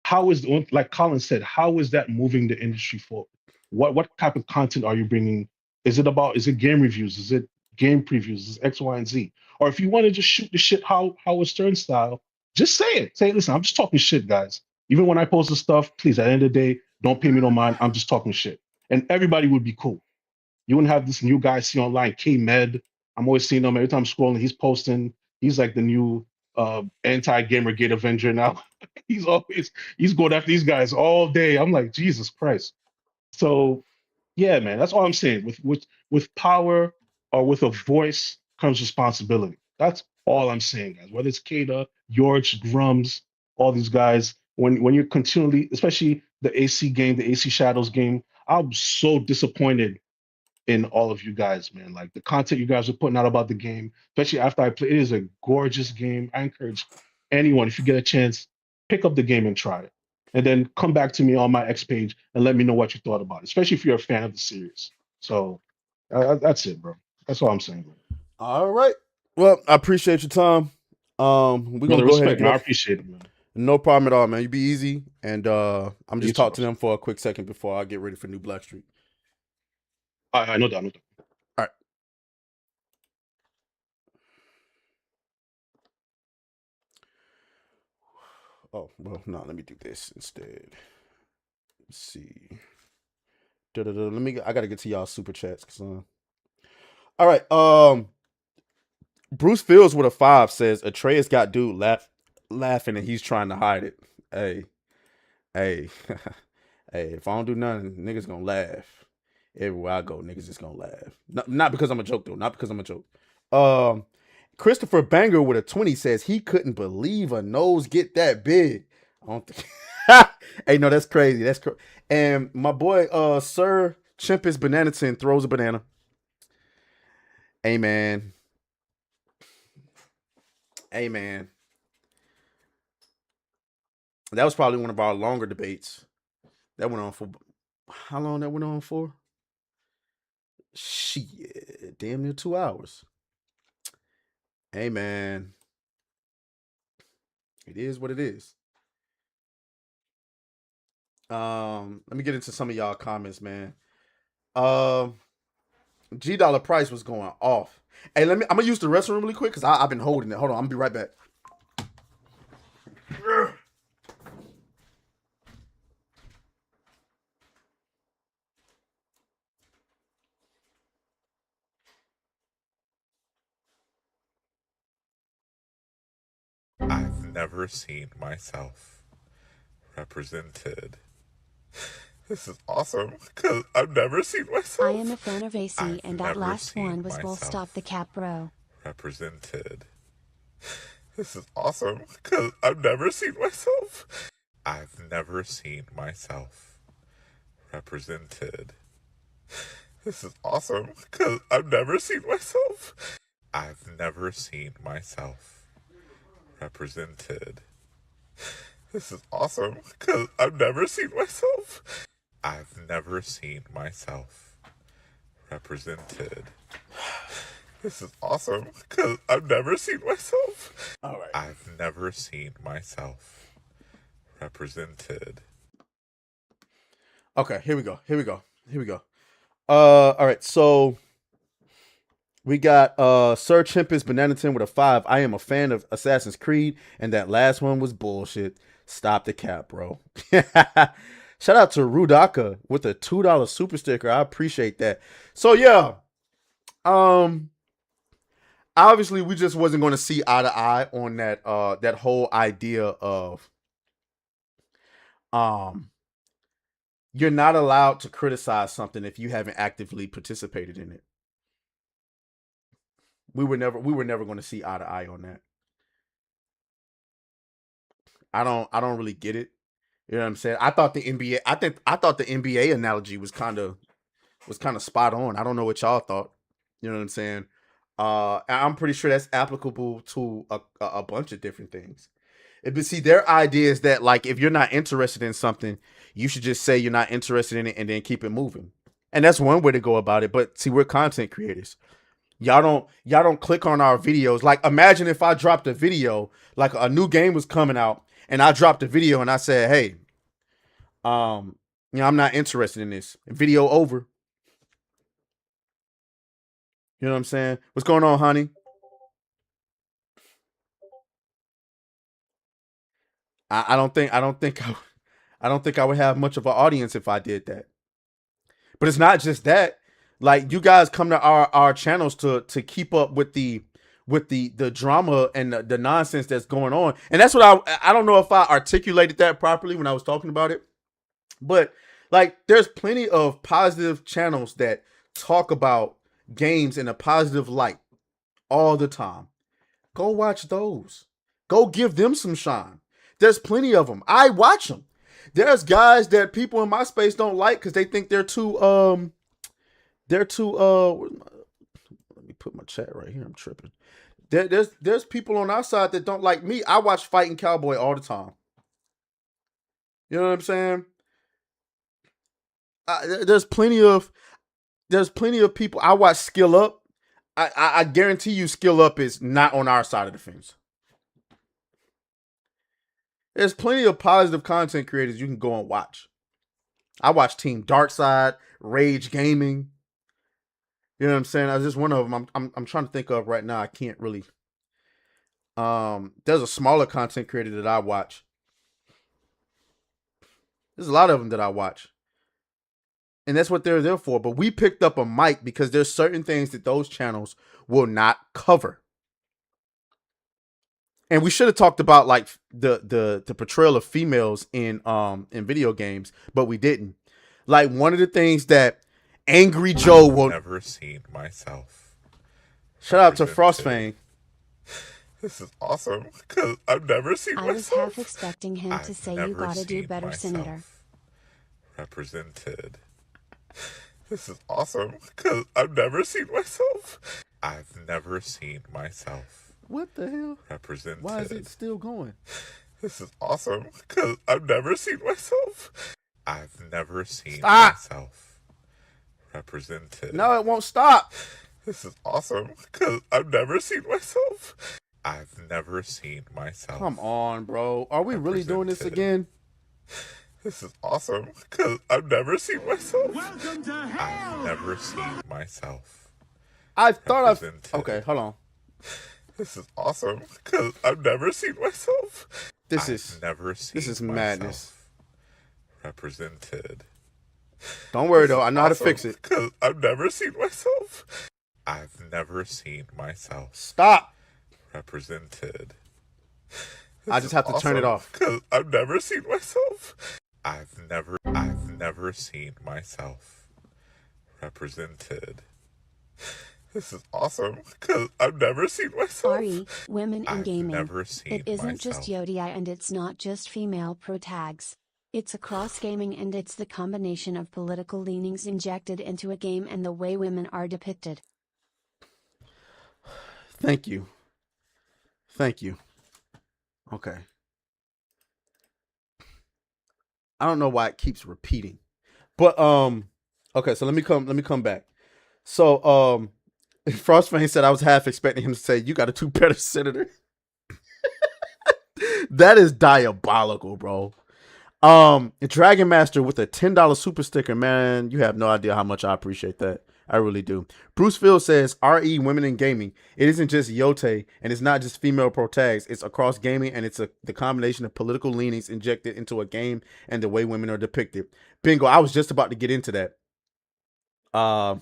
Speaker 3: how is like Colin said, how is that moving the industry forward? What type of content are you bringing? Is it game reviews? Is it game previews? Is it X, Y, and Z? Or if you want to just shoot the shit how Howard Stern style, just say it. Say, listen, I'm just talking shit, guys. Even when I post the stuff, please, at the end of the day, don't pay me no mind. I'm just talking shit. And everybody would be cool. You wouldn't have this new guy I see online, K Med. I'm always seeing him every time I'm scrolling. He's posting. He's like the new anti-Gamergate Avenger now. He's going after these guys all day. I'm like, Jesus Christ. So yeah, man, that's all I'm saying. With power or with a voice comes responsibility. That's all I'm saying, guys. Whether it's Kada, George, Grums, all these guys, when you're continually, especially the AC game, the AC Shadows game, I'm so disappointed in all of you guys, man. Like the content you guys are putting out about the game, especially after I play, it is a gorgeous game. I encourage anyone, if you get a chance, pick up the game and try it. And then come back to me on my X page and let me know what you thought about it, especially if you're a fan of the series. So that's it, bro. That's all I'm saying, bro.
Speaker 1: All right. Well, I appreciate your time. We're gonna
Speaker 3: Brother,
Speaker 1: go ahead and
Speaker 3: respect,
Speaker 1: get
Speaker 3: man. I
Speaker 1: up.
Speaker 3: appreciate it, man.
Speaker 1: No problem at all, man. You be easy, and I'm
Speaker 3: You
Speaker 1: just
Speaker 3: too,
Speaker 1: talking
Speaker 3: bro.
Speaker 1: to them for a quick second before I get ready for New Blackstreet.
Speaker 3: I know that.
Speaker 1: All right. Oh well, no. Let me do this instead. Let's see. Let me. I gotta get to y'all super chats. All right. Bruce Fields with a 5 says Atreus got dude laughing and he's trying to hide it. Hey, hey, hey. If I don't do nothing, niggas gonna laugh. Everywhere I go, niggas just gonna laugh. Not because I'm a joke though. Not because I'm a joke. Um, Christopher Banger with a 20 says he couldn't believe a nose get that big. I don't think. Hey, no, that's crazy. And my boy, Sir Chimpus Bananaton throws a banana. Hey man. Hey man. That was probably one of our longer debates. That went on for how long that went on for? Shit, damn near 2 hours. Hey man, it is what it is. Let me get into some of y'all comments, man. Um, G Dollar Price was going off. Hey, I'm gonna use the restroom really quick because I've been holding it. Hold on, I'm gonna be right back.
Speaker 5: I've never seen myself represented. This is awesome because I've never seen myself.
Speaker 4: I am a fan of AC,
Speaker 5: I've
Speaker 4: and that
Speaker 5: never
Speaker 4: last
Speaker 5: seen
Speaker 4: one was well.
Speaker 5: myself
Speaker 4: Stop the cap, bro.
Speaker 5: represented. This is awesome because I've never seen myself. I've never seen myself represented. This is awesome because I've never seen myself. I've never seen myself represented. This is awesome because I've never seen myself. I've never seen myself represented. This is awesome because I've never seen myself.
Speaker 1: All right.
Speaker 5: I've never seen myself represented.
Speaker 1: Okay, here we go. All right, so we got Sir Chimpus Bananaton with a 5. I am a fan of Assassin's Creed, and that last one was bullshit. Stop the cap, bro. Shout out to Rudaka with a $2 super sticker. I appreciate that. So yeah, obviously we just wasn't going to see eye to eye on that whole idea of you're not allowed to criticize something if you haven't actively participated in it. We were never going to see eye to eye on that. I don't really get it. You know what I'm saying? I thought the NBA analogy was kind of spot on. I don't know what y'all thought. You know what I'm saying? I'm pretty sure that's applicable to a bunch of different things. But see, their idea is that like if you're not interested in something, you should just say you're not interested in it and then keep it moving. And that's one way to go about it. But see, we're content creators. Y'all don't click on our videos. Like imagine if I dropped a video, like a new game was coming out, and I dropped a video and I said, hey, I'm not interested in this. Video over. You know what I'm saying? What's going on, honey? I don't think I don't think I would have much of an audience if I did that. But it's not just that. Like you guys come to our channels to keep up with the drama and the nonsense that's going on. And that's what I don't know if I articulated that properly when I was talking about it. But like there's plenty of positive channels that talk about games in a positive light all the time. Go watch those. Go give them some shine. There's plenty of them. I watch them. There's guys that people in my space don't like because they think they're too let me put my chat right here. I'm tripping. There's people on our side that don't like me. I watch Fighting Cowboy all the time. You know what I'm saying? There's plenty of people. I watch Skill Up. I guarantee you, Skill Up is not on our side of the fence. There's plenty of positive content creators you can go and watch. I watch Team Darkside, Rage Gaming. You know what I'm saying? I was just one of them. I'm trying to think of right now. I can't really. There's a smaller content creator that I watch. There's a lot of them that I watch. And that's what they're there for. But we picked up a mic because there's certain things that those channels will not cover. And we should have talked about like the portrayal of females in video games, but we didn't. Like one of the things that Angry Joe will
Speaker 5: never seen myself.
Speaker 1: Shout out to Frostfang.
Speaker 5: This is awesome because I've never seen myself.
Speaker 4: I was half expecting him to say you gotta do better, Senator.
Speaker 5: Represented. This is awesome because I've never seen myself. I've never seen myself.
Speaker 1: What the hell?
Speaker 5: Represented.
Speaker 1: Why is it still going?
Speaker 5: This is awesome because I've never seen myself. I've never seen myself. Represented.
Speaker 1: No, it won't stop.
Speaker 5: This is awesome because I've never seen myself. I've never seen myself.
Speaker 1: Come on, bro. Are we really doing this again?
Speaker 5: This is awesome because I've never seen myself.
Speaker 6: Welcome to hell!
Speaker 5: I've never seen myself.
Speaker 1: I thought I've... Okay, hold on.
Speaker 5: This is awesome because I've never seen myself.
Speaker 1: This is madness.
Speaker 5: Represented.
Speaker 1: Don't worry though, I know how to fix it.
Speaker 5: Because I've never seen myself. I've never seen myself.
Speaker 1: Stop.
Speaker 5: Represented.
Speaker 1: I just have to turn it off.
Speaker 5: Because I've never seen myself. I've never seen myself. Represented. This is awesome because I've never seen myself.
Speaker 4: RE, women in gaming.
Speaker 5: Never seen
Speaker 4: it isn't
Speaker 5: myself.
Speaker 4: just Yodi and it's not just female pro tags. It's across gaming and it's the combination of political leanings injected into a game and the way women are depicted.
Speaker 1: Thank you. Thank you. Okay. I don't know why it keeps repeating. But okay, so let me come back. So Frostfang said I was half expecting him to say you got to do better, Senator. That is diabolical, bro. Dragon Master with a $10 super sticker, man. You have no idea how much I appreciate that. I really do. Bruce Field says, RE women in gaming. It isn't just Yote, and it's not just female pro tags. It's across gaming, and it's the combination of political leanings injected into a game and the way women are depicted. Bingo. I was just about to get into that. Sir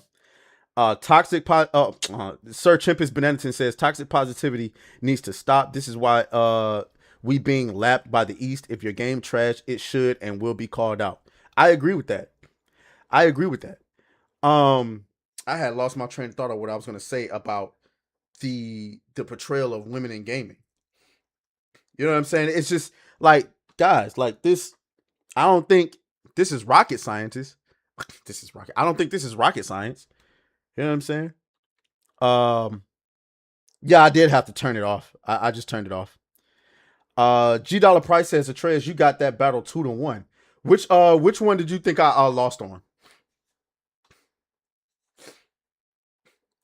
Speaker 1: Chimpus Benedictine says toxic positivity needs to stop. This is why we being lapped by the East. If your game trash, it should and will be called out. I agree with that. I had lost my train of thought of what I was going to say about the portrayal of women in gaming. You know what I'm saying? It's just like, guys, like this. I don't think this is rocket scientists. I don't think this is rocket science. You know what I'm saying? Yeah, I did have to turn it off. I just turned it off. G Dollar Price says, Atreus, you got that battle 2-1. Which one did you think I lost on?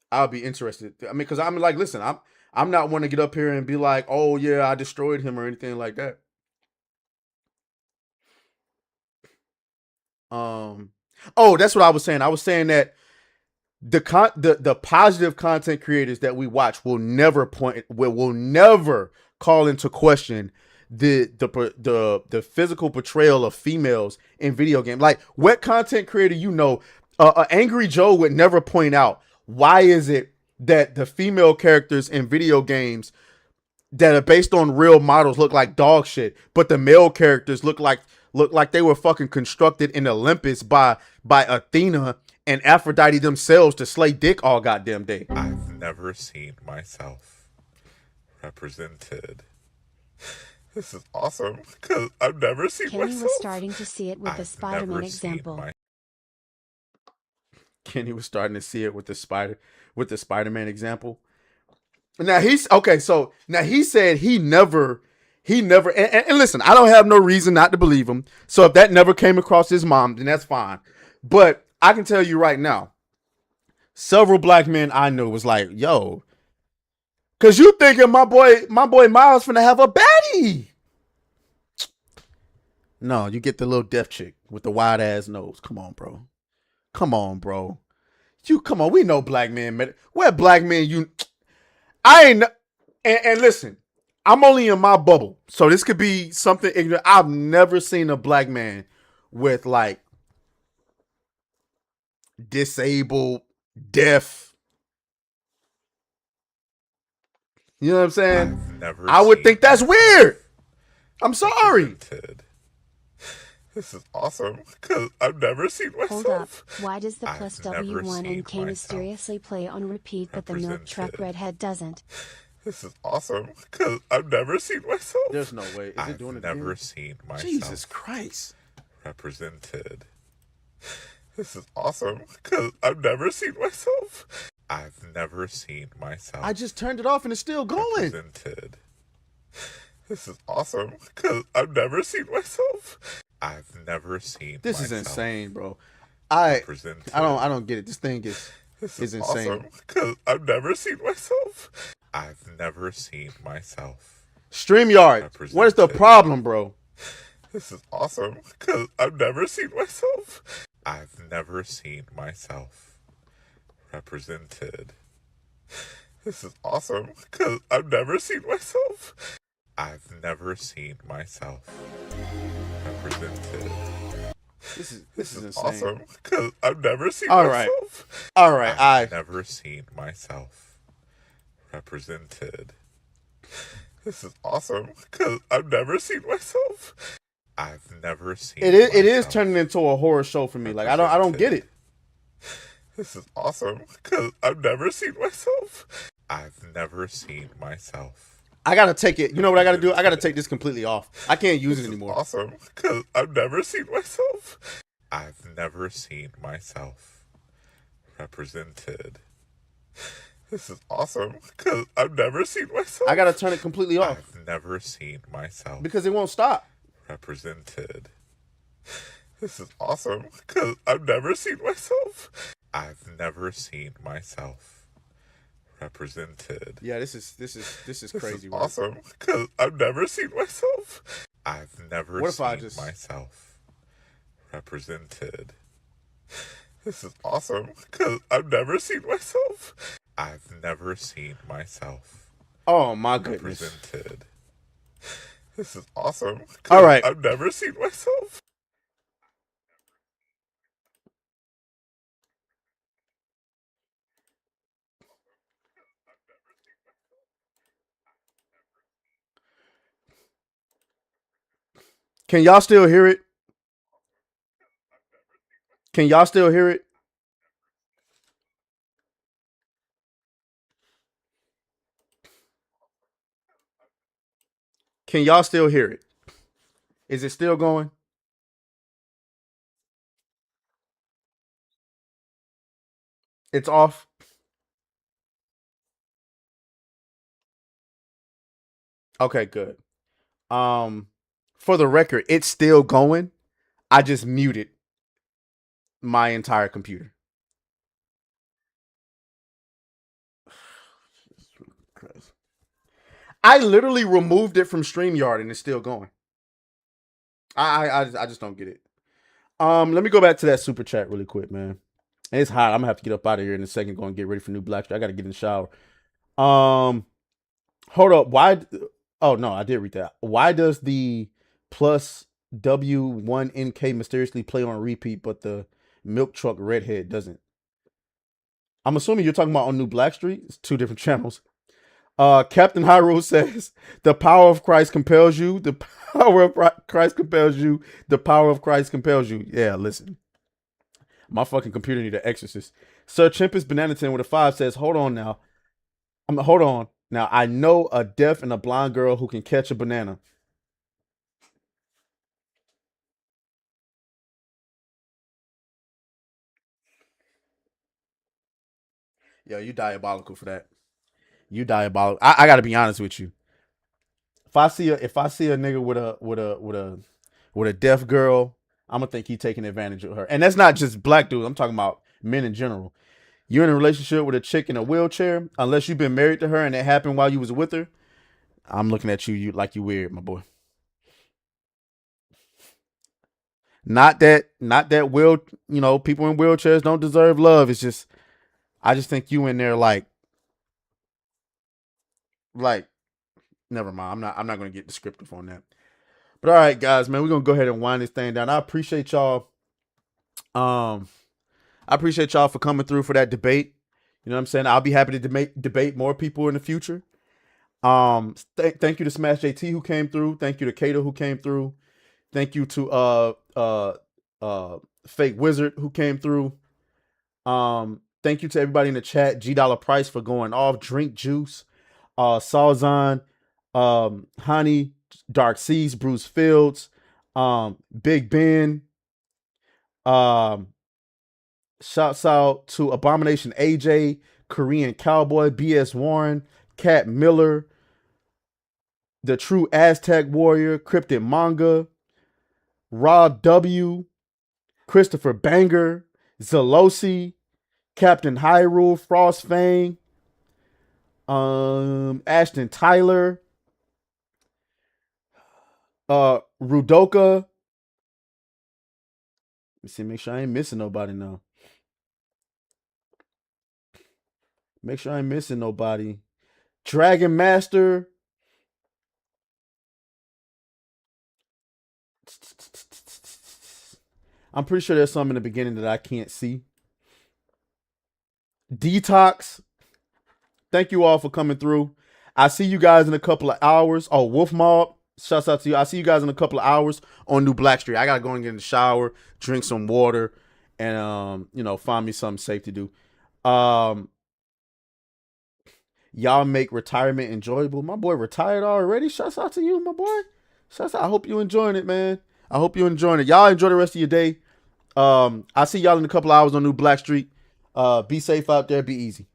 Speaker 1: I'll be interested. I mean, because I'm like, listen, I'm not one to get up here and be like, oh yeah, I destroyed him or anything like that. Oh, that's what I was saying. I was saying that the positive content creators that we watch will never call into question the physical portrayal of females in video games. Like, what content creator Angry Joe would never point out, why is it that the female characters in video games that are based on real models look like dog shit, but the male characters look like they were fucking constructed in Olympus by Athena and Aphrodite themselves to slay dick all goddamn day?
Speaker 5: I've never seen myself. Represented. This is awesome because I've never seen myself.
Speaker 4: Kenny was starting to see it with the Spider-Man example.
Speaker 1: Kenny was starting to see it with the Spider-Man example. Now he's okay. So now he said he never, and listen, I don't have no reason not to believe him. So if that never came across his mom, then that's fine. But I can tell you right now, several black men I know was like, yo, cause you thinking my boy Miles finna have a baddie. No, you get the little deaf chick with the wide ass nose. Come on, bro. Come on, bro. You come on. We know black men. Where black men? You. I ain't. And listen, I'm only in my bubble, so this could be something ignorant. I've never seen a black man with like disabled, deaf. You know what I'm saying?
Speaker 5: I've never
Speaker 1: I would
Speaker 5: seen
Speaker 1: think that's weird.
Speaker 5: myself
Speaker 1: I'm sorry.
Speaker 5: represented. This is awesome because I've never seen
Speaker 4: Hold up,
Speaker 5: myself.
Speaker 4: why does the
Speaker 5: I've
Speaker 4: plus
Speaker 5: never
Speaker 4: W1
Speaker 5: seen
Speaker 4: and K
Speaker 5: myself
Speaker 4: mysteriously play on repeat but the milk truck
Speaker 5: represented.
Speaker 4: redhead doesn't?
Speaker 5: This is awesome because I've never seen myself.
Speaker 1: There's no way. Is it
Speaker 5: I've
Speaker 1: doing it
Speaker 5: never
Speaker 1: again?
Speaker 5: seen myself
Speaker 1: Jesus Christ.
Speaker 5: represented. This is awesome because I've never seen myself. I've never seen myself
Speaker 1: I just turned it off and it's still going.
Speaker 5: represented. This is awesome because I've never seen myself. I've never seen
Speaker 1: This is
Speaker 5: myself
Speaker 1: insane, bro. I
Speaker 5: represented.
Speaker 1: I don't get it. This thing
Speaker 5: This
Speaker 1: is
Speaker 5: is
Speaker 1: insane.
Speaker 5: awesome because I've never seen myself. I've never seen myself
Speaker 1: StreamYard. What is the problem, bro?
Speaker 5: This is awesome because I've never seen myself. I've never seen myself represented. This is awesome because I've never seen myself. I've never seen myself represented.
Speaker 1: This is insane.
Speaker 5: Awesome because I've never seen
Speaker 1: All right.
Speaker 5: myself.
Speaker 1: All right.
Speaker 5: I've never seen myself represented. This is awesome because I've never seen myself. I've never seen.
Speaker 1: It is
Speaker 5: myself
Speaker 1: turning into a horror show for me. Like I don't get it.
Speaker 5: This is awesome because I've never seen myself. I've never seen myself.
Speaker 1: I gotta take it. You know what I gotta do? I gotta take this completely off. I can't use it anymore.
Speaker 5: Awesome because I've never seen myself. I've never seen myself represented. This is awesome because I've never seen myself.
Speaker 1: I gotta turn it completely off.
Speaker 5: I've never seen myself
Speaker 1: because it won't stop.
Speaker 5: Represented. This is awesome because I've never seen myself. I've never seen myself represented.
Speaker 1: Yeah, this is crazy.
Speaker 5: Is awesome because I've never seen myself. I've never
Speaker 1: what if
Speaker 5: seen myself represented. This is awesome because I've never seen myself. I've never seen myself.
Speaker 1: Oh my goodness.
Speaker 5: Represented. This is awesome.
Speaker 1: All right.
Speaker 5: I've never seen myself.
Speaker 1: Can y'all still hear it? Can y'all still hear it? Can y'all still hear it? Is it still going? It's off. Okay, good. For the record, it's still going. I just muted my entire computer. I literally removed it from StreamYard and it's still going. I just don't get it. Let me go back to that super chat really quick, man. And it's hot. I'm gonna have to get up out of here in a second. Go and get ready for new Black Street. I gotta get in the shower. Hold up. Why? Oh no, I did read that. Why does the plus W1NK mysteriously play on repeat, but the milk truck redhead doesn't? I'm assuming you're talking about on New Black Street. It's two different channels. Captain Hyrule says, the power of Christ compels you. The power of Christ compels you. The power of Christ compels you. Yeah, listen. My fucking computer need an exorcist. Sir Chimpus Bananaton with a 5 says, hold on now. Hold on. Now, I know a deaf and a blind girl who can catch a banana. Yo, you diabolical for that. You diabolical. I gotta be honest with you. If I see a nigga with a deaf girl, I'm gonna think he taking advantage of her. And that's not just black dudes. I'm talking about men in general. You're in a relationship with a chick in a wheelchair, unless you've been married to her and it happened while you was with her. I'm looking at you like you weird, my boy. Not that people in wheelchairs don't deserve love. It's just I just think you in there like never mind. I'm not gonna get descriptive on that. But all right, guys, man, we're gonna go ahead and wind this thing down. I appreciate y'all. I appreciate y'all for coming through for that debate. You know what I'm saying? I'll be happy to debate more people in the future. Thank you to Smash JT who came through. Thank you to Kato who came through. Thank you to Fake Wizard who came through. Thank you to everybody in the chat. G Dollar Price for going off. Drink Juice. Salzan, Honey, Dark Seas, Bruce Fields, Big Ben. Shouts out to Abomination AJ, Korean Cowboy, BS Warren, Cat Miller, The True Aztec Warrior, Cryptid Manga, Rob W, Christopher Banger, Zelosi, Captain Hyrule, Frost Fang, Ashton Tyler, Rudoka. Let's see, make sure I ain't missing nobody now. Make sure I ain't missing nobody. Dragon Master. I'm pretty sure there's some in the beginning that I can't see. Detox. Thank you all for coming through. I see you guys in a couple of hours. Oh, Wolf Mob. Shouts out to you. I see you guys in a couple of hours on New Black Street. I gotta go and get in the shower, drink some water, and find me something safe to do. Y'all make retirement enjoyable. My boy retired already. Shouts out to you, my boy. Shouts out. I hope you enjoying it, man. I hope you enjoying it. Y'all enjoy the rest of your day. I see y'all in a couple of hours on New Black Street. Be safe out there. Be easy.